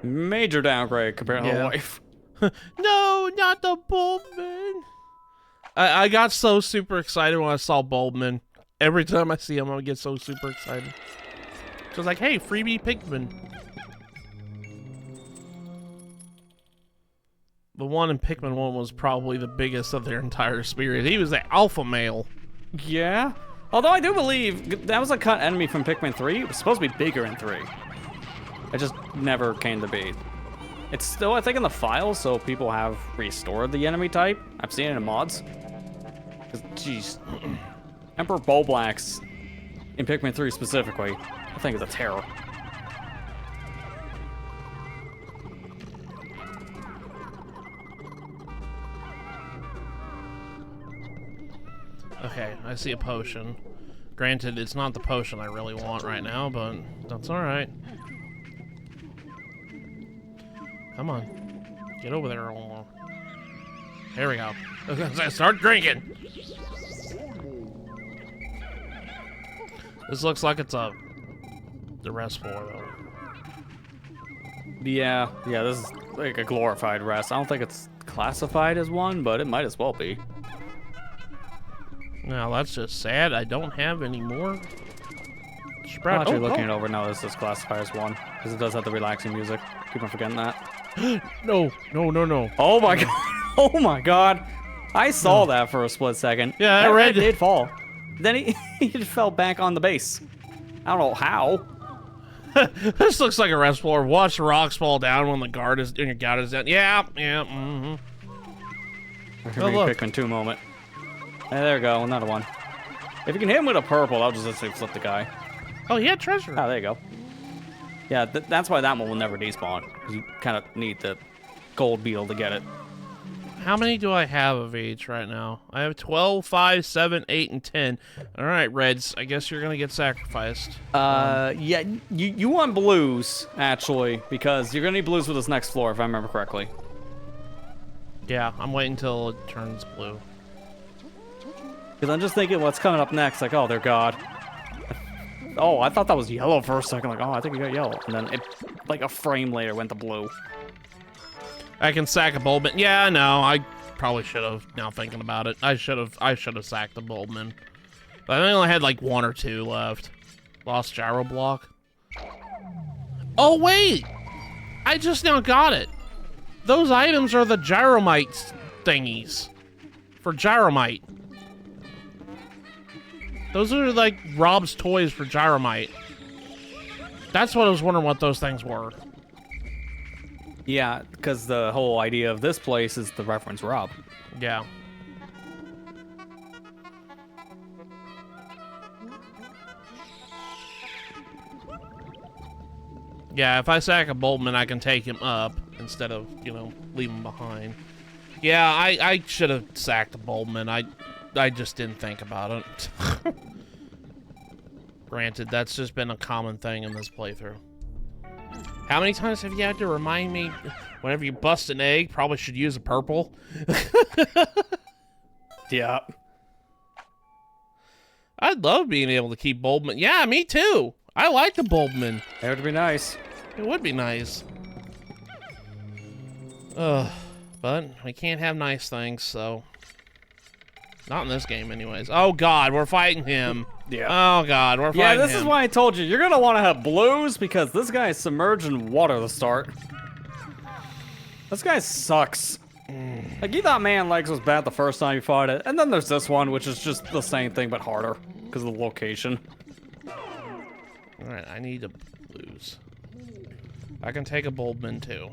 Major downgrade compared to the wife. No, not the Bulbman. I got so super excited when I saw Bulbman. Every time I see him, I get so super excited. So I was like, hey, freebie Pikmin. The one in Pikmin 1 was probably the biggest of their entire series. He was the alpha male. Yeah. Although I do believe that was a cut enemy from Pikmin 3. It was supposed to be bigger in 3. It just never came to be. It's still, I think, in the files, so people have restored the enemy type. I've seen it in mods. Because, jeez. Emperor Bulblax in Pikmin 3 specifically, I think is a terror. Okay, I see a potion. Granted, it's not the potion I really want right now, but that's alright. Come on. Get over there. There we go. Start drinking. This looks like it's the rest floor, though. Yeah, this is like a glorified rest. I don't think it's classified as one, but it might as well be. Now, that's just sad. I don't have any more Sprout. I'm actually Oh, looking it over now. This is classified as 1 because it does have the relaxing music. Keep on forgetting that. No. Oh my god! Oh my god! I saw that for a split second. Yeah, I That read red did fall. Then he just fell back on the base. I don't know how. This looks like a rest floor. Watch the rocks fall down when your guard is down. Yeah. Mm-hmm. There could be a Pikmin 2 moment. Hey, there we go, another one. If you can hit him with a purple, I'll just literally flip the guy. Oh, he had treasure. Oh, there you go. Yeah, that's why that one will never despawn. Because you kind of need the gold beetle to get it. How many do I have of each right now? I have 12, 5, 7, 8, and 10. All right, Reds. I guess you're going to get sacrificed. Yeah, you want blues, actually, because you're going to need blues with this next floor, if I remember correctly. Yeah, I'm waiting until it turns blue. Because I'm just thinking what's coming up next, like, oh, dear God. Oh, I thought that was yellow for a second, like, oh, I think you got yellow. And then it, like, a frame later went to blue. I can sack a Bulbman. Yeah, no, I probably should have. Now thinking about it, I should have sacked the Bulbman. But I only had like 1 or 2 left. Lost gyro block. Oh wait, I just now got it. Those items are the gyromite thingies for gyromite. Those are like Rob's toys for gyromite. That's what I was wondering what those things were. Yeah, because the whole idea of this place is the reference Rob. Yeah. Yeah, if I sack a Boltman, I can take him up instead of, leave him behind. Yeah, I should have sacked a Boltman. I just didn't think about it. Granted, that's just been a common thing in this playthrough. How many times have you had to remind me whenever you bust an egg, probably should use a purple? Yeah. I'd love being able to keep Bulbman. Yeah, me too. I like the Bulbman. That would be nice. It would be nice. But we can't have nice things, so... Not in this game, anyways. Oh, God, we're fighting him. Yeah. Oh, God, we're fighting him. Yeah, this is why I told you. You're going to want to have blues because this guy is submerged in water to start. This guy sucks. Like, you thought Man Legs was bad the first time you fought it, and then there's this one, which is just the same thing but harder because of the location. Alright, I need a blues. I can take a Bulbman, too.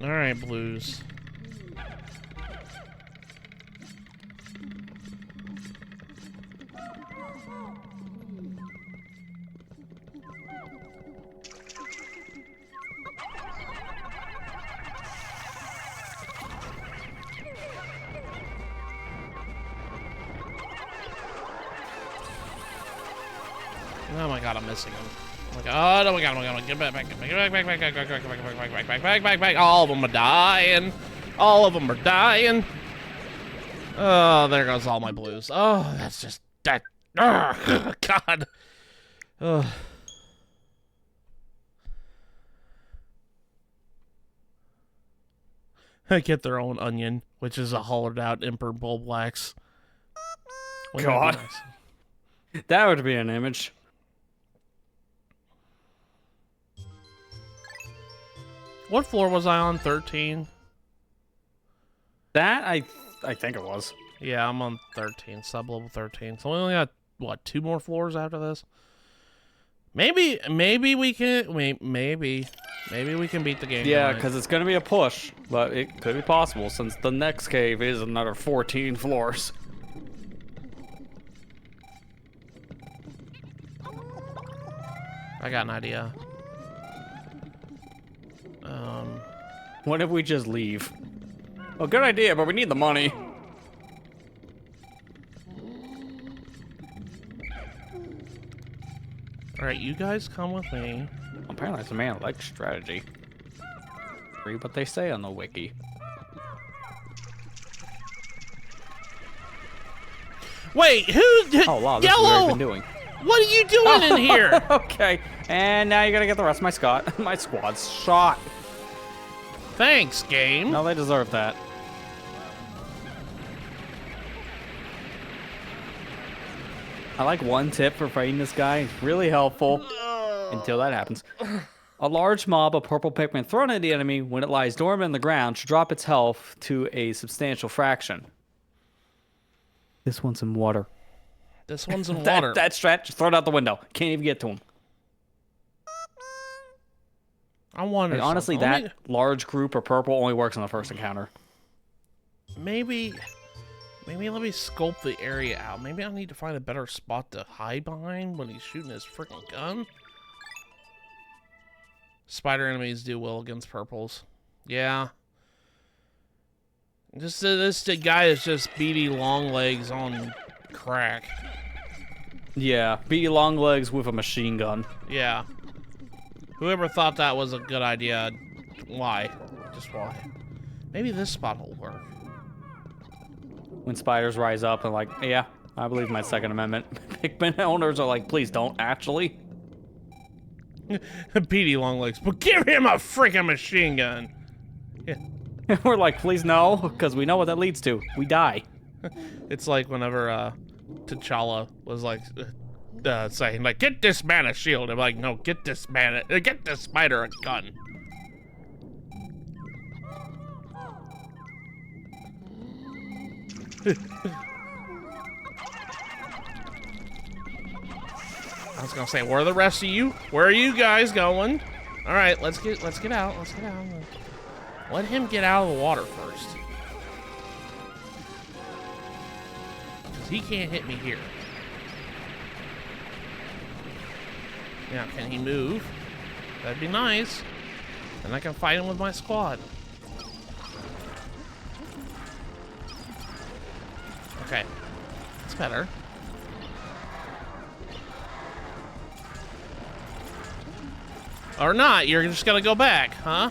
Alright, blues. Oh my God, I'm missing him. Oh my God, oh my God, oh my God, get back, back. All of them are dying. All of them are dying. Oh, there goes all my blues. Oh, that's just, that, oh, God. Oh. Get their own onion, which is a hollowed out Emperor Bulblax. God. That would be an image. What floor was I on? 13? That, I think it was. Yeah, I'm on 13, sub-level 13. So we only got, what, 2 more floors after this? Maybe we can, maybe we can beat the game. Yeah, because it's going to be a push, but it could be possible since the next cave is another 14 floors. I got an idea. What if we just leave? Well, good idea, but we need the money. Alright, you guys come with me. Apparently it's a man-like strategy. Read what they say on the wiki. Wait, who? Oh wow, this is what I've been doing. What are you doing in here? Okay, and now you gotta get the rest of my squad's shot. Thanks, game. No, they deserve that. I like one tip for fighting this guy. It's really helpful until that happens. A large mob of purple Pikmin thrown at the enemy when it lies dormant in the ground should drop its health to a substantial fraction. This one's in water. This one's in water. That strat, just throw it out the window. Can't even get to him. I wonder. Like, honestly, that large group of purple only works on the first encounter. Maybe let me sculpt the area out. Maybe I need to find a better spot to hide behind when he's shooting his freaking gun. Spider enemies do well against purples. Yeah. This guy is just beady long legs on crack. Yeah, beady long legs with a machine gun. Yeah. Whoever thought that was a good idea, why? Just why? Maybe this spot will work. When spiders rise up and like, yeah, I believe my Second Amendment. Pikmin owners are like, please don't actually. Beady long legs, but give him a freaking machine gun. Yeah. We're like, please no, because we know what that leads to. We die. It's like whenever T'Challa was like saying like, get this man a shield. I'm like, no, get this spider a gun. I was gonna say, where are the rest of you? Where are you guys going? All right, let's get out. Let's get out. Let him get out of the water first, because he can't hit me here. Now, can he move? That'd be nice. And I can fight him with my squad. Okay, that's better. Or not, you're just gonna go back, huh?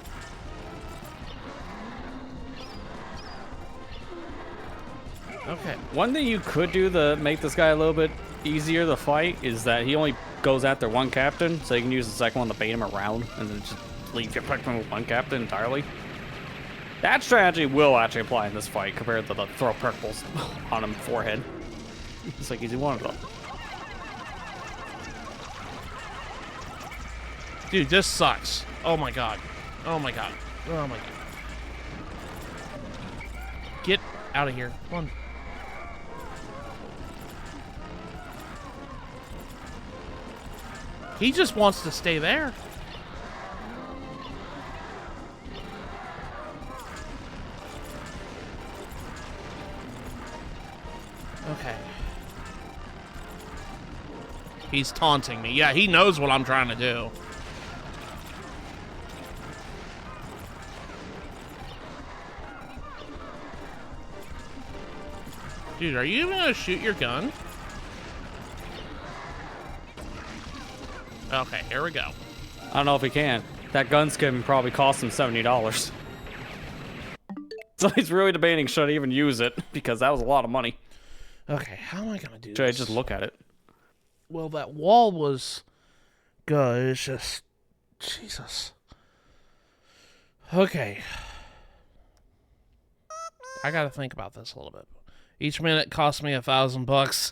Okay. One thing you could do to make this guy a little bit easier to fight is that he only goes after one captain, so you can use the second one to bait him around and then just leave your Pikmin with one captain entirely. That strategy will actually apply in this fight compared to the throw purples on him forehead. It's like easy one of them. Dude, this sucks. Oh my god. Oh my god. Oh my god. Get out of here. Come on. He just wants to stay there. Okay. He's taunting me. Yeah, he knows what I'm trying to do. Dude, are you even gonna shoot your gun? Okay, here we go. I don't know if he can. That gun skin probably cost him $70. So he's really debating should I even use it, because that was a lot of money. Okay, how am I gonna do Should I this? just look at it? Well, that wall was good. It's just Jesus. Okay. I gotta think about this a little bit. Each minute cost me $1,000.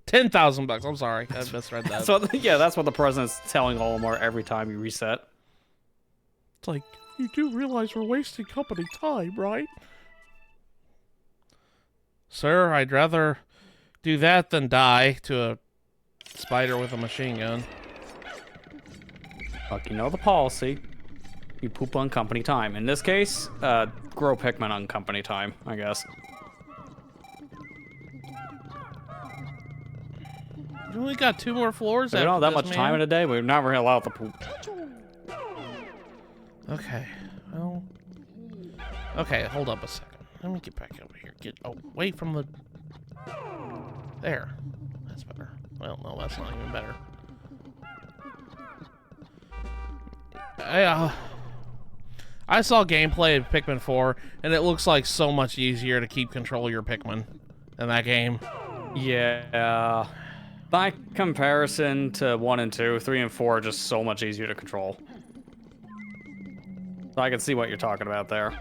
$10,000. I'm sorry, I misread that. So yeah, that's what the president's telling Olimar every time you reset. It's like, you do realize we're wasting company time, right? Sir, I'd rather do that than die to a spider with a machine gun. Fuck, you know the policy. You poop on company time. In this case, grow Pikmin on company time, I guess. We only got 2 more floors. We don't have that after much this, time man. in a day. We're not really allowed to poop. Okay, well... Okay, hold up a second. Let me get back over here. Get away from the... There. That's better. Well, no, that's not even better. I saw gameplay of Pikmin 4, and it looks like so much easier to keep control of your Pikmin in that game. Yeah. By comparison to 1 and 2, 3 and 4 are just so much easier to control. So I can see what you're talking about there.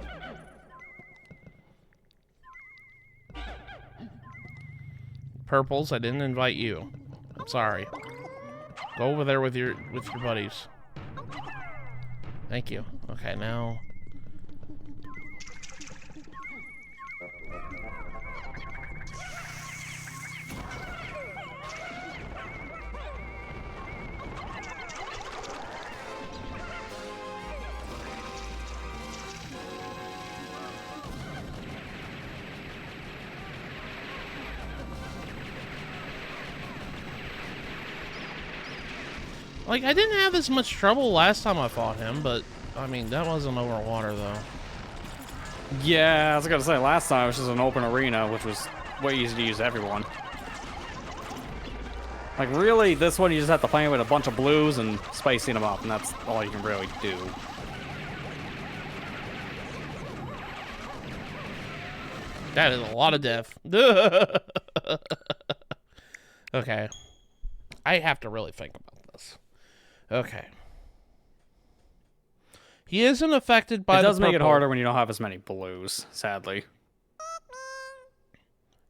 Purples, I didn't invite you. I'm sorry. Go over there with your buddies. Thank you. Okay, now. Like, I didn't have this much trouble last time I fought him, but, I mean, that wasn't over water, though. Yeah, I was gonna say, last time it was just an open arena, which was way easy to use everyone. Like, really, this one you just have to play with a bunch of blues and spicing them up, and that's all you can really do. That is a lot of death. Okay. I have to really think about this. Okay. He isn't affected by the It does make it purple. harder when you don't have as many blues, sadly.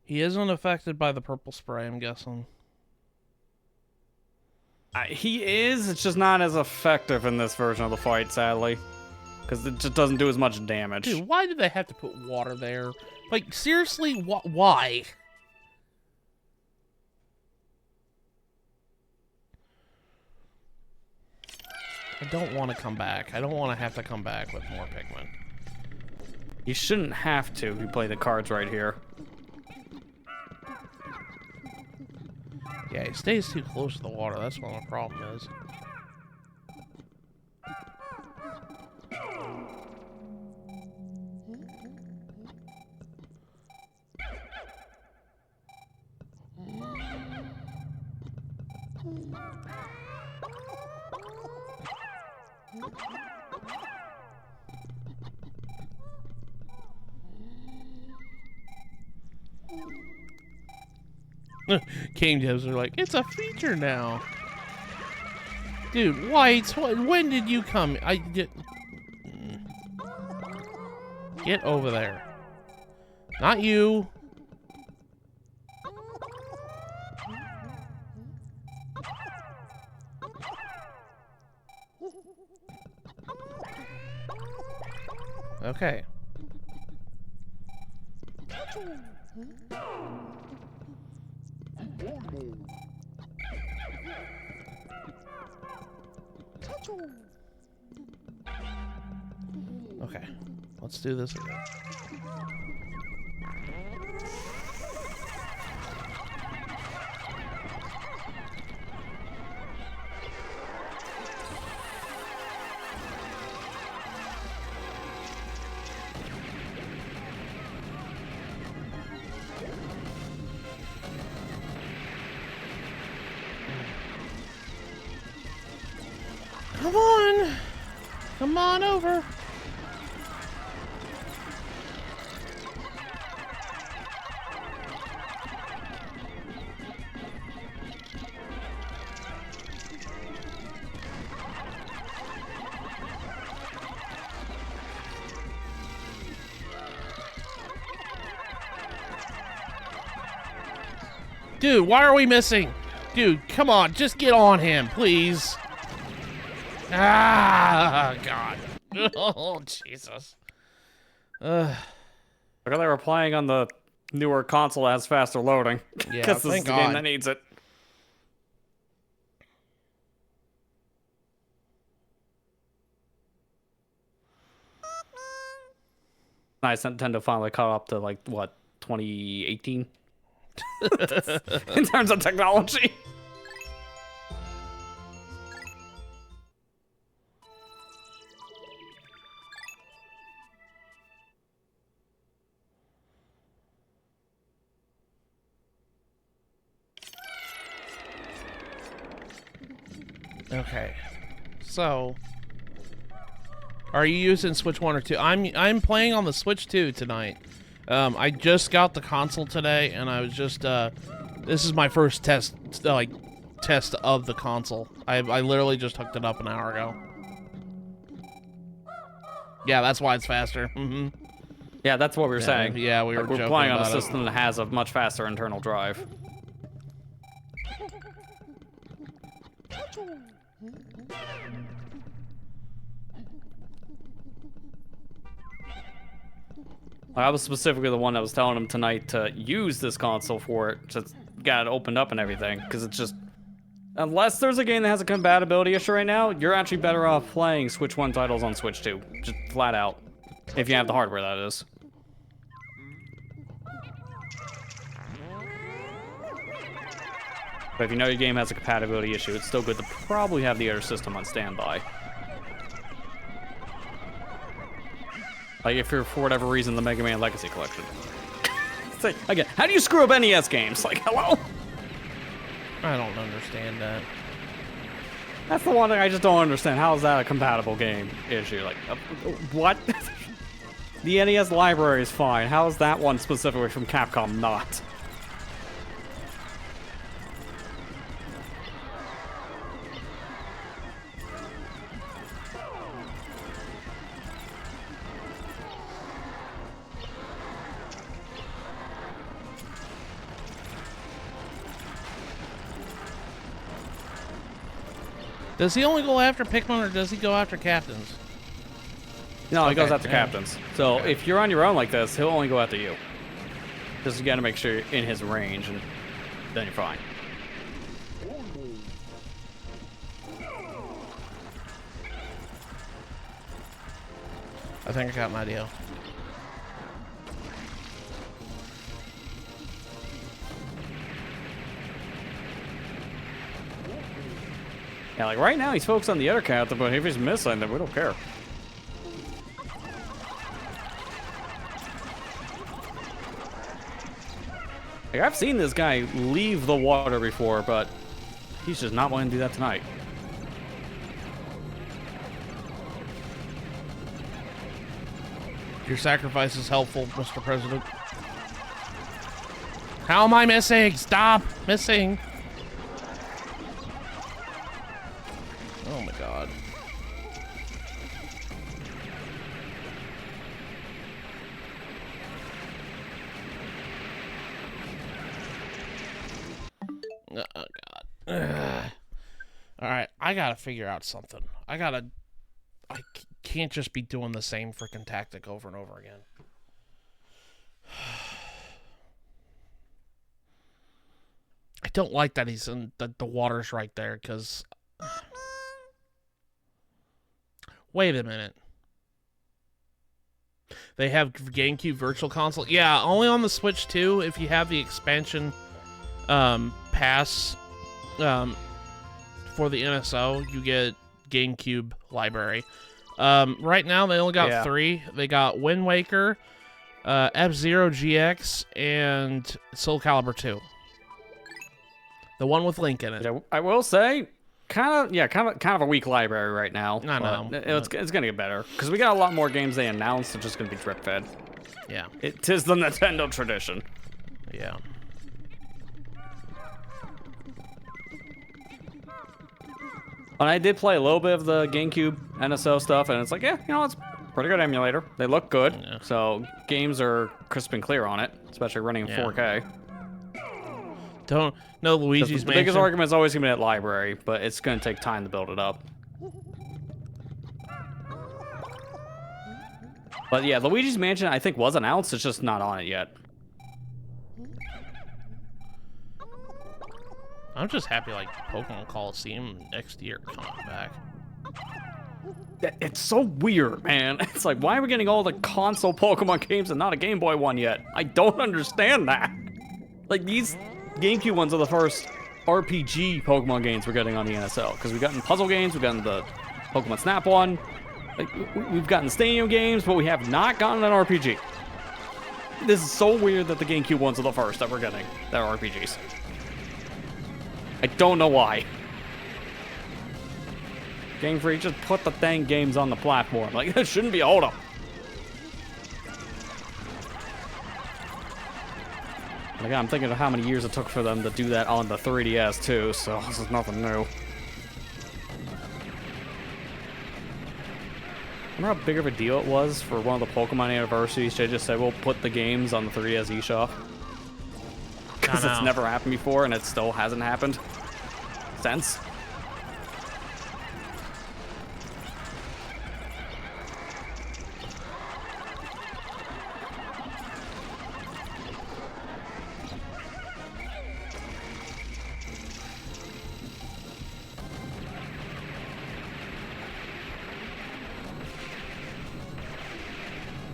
He isn't affected by the purple spray, I'm guessing. He is, it's just not as effective in this version of the fight, sadly. Because it just doesn't do as much damage. Dude, why did they have to put water there? Like, seriously, why? I don't want to come back. I don't want to have to come back with more Pikmin. You shouldn't have to if you play the cards right here. Yeah, he stays too close to the water. That's what my problem is. Game devs are like, it's a feature now. Dude, Whites, when did you come? Get over there. Not you. Okay. Okay, let's do this again. Come on! Come on over! Dude, why are we missing? Dude, come on, just get on him, please. Ah, God. Oh, Jesus. Look how they were playing on the newer console that has faster loading. Yeah, Because this is thank the game God. that needs it. Nice, Nintendo finally caught up to, like, what, 2018? In terms of technology. Okay. So, are you using Switch 1 or 2? I'm playing on the Switch 2 tonight. I just got the console today, and I was just This is my first test, test of the console. I literally just hooked it up an hour ago. Yeah, that's why it's faster. Mm-hmm. Yeah, that's what we were saying. Yeah, we were We're joking playing on a about it. system that has a much faster internal drive. I was specifically the one that was telling him tonight to use this console for it, just got it opened up and everything, because it's just, unless there's a game that has a compatibility issue right now, you're actually better off playing Switch 1 titles on Switch 2, just flat out, if you have the hardware, that is. But if you know your game has a compatibility issue, it's still good to probably have the other system on standby. Like if you're, for whatever reason, the Mega Man Legacy Collection. It's like, again, how do you screw up NES games? Like, hello? I don't understand that. That's the one thing I just don't understand. How is that a compatible game issue? Like, what? The NES library is fine. How is that one specifically from Capcom not? Does he only go after Pikmin, or does he go after captains? No, he goes Okay, after yeah. captains. So Okay. if you're on your own like this, he'll only go after you. Just you gotta make sure you're in his range, and then you're fine. I think I got my deal. Yeah, like right now he's focused on the other captain, but if he's missing, then we don't care. Like, I've seen this guy leave the water before, but he's just not wanting to do that tonight. Your sacrifice is helpful, Mr. President. How am I missing? Stop missing. Oh my god. Oh god. Alright, I gotta figure out something. I can't just be doing the same freaking tactic over and over again. I don't like that he's in the water's right there, because... Wait a minute. They have GameCube Virtual Console? Yeah, only on the Switch 2 if you have the expansion pass for the NSO, you get GameCube library. Right now, they only got 3. They got Wind Waker, F-Zero GX, and Soul Calibur 2. The one with Link in it. I will say, kind of a weak library right now. I know. It's gonna get better because we got a lot more games they announced. They're just gonna be drip fed. Yeah. It is the Nintendo tradition. Yeah. And I did play a little bit of the GameCube NSO stuff, and it's like, yeah, you know, it's a pretty good emulator. They look good, so games are crisp and clear on it, especially running in 4K. Don't know Luigi's The Mansion. biggest argument is always gonna be that library, but it's gonna take time to build it up. But yeah, Luigi's Mansion I think was announced. It's just not on it yet. I'm just happy like Pokemon Coliseum next year coming back. It's so weird, man. It's like, why are we getting all the console Pokemon games and not a Game Boy one yet? I don't understand that. Like, these GameCube ones are the first RPG Pokemon games we're getting on the NSL. Because we've gotten puzzle games, we've gotten the Pokemon Snap one. Like, we've gotten stadium games, but we have not gotten an RPG. This is so weird that the GameCube ones are the first that we're getting that are RPGs. I don't know why. Game Freak, just put the dang games on the platform. Like, it shouldn't be a hold up. Again, I'm thinking of how many years it took for them to do that on the 3DS too, so this is nothing new. Remember how big of a deal it was for one of the Pokemon anniversaries? They just said, we'll put the games on the 3DS eShop. Because it's never happened before, and it still hasn't happened since.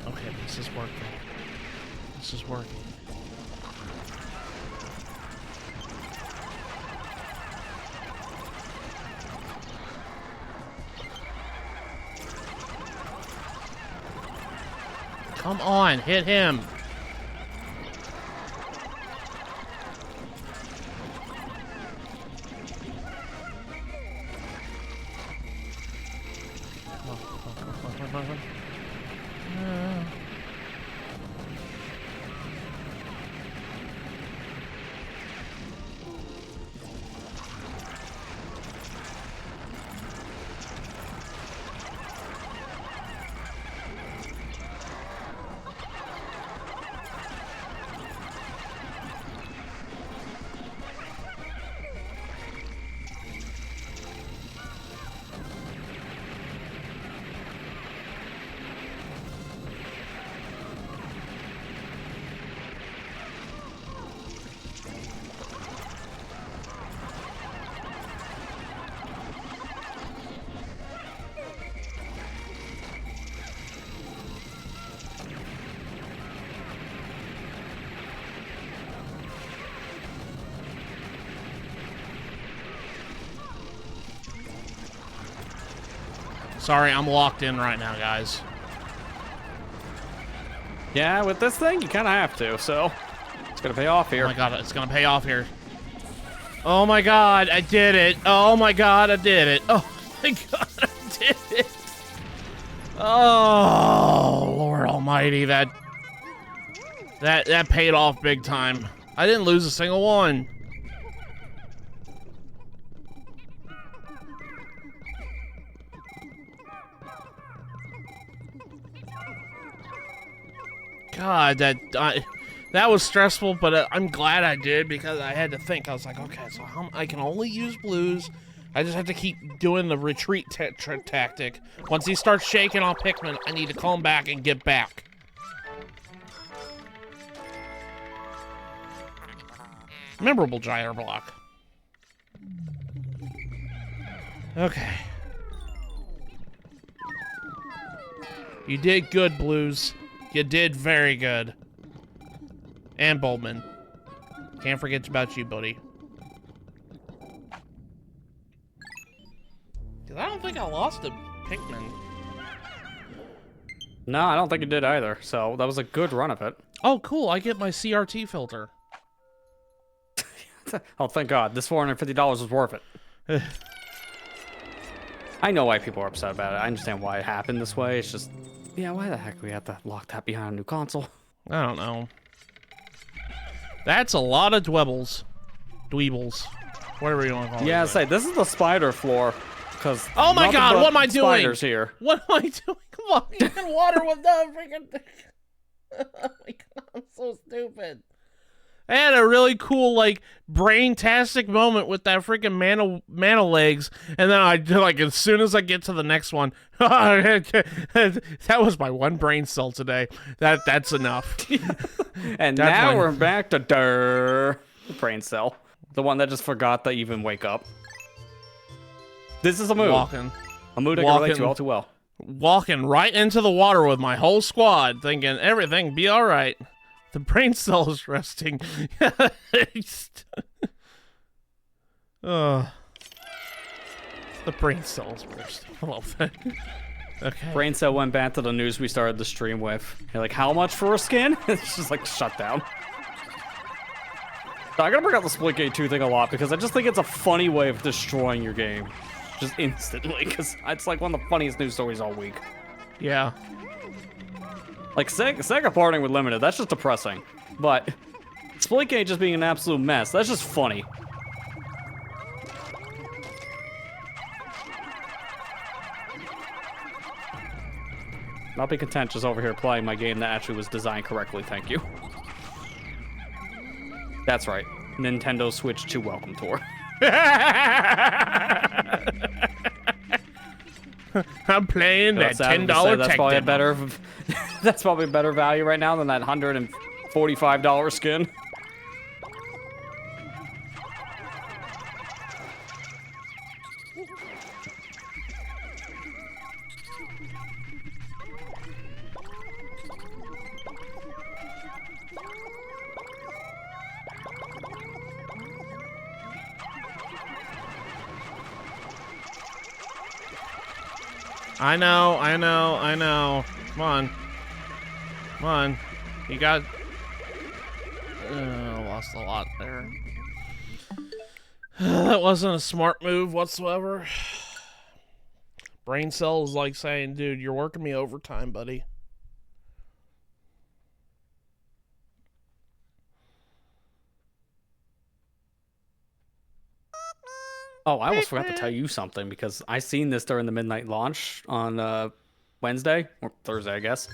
Okay, this is working. This is working. Come on, hit him. Come on. Sorry, I'm locked in right now, guys. Yeah, with this thing, you kind of have to, so it's going to pay off here. Oh my god, it's going to pay off here. Oh my god, I did it. Oh my god, I did it. Oh my god, I did it. Oh, Lord almighty, that paid off big time. I didn't lose a single one. God, that was stressful, but I'm glad I did because I had to think. I was like, okay, so I can only use blues. I just have to keep doing the retreat tactic. Once he starts shaking on Pikmin, I need to call him back and get back. Memorable gyro block. Okay. You did good, Blues. You did very good. And Boldman. Can't forget about you, buddy. Because I don't think I lost a Pikmin. No, I don't think it did either, so that was a good run of it. Oh, cool. I get my CRT filter. Oh, thank God. This $450 was worth it. I know why people are upset about it. I understand why it happened this way. It's just, yeah, why the heck do we have to lock that behind a new console? I don't know. That's a lot of dweebles. Whatever you want to call it. Yeah, say this is the spider floor. Cause oh my God, what am I doing? Spiders here. What am I doing? Come on, you can water with the freaking. Oh my God, I'm so stupid. I had a really cool, like, brain-tastic moment with that freaking mana legs, and then I like as soon as I get to the next one, that was my one brain cell today. That's enough. And now we're back to the brain cell, the one that just forgot to even wake up. This is a mood. A mood I can relate to all too well. Walking right into the water with my whole squad, thinking everything be all right. The brain cell is resting. The brain cell is resting. I love that. Okay. Brain cell went back to the news we started the stream with. You're like, how much for a skin? It's just like shut down. So I gotta bring out the Splitgate 2 thing a lot because I just think it's a funny way of destroying your game. Just instantly, because it's like one of the funniest news stories all week. Yeah. Like, Sega parting with Limited, that's just depressing. But Split Gate just being an absolute mess. That's just funny. I'll be content just over here playing my game that actually was designed correctly, thank you. That's right. Nintendo Switch 2 Welcome Tour. I'm playing that $10 that's tech probably a demo. better that's probably a better value right now than that $145 skin. I know. Come on. Come on. You got... lost a lot there. That wasn't a smart move whatsoever. Brain Cell is like saying, dude, you're working me overtime, buddy. Oh, I almost forgot to tell you something because I seen this during the midnight launch on Wednesday or Thursday, I guess.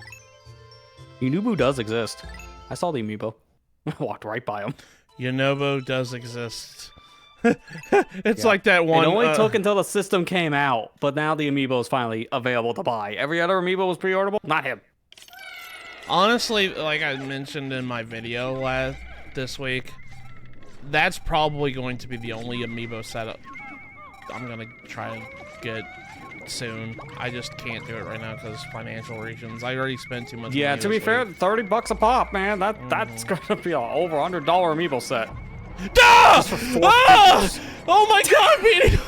Yunubu does exist. I saw the amiibo. I walked right by him. Yunobo does exist. It's like that one. It only took until the system came out, but now the amiibo is finally available to buy. Every other amiibo was pre-orderable, not him. Honestly, like I mentioned in my video this week, that's probably going to be the only amiibo setup I'm gonna try and get soon. I just can't do it right now because financial reasons. I already spent too much. Yeah, money to be this fair, week. $30 a pop, man. That's gonna be a over $100 amiibo set. Ah! Ah! Oh my God, Petey!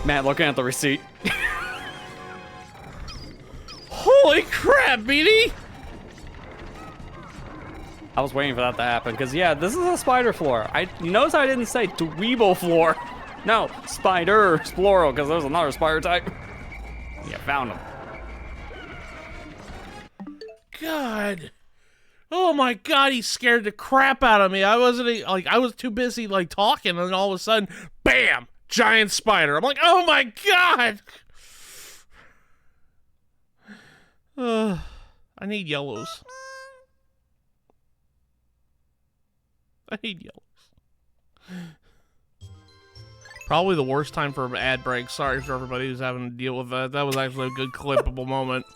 Matt, looking at the receipt. Holy crap, Petey! I was waiting for that to happen because yeah, this is a spider floor. You notice I didn't say Dweebo floor. No, spiders plural because there's another spider type. Yeah, found him. God. Oh my God, he scared the crap out of me. I was too busy like talking, and all of a sudden, bam, giant spider. I'm like, oh my God. I need yellows. I need yellows. Probably the worst time for an ad break. Sorry for everybody who's having to deal with that. That was actually a good clippable moment.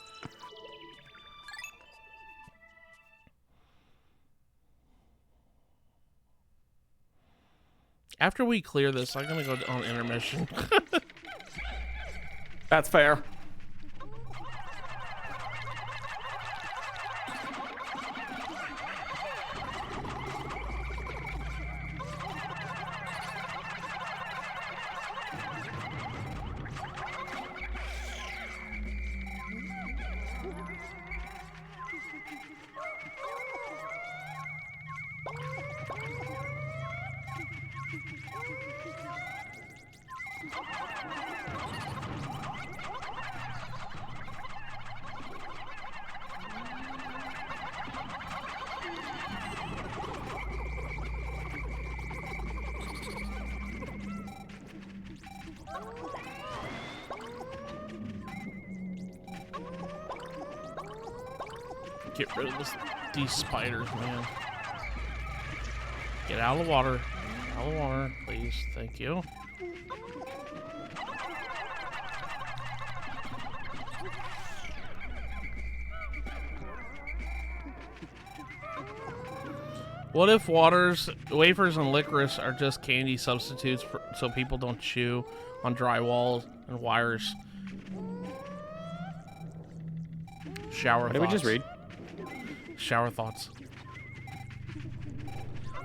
After we clear this, I'm gonna go on intermission. That's fair. Get rid of these spiders, man. Get out of the water. Out of the water, please. Thank you. What if wafers and licorice are just candy substitutes so people don't chew on drywall and wires? Shower What thoughts. did we just read? Shower thoughts.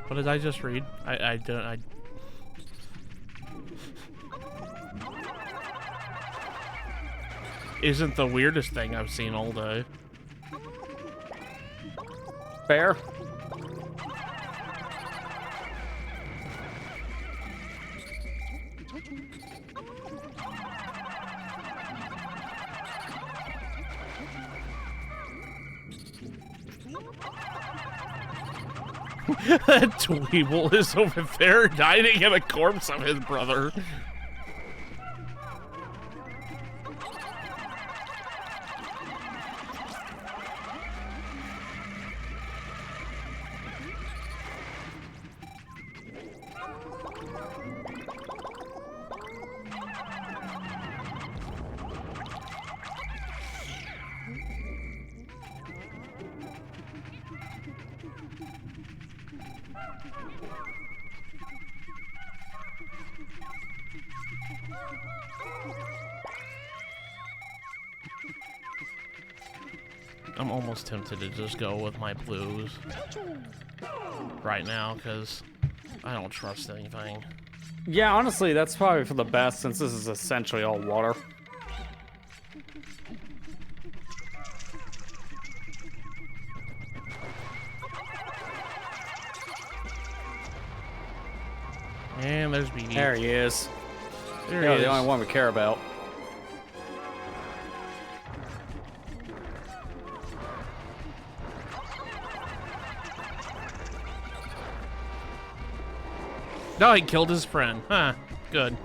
What did I just read? I don't. Isn't the weirdest thing I've seen all day. Fair. That dweeble is over there hiding in a corpse of his brother. I'm almost tempted to just go with my blues right now because I don't trust anything. Yeah, honestly, that's probably for the best since this is essentially all water. And there's BB. There he is. There Yeah, he the is. only one we care about. No, he killed his friend. Huh. Good.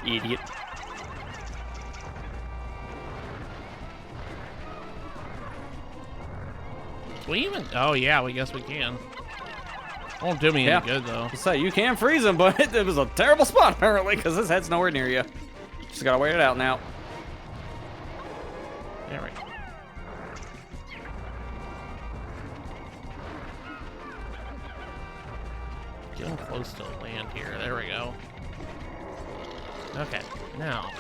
Idiot. Can we even? Oh yeah, we guess we can. Won't do me Yeah. any good though. So you can freeze him, but it was a terrible spot apparently because his head's nowhere near you. Just gotta wait it out now. There we go. Getting close to land here. There we go. Okay, now.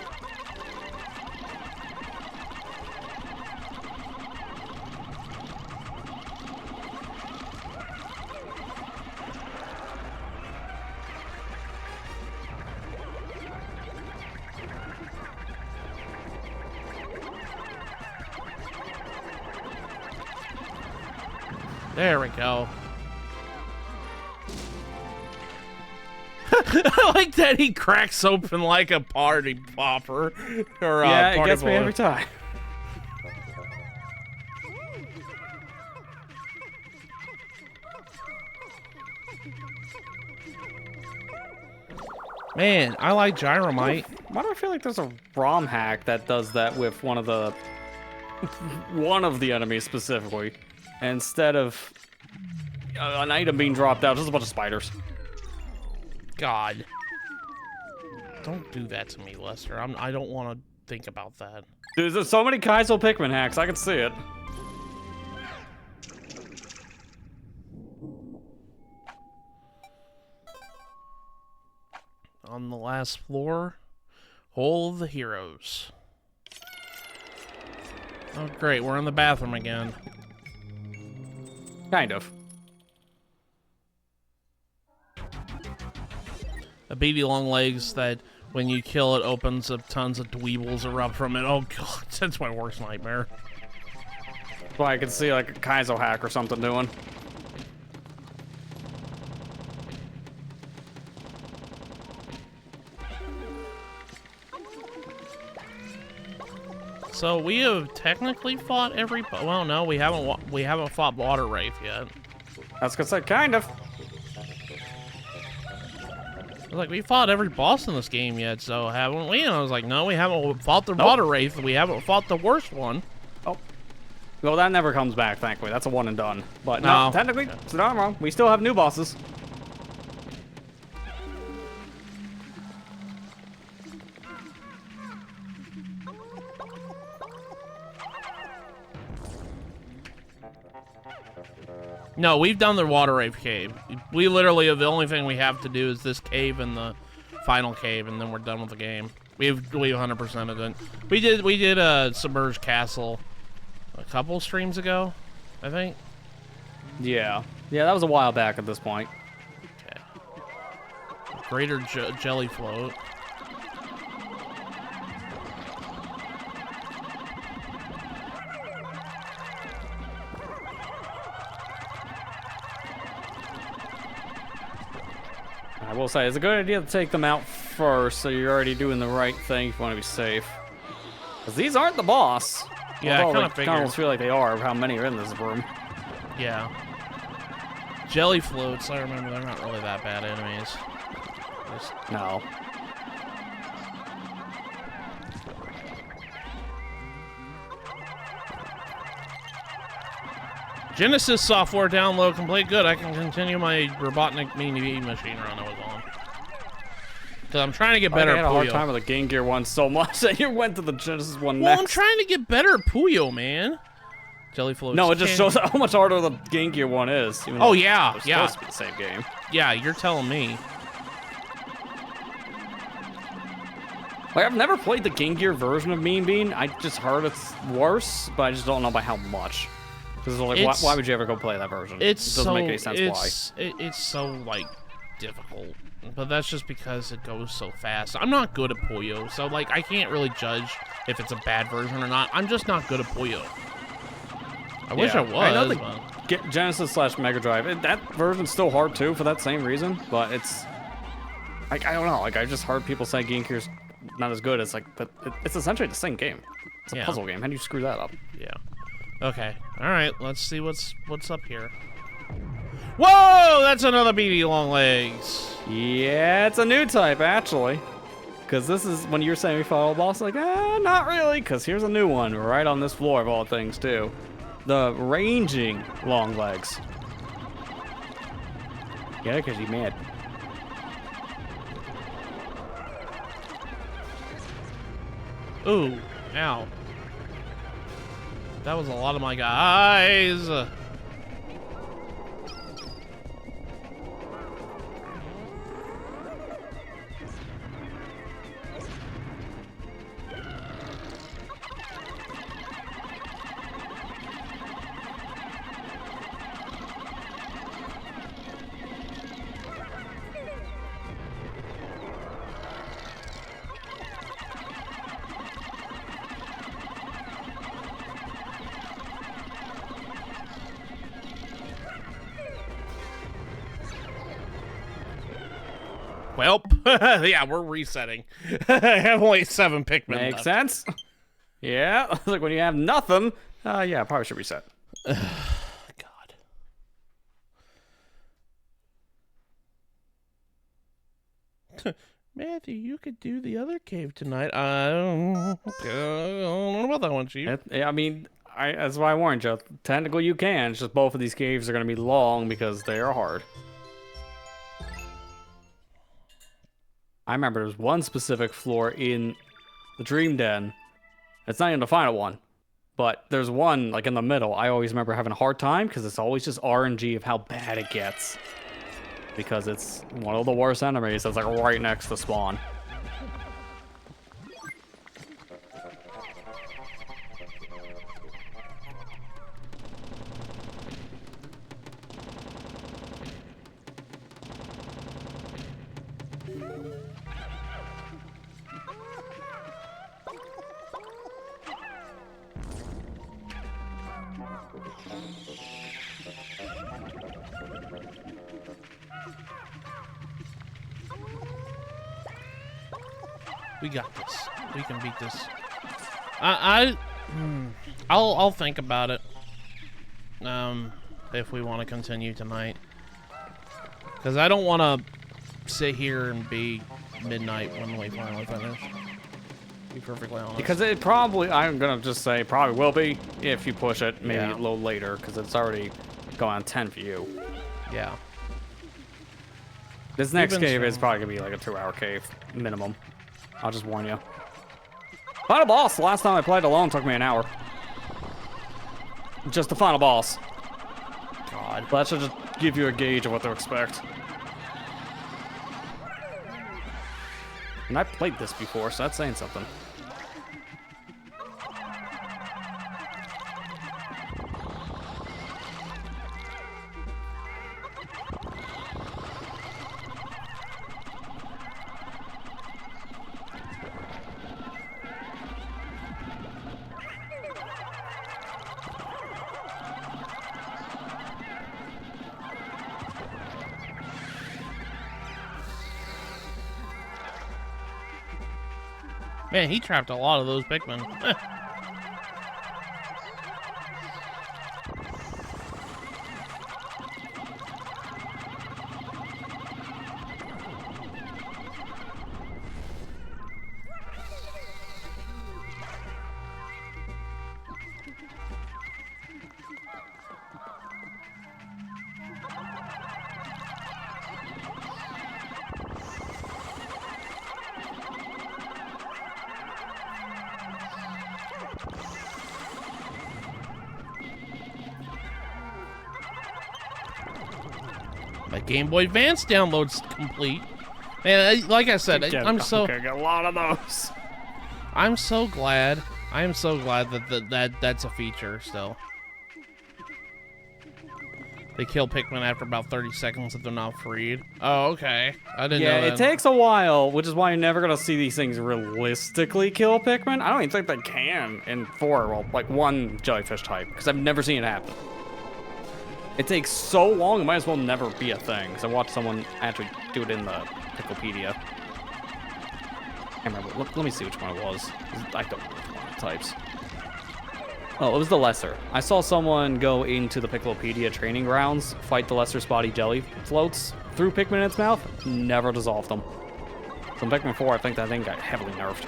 There we go. I like that he cracks open like a party popper. Or, Yeah, it party gets me boy. every time. Man, I like Gyromite. Why do I feel like there's a ROM hack that does that with one of the enemies specifically, instead of an item being dropped out, just a bunch of spiders. God. Don't do that to me, Lester. I don't want to think about that. Dude, there's so many Kaizo Pikmin hacks. I can see it. On the last floor, Hole of the Heroes. Oh, great. We're in the bathroom again. Kind of. A baby long legs that when you kill it opens up tons of dweebles erupt from it. Oh, God. That's my worst nightmare. Well, I can see like a Kaizo hack or something doing. So we have technically fought every. Well, no, we haven't. We haven't fought Water Wraith yet. That's gonna say kind of. I was like, we fought every boss in this game yet, so haven't we? And I was like, no, we haven't fought the Water Wraith. We haven't fought the worst one. Oh. Well, that never comes back, thankfully. That's a one and done. But No. no, technically, so no, I'm wrong. We still have new bosses. No, we've done the Water Wraith cave. We literally, the only thing we have to do is this cave and the final cave, and then we're done with the game. We've 100%ed it. We did a Submerged Castle a couple streams ago, I think. Yeah. Yeah, that was a while back at this point. Okay. Greater Jelly Float. I will say, it's a good idea to take them out first, so you're already doing the right thing if you want to be safe. Because these aren't the boss. Yeah, I Although kinda they figured. almost feel like they are, of how many are in this room. Yeah. Jelly floats, I remember they're not really that bad enemies. Just, No. Genesis software download complete. Good. I can continue my Robotnik mini machine run I was on. Because I'm trying to get better I at had a hard Puyo. time with the Game Gear one so much that you went to the Genesis one Well, next. I'm trying to get better at Puyo, man. Jelly floats. No, it just shows how much harder the Game Gear one is. Even Oh, though yeah, it's yeah. supposed to be the same game. Yeah, you're telling me. Like, I've never played the Game Gear version of Mean Bean. I just heard it's worse, but I just don't know by how much. Because like, why would you ever go play that version? It doesn't make any sense it's so, like, difficult. But that's just because it goes so fast. I'm not good at Puyo, so, like, I can't really judge if it's a bad version or not. I'm just not good at Puyo. I wish I was. I know the but... Genesis / Mega Drive. That version's still hard too for that same reason, but it's like I don't know. Like I just heard people say Game Gear's not as good. It's like, but it's essentially the same game. It's a puzzle game. How do you screw that up? Yeah. Okay. All right. Let's see what's up here. Whoa! That's another BB long legs. Yeah, it's a new type actually. Because this is when you're saying we fought a boss. Like, not really. Because here's a new one right on this floor of all things too. The ranging long legs. Yeah, because he's mad. Ooh. Ow. That was a lot of my guys. Well, yeah, we're resetting. I have only 7 Pikmin Makes left. sense. Yeah, like when you have nothing, yeah, probably should reset. God. Matthew, you could do the other cave tonight. I don't know about that one, Chief. I mean, that's why I warned you. Technically, you can. It's just both of these caves are going to be long because they are hard. I remember there was one specific floor in the Dream Den. It's not even the final one. But there's one, like, in the middle. I always remember having a hard time because it's always just RNG of how bad it gets. Because it's one of the worst enemies that's, like, right next to spawn. We got this. We can beat this. I'll think about it. If we want to continue tonight, because I don't want to sit here and be midnight when we finally finish. To be perfectly honest. Because it probably, I'm gonna just say, probably will be if you push it maybe Yeah. a little later, because it's already going on 10 for you. Yeah. This next We've been cave is strong. probably gonna be like a 2-hour cave minimum. I'll just warn you. Final boss. The last time I played alone took me an hour. Just the final boss. God. That should just give you a gauge of what to expect. And I played this before, so that's saying something. Man, he trapped a lot of those Pikmin. My Game Boy Advance download's complete. And like I said, I'm so okay, got a lot of those. I'm so glad. I am so glad that that's a feature still. They kill Pikmin after about 30 seconds if they're not freed. Oh, okay. I didn't know Yeah, that. it takes a while, which is why you're never gonna see these things realistically kill Pikmin. I don't even think they can in 4, well, like one jellyfish type, because I've never seen it happen. It takes so long, it might as well never be a thing. Because I watched someone actually do it in the Picklepedia. I can't remember. Let me see which one it was. I don't know which one of the types. Oh, it was the lesser. I saw someone go into the Picklepedia training grounds, fight the lesser spotty jelly floats, threw Pikmin in its mouth, never dissolved them. So in Pikmin 4, I think that thing got heavily nerfed.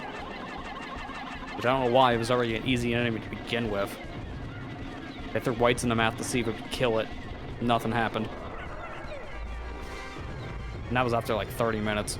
Which I don't know why, it was already an easy enemy to begin with. They threw whites in the mouth to see if it would kill it. Nothing happened. And that was after like 30 minutes.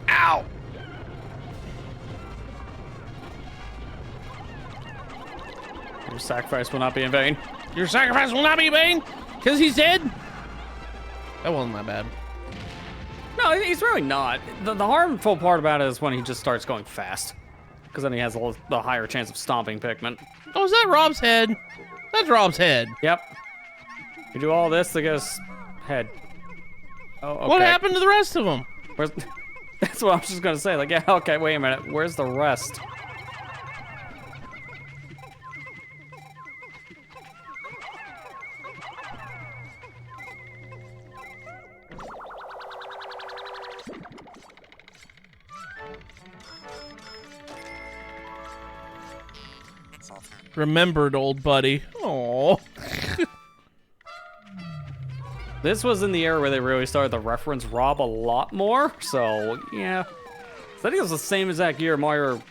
Ow! Your sacrifice will not be in vain. Your sacrifice will not be in vain, because he's dead. That wasn't that bad. No, he's really not. The harmful part about it is when he just starts going fast. Because then he has the higher chance of stomping Pikmin. Oh, is that Rob's head? That's Rob's head. Yep. You do all this to get his head. Oh, okay. What happened to the rest of them? Where's... That's what I was just gonna say. Like, yeah, okay, wait a minute. Where's the rest? Remembered, old buddy. Oh. This was in the era where they really started to reference Rob a lot more, so yeah. So I think it was the same exact year Mario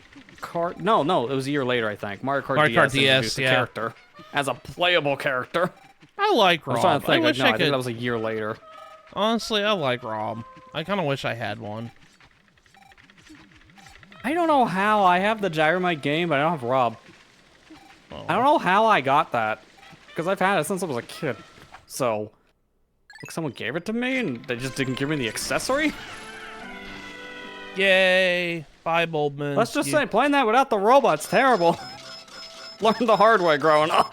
Kart. No, it was a year later, I think. Mario Kart DS introduced the character as a playable character. I like Rob. I was trying to think. wish I I could. think that was a year later. Honestly, I like Rob. I kind of wish I had one. I don't know how I have the Gyromite game, but I don't have Rob. Oh. I don't know how I got that, because I've had it since I was a kid. So, like someone gave it to me and they just didn't give me the accessory? Yay! Bye, Bulbman. Let's just say, playing that without the robot's terrible. Learned the hard way growing up.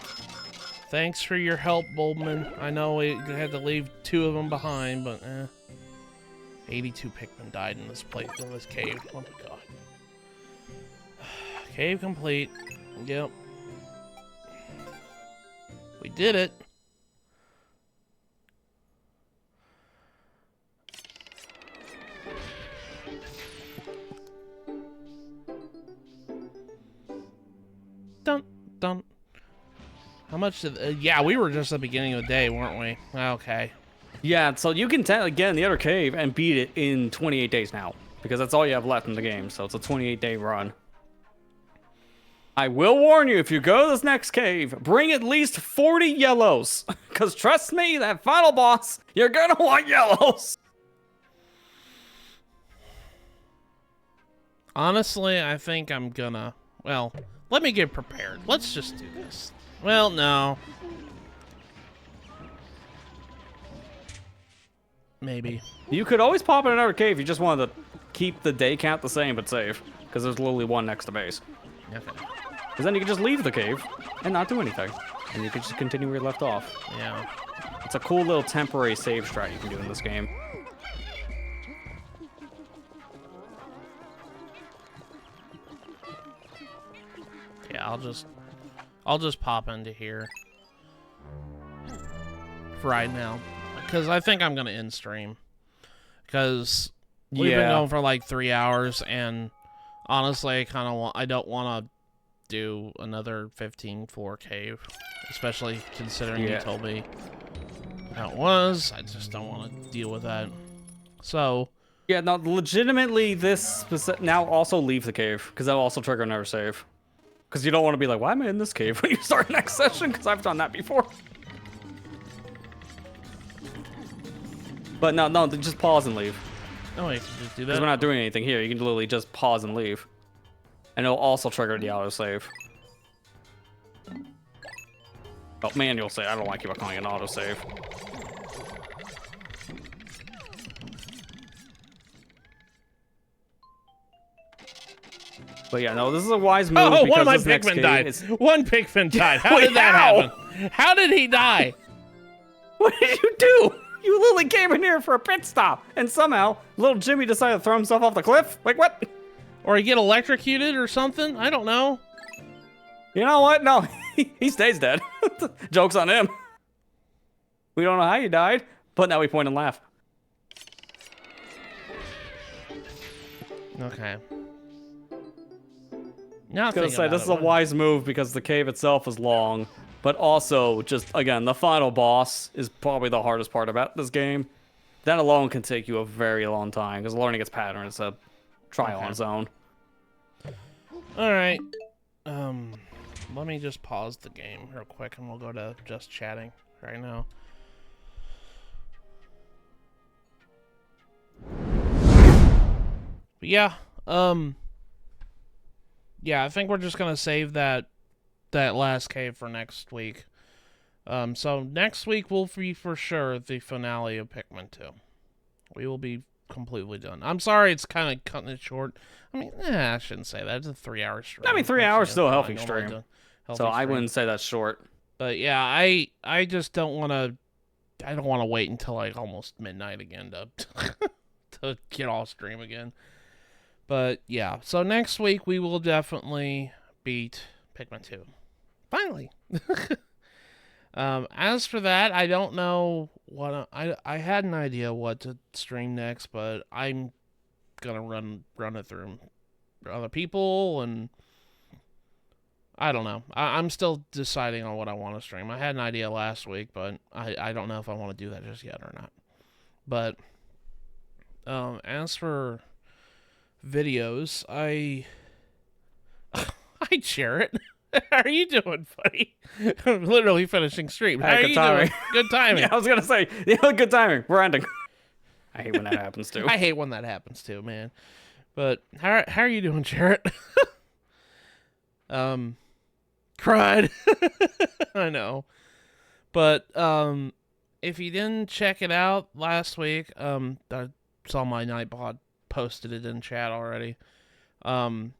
Thanks for your help, Bulbman. I know we had to leave 2 of them behind, but 82 Pikmin died in this place, in this cave. Oh my god. Cave complete. Yep. We did it. Dun, dun. How much did... yeah, we were just at the beginning of the day, weren't we? Okay. Yeah, so you can get in the other cave and beat it in 28 days now. Because that's all you have left in the game, so it's a 28-day run. I will warn you, if you go to this next cave, bring at least 40 yellows. Because trust me, that final boss, you're gonna want yellows. Honestly, I think I'm gonna... well, let me get prepared. Let's just do this. Well, no. Maybe. You could always pop in another cave if you just wanted to keep the day count the same but save. Because there's literally one next to base. Okay. Because then you can just leave the cave and not do anything. And you can just continue where you left off. Yeah. It's a cool little temporary save strat you can do in this game. Yeah, I'll just pop into here for right now, because I think I'm gonna end stream, because we've been going for like 3 hours, and honestly, I don't want to do another 15 floor cave, especially considering you told me how it was. I just don't want to deal with that. So yeah, no, legitimately, this now also leave the cave because that'll also trigger another save. Because you don't want to be like, why am I in this cave when you start next session? Because I've done that before. But no, just pause and leave. Oh, you can just do Because that. we're not doing anything here. You can literally just pause and leave. And it'll also trigger the autosave. Oh, manual save. I don't like you calling it an autosave. But yeah, no, this is a wise move. Oh, because one of my this next Pikmin game died. is- One Pikmin died. How Wait, did that how? happen? How did he die? What did you do? You literally came in here for a pit stop, and somehow little Jimmy decided to throw himself off the cliff. Like what? Or he get electrocuted or something? I don't know. You know what? No, he stays dead. Joke's on him. We don't know how you died, but now we point and laugh. Okay. Now I was gonna say this is a wise move because the cave itself is long, but also just again the final boss is probably the hardest part about this game. That alone can take you a very long time because learning its pattern is a trial on its own. All right. Let me just pause the game real quick, and we'll go to just chatting right now. But yeah. Yeah, I think we're just gonna save that last cave for next week. So next week will be for sure the finale of Pikmin 2. We will be completely done. I'm sorry it's kind of cutting it short. I mean, I shouldn't say that. It's a 3-hour stream. I mean, 3 That's, hours yeah, still a I healthy normally stream. do. So I Stream. wouldn't say that's short. But yeah, I just don't want to. I don't want to wait until like almost midnight again to to get off stream again. But yeah, so next week we will definitely beat Pikmin 2. Finally. As for that, I don't know what I had an idea what to stream next, but I'm gonna run it through other people, and I don't know. I'm still deciding on what I want to stream. I had an idea last week, but I don't know if I want to do that just yet or not. But as for videos, I Jarrett. How are you doing, buddy? I'm literally finishing stream. How are good you timing. doing? Good timing. Yeah, I was gonna say, yeah, good timing. We're ending. I hate when that happens too. I hate when that happens too, man. But how are you doing, Jarrett? Cried. I know. But if you didn't check it out last week, I saw my Nightbot posted it in chat already. I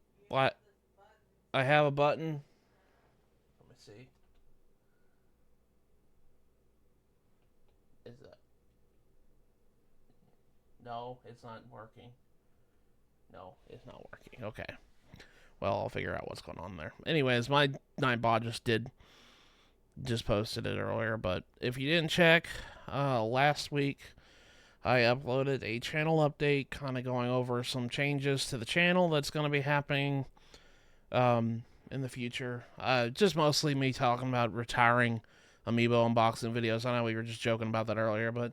have a button. Let me see. Is that? No, it's not working. No, it's not working. Okay. Well, I'll figure out what's going on there. Anyways, my Nightbot just posted it earlier, but if you didn't check, last week I uploaded a channel update, kind of going over some changes to the channel that's going to be happening in the future. Just mostly me talking about retiring amiibo unboxing videos. I know we were just joking about that earlier, but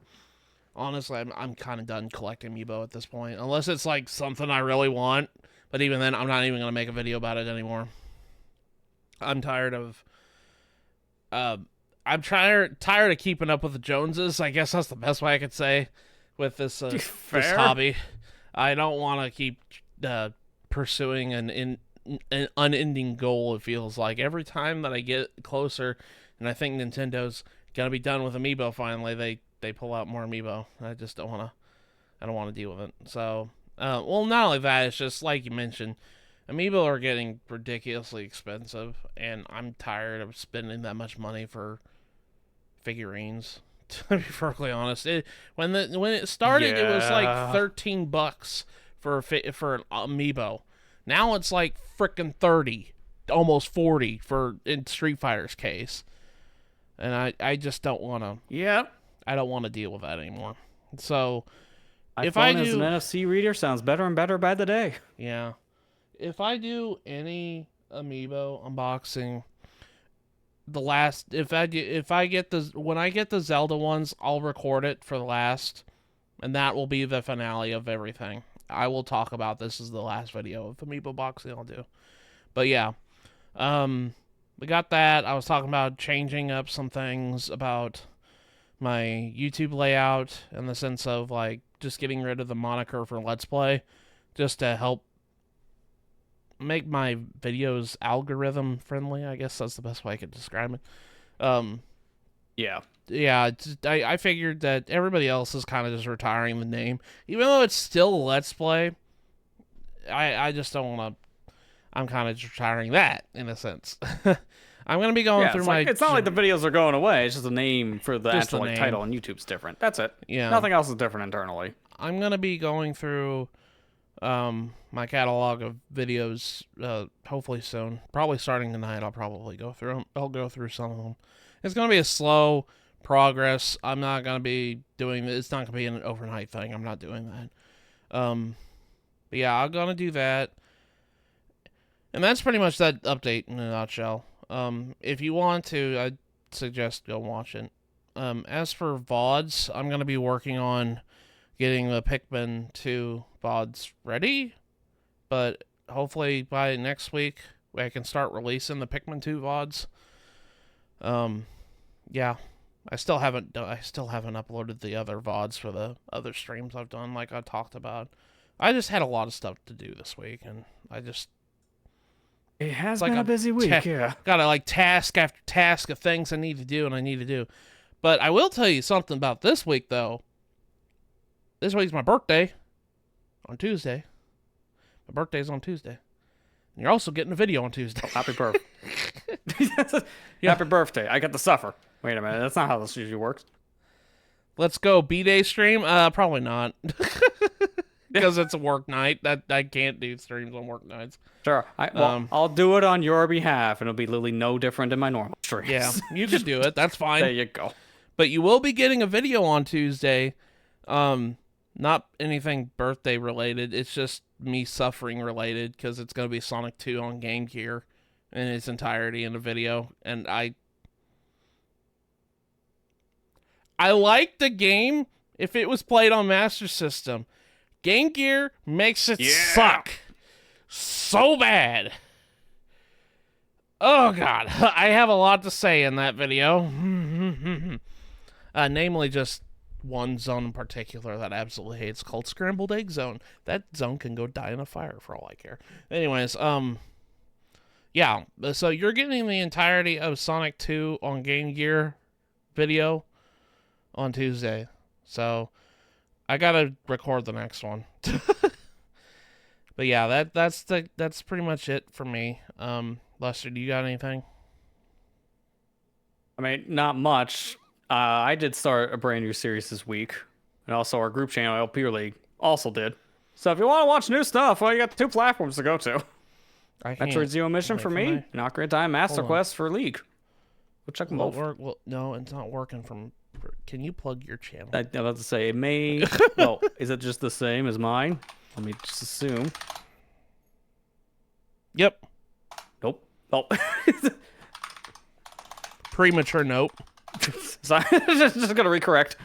honestly, I'm kind of done collecting amiibo at this point, unless it's like something I really want. But even then, I'm not even going to make a video about it anymore. I'm tired of... I'm tired of keeping up with the Joneses. I guess that's the best way I could say with this this hobby. I don't want to keep pursuing an unending goal, it feels like. Every time that I get closer, and I think Nintendo's going to be done with Amiibo finally, they pull out more Amiibo. I just don't want to... I don't want to deal with it. So... well, not only that, it's just like you mentioned, Amiibo are getting ridiculously expensive, and I'm tired of spending that much money for figurines. To be perfectly honest, when it started, it was like $13 for an Amiibo. Now it's like frickin' 30, almost 40 for in Street Fighter's case, and I just don't want to. Yep. I don't want to deal with that anymore. So. If I do, as an NFC reader sounds better and better by the day. Yeah. If I do any Amiibo unboxing, when I get the Zelda ones, I'll record it for the last, and that will be the finale of everything. I will talk about this as the last video of Amiibo boxing I'll do. But yeah, We got that. I was talking about changing up some things about my YouTube layout in the sense of like just getting rid of the moniker for Let's Play just to help make my videos algorithm friendly. I guess that's the best way I could describe it. Yeah. Yeah, I figured that everybody else is kind of just retiring the name, even though it's still Let's Play. I just don't want to. I'm kind of just retiring that in a sense. I'm gonna be going through my. It's not like the videos are going away. It's just the name for the Just actual the like, name. title on YouTube's different. That's it. Yeah. Nothing else is different internally. I'm gonna be going through my catalog of videos hopefully soon. Probably starting tonight. I'll probably go through them. I'll go through some of them. It's gonna be a slow progress. I'm not gonna be doing it's not gonna be an overnight thing. I'm not doing that. But yeah, I'm gonna do that. And that's pretty much that update in a nutshell. If you want to, I'd suggest go watch it. As for VODs, I'm gonna be working on getting the Pikmin 2 VODs ready, but hopefully by next week I can start releasing the Pikmin 2 VODs. Yeah, I still haven't uploaded the other VODs for the other streams I've done, like I talked about. I just had a lot of stuff to do this week, and It has like been a a busy week. Yeah. got to like task after task of things I need to do and I need to do. But I will tell you something about this week, though. This week's my birthday on Tuesday. My birthday's on Tuesday. And you're also getting a video on Tuesday. Oh, happy birthday. Happy birthday. I got to suffer. Wait a minute. That's not how this usually works. Let's go B-Day stream? Probably not. Because it's a work night. That I can't do streams on work nights. Sure. I'll do it on your behalf, and it'll be literally no different than my normal streams. Yeah, you can do it. That's fine. There you go. But you will be getting a video on Tuesday. Not anything birthday related. It's just me suffering related because it's going to be Sonic 2 on Game Gear in its entirety in a video. And I like the game if it was played on Master System. Game Gear makes it suck so bad. Oh god, I have a lot to say in that video. Namely just one zone in particular that I absolutely hate. It's called Scrambled Egg Zone. That zone can go die in a fire for all I care. Anyways, yeah, so you're getting the entirety of Sonic 2 on Game Gear video on Tuesday. So I gotta record the next one. But yeah, that's pretty much it for me. Lester, do you got anything? I mean, not much. I did start a brand new series this week, and also our group channel, LP League, also did. So if you want to watch new stuff, well, you got 2 platforms to go to. Metroid Zero Mission for me, and Ocarina of Time Master Quest for League. We'll check them both. Well, no, it's not working from... Can you plug your channel? I was about to say, it may... Well, is it just the same as mine? Let me just assume. Yep. Nope. Oh. Premature nope. Sorry, just gonna recorrect.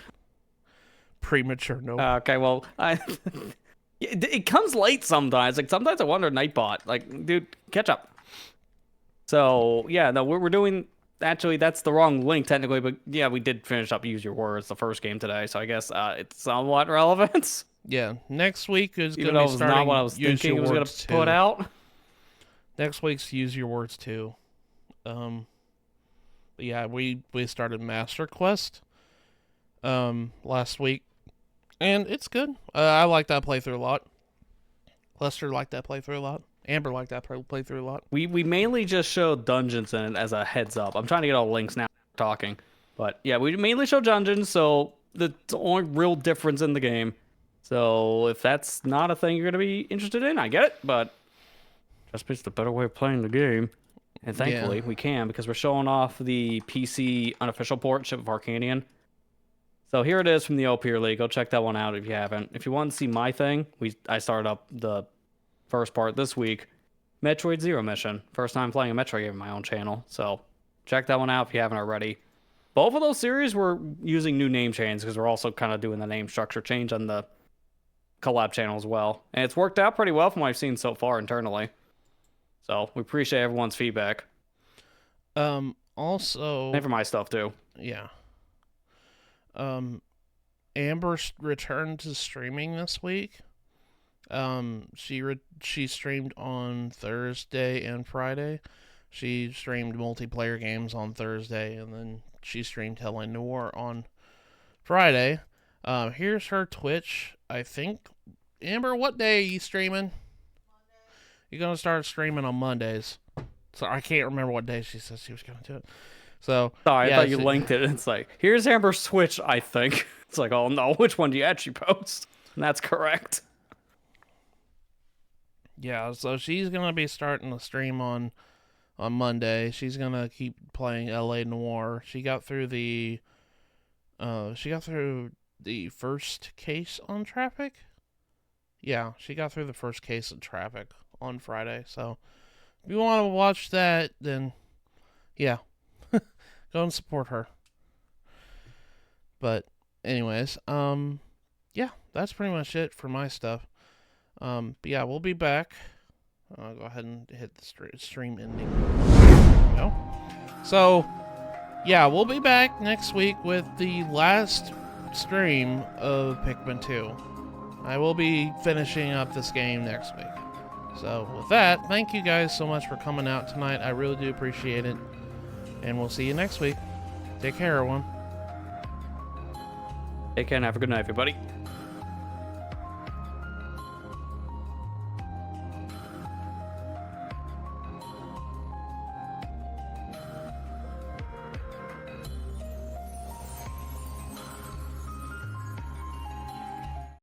Premature nope. Okay, well, it comes late sometimes. Like sometimes I wonder Nightbot. Like, dude, catch up. So yeah, no, we're doing. Actually, that's the wrong link technically, but yeah, we did finish up Use Your Words, the first game today. So I guess it's somewhat relevant. Yeah, next week is Even gonna though be it was starting. not what I was Use thinking it Your was gonna Words put 2. out. Next week's Use Your Words 2. But yeah, we started Master Quest last week, and it's good. I like that playthrough a lot. Lester liked that playthrough a lot. Amber liked that playthrough a lot. We mainly just showed dungeons in it as a heads up. I'm trying to get all the links now talking. But yeah, we mainly show dungeons, so the only real difference in the game. So if that's not a thing you're going to be interested in, I get it, but just it's the better way of playing the game. And thankfully we can, because we're showing off the PC unofficial port, Ship of Arcanian. So here it is from the LP League. Go check that one out if you haven't. If you want to see my thing, I started up the first part this week. Metroid Zero Mission. First time playing a Metroid game on my own channel. So check that one out if you haven't already. Both of those series we're using new name chains because we're also kind of doing the name structure change on the collab channel as well. And it's worked out pretty well from what I've seen so far internally. So we appreciate everyone's feedback. Also, And for my stuff too. yeah. Amber returned to streaming this week. She streamed on Thursday and Friday. She streamed multiplayer games on Thursday, and then she streamed Hell and Noir on Friday. Here's her Twitch. I think, Amber, what day are you streaming? You're gonna start streaming on Mondays. So I can't remember what day she said she was gonna do it. So Sorry, yeah, I thought you linked it. It's like, here's Amber's Twitch, I think. It's like, oh no, which one do you actually post? And that's correct. Yeah, so she's gonna be starting to stream on Monday. She's gonna keep playing LA Noire. She got through the first case on Traffic. Yeah, she got through the first case of Traffic on Friday. So if you want to watch that, then yeah, go and support her. But anyways, yeah, that's pretty much it for my stuff. But yeah, we'll be back. I'll go ahead and hit the stream ending. There we go. So, yeah, we'll be back next week with the last stream of Pikmin 2. I will be finishing up this game next week. So, with that, thank you guys so much for coming out tonight. I really do appreciate it. And we'll see you next week. Take care, everyone. Take care and have a good night, everybody.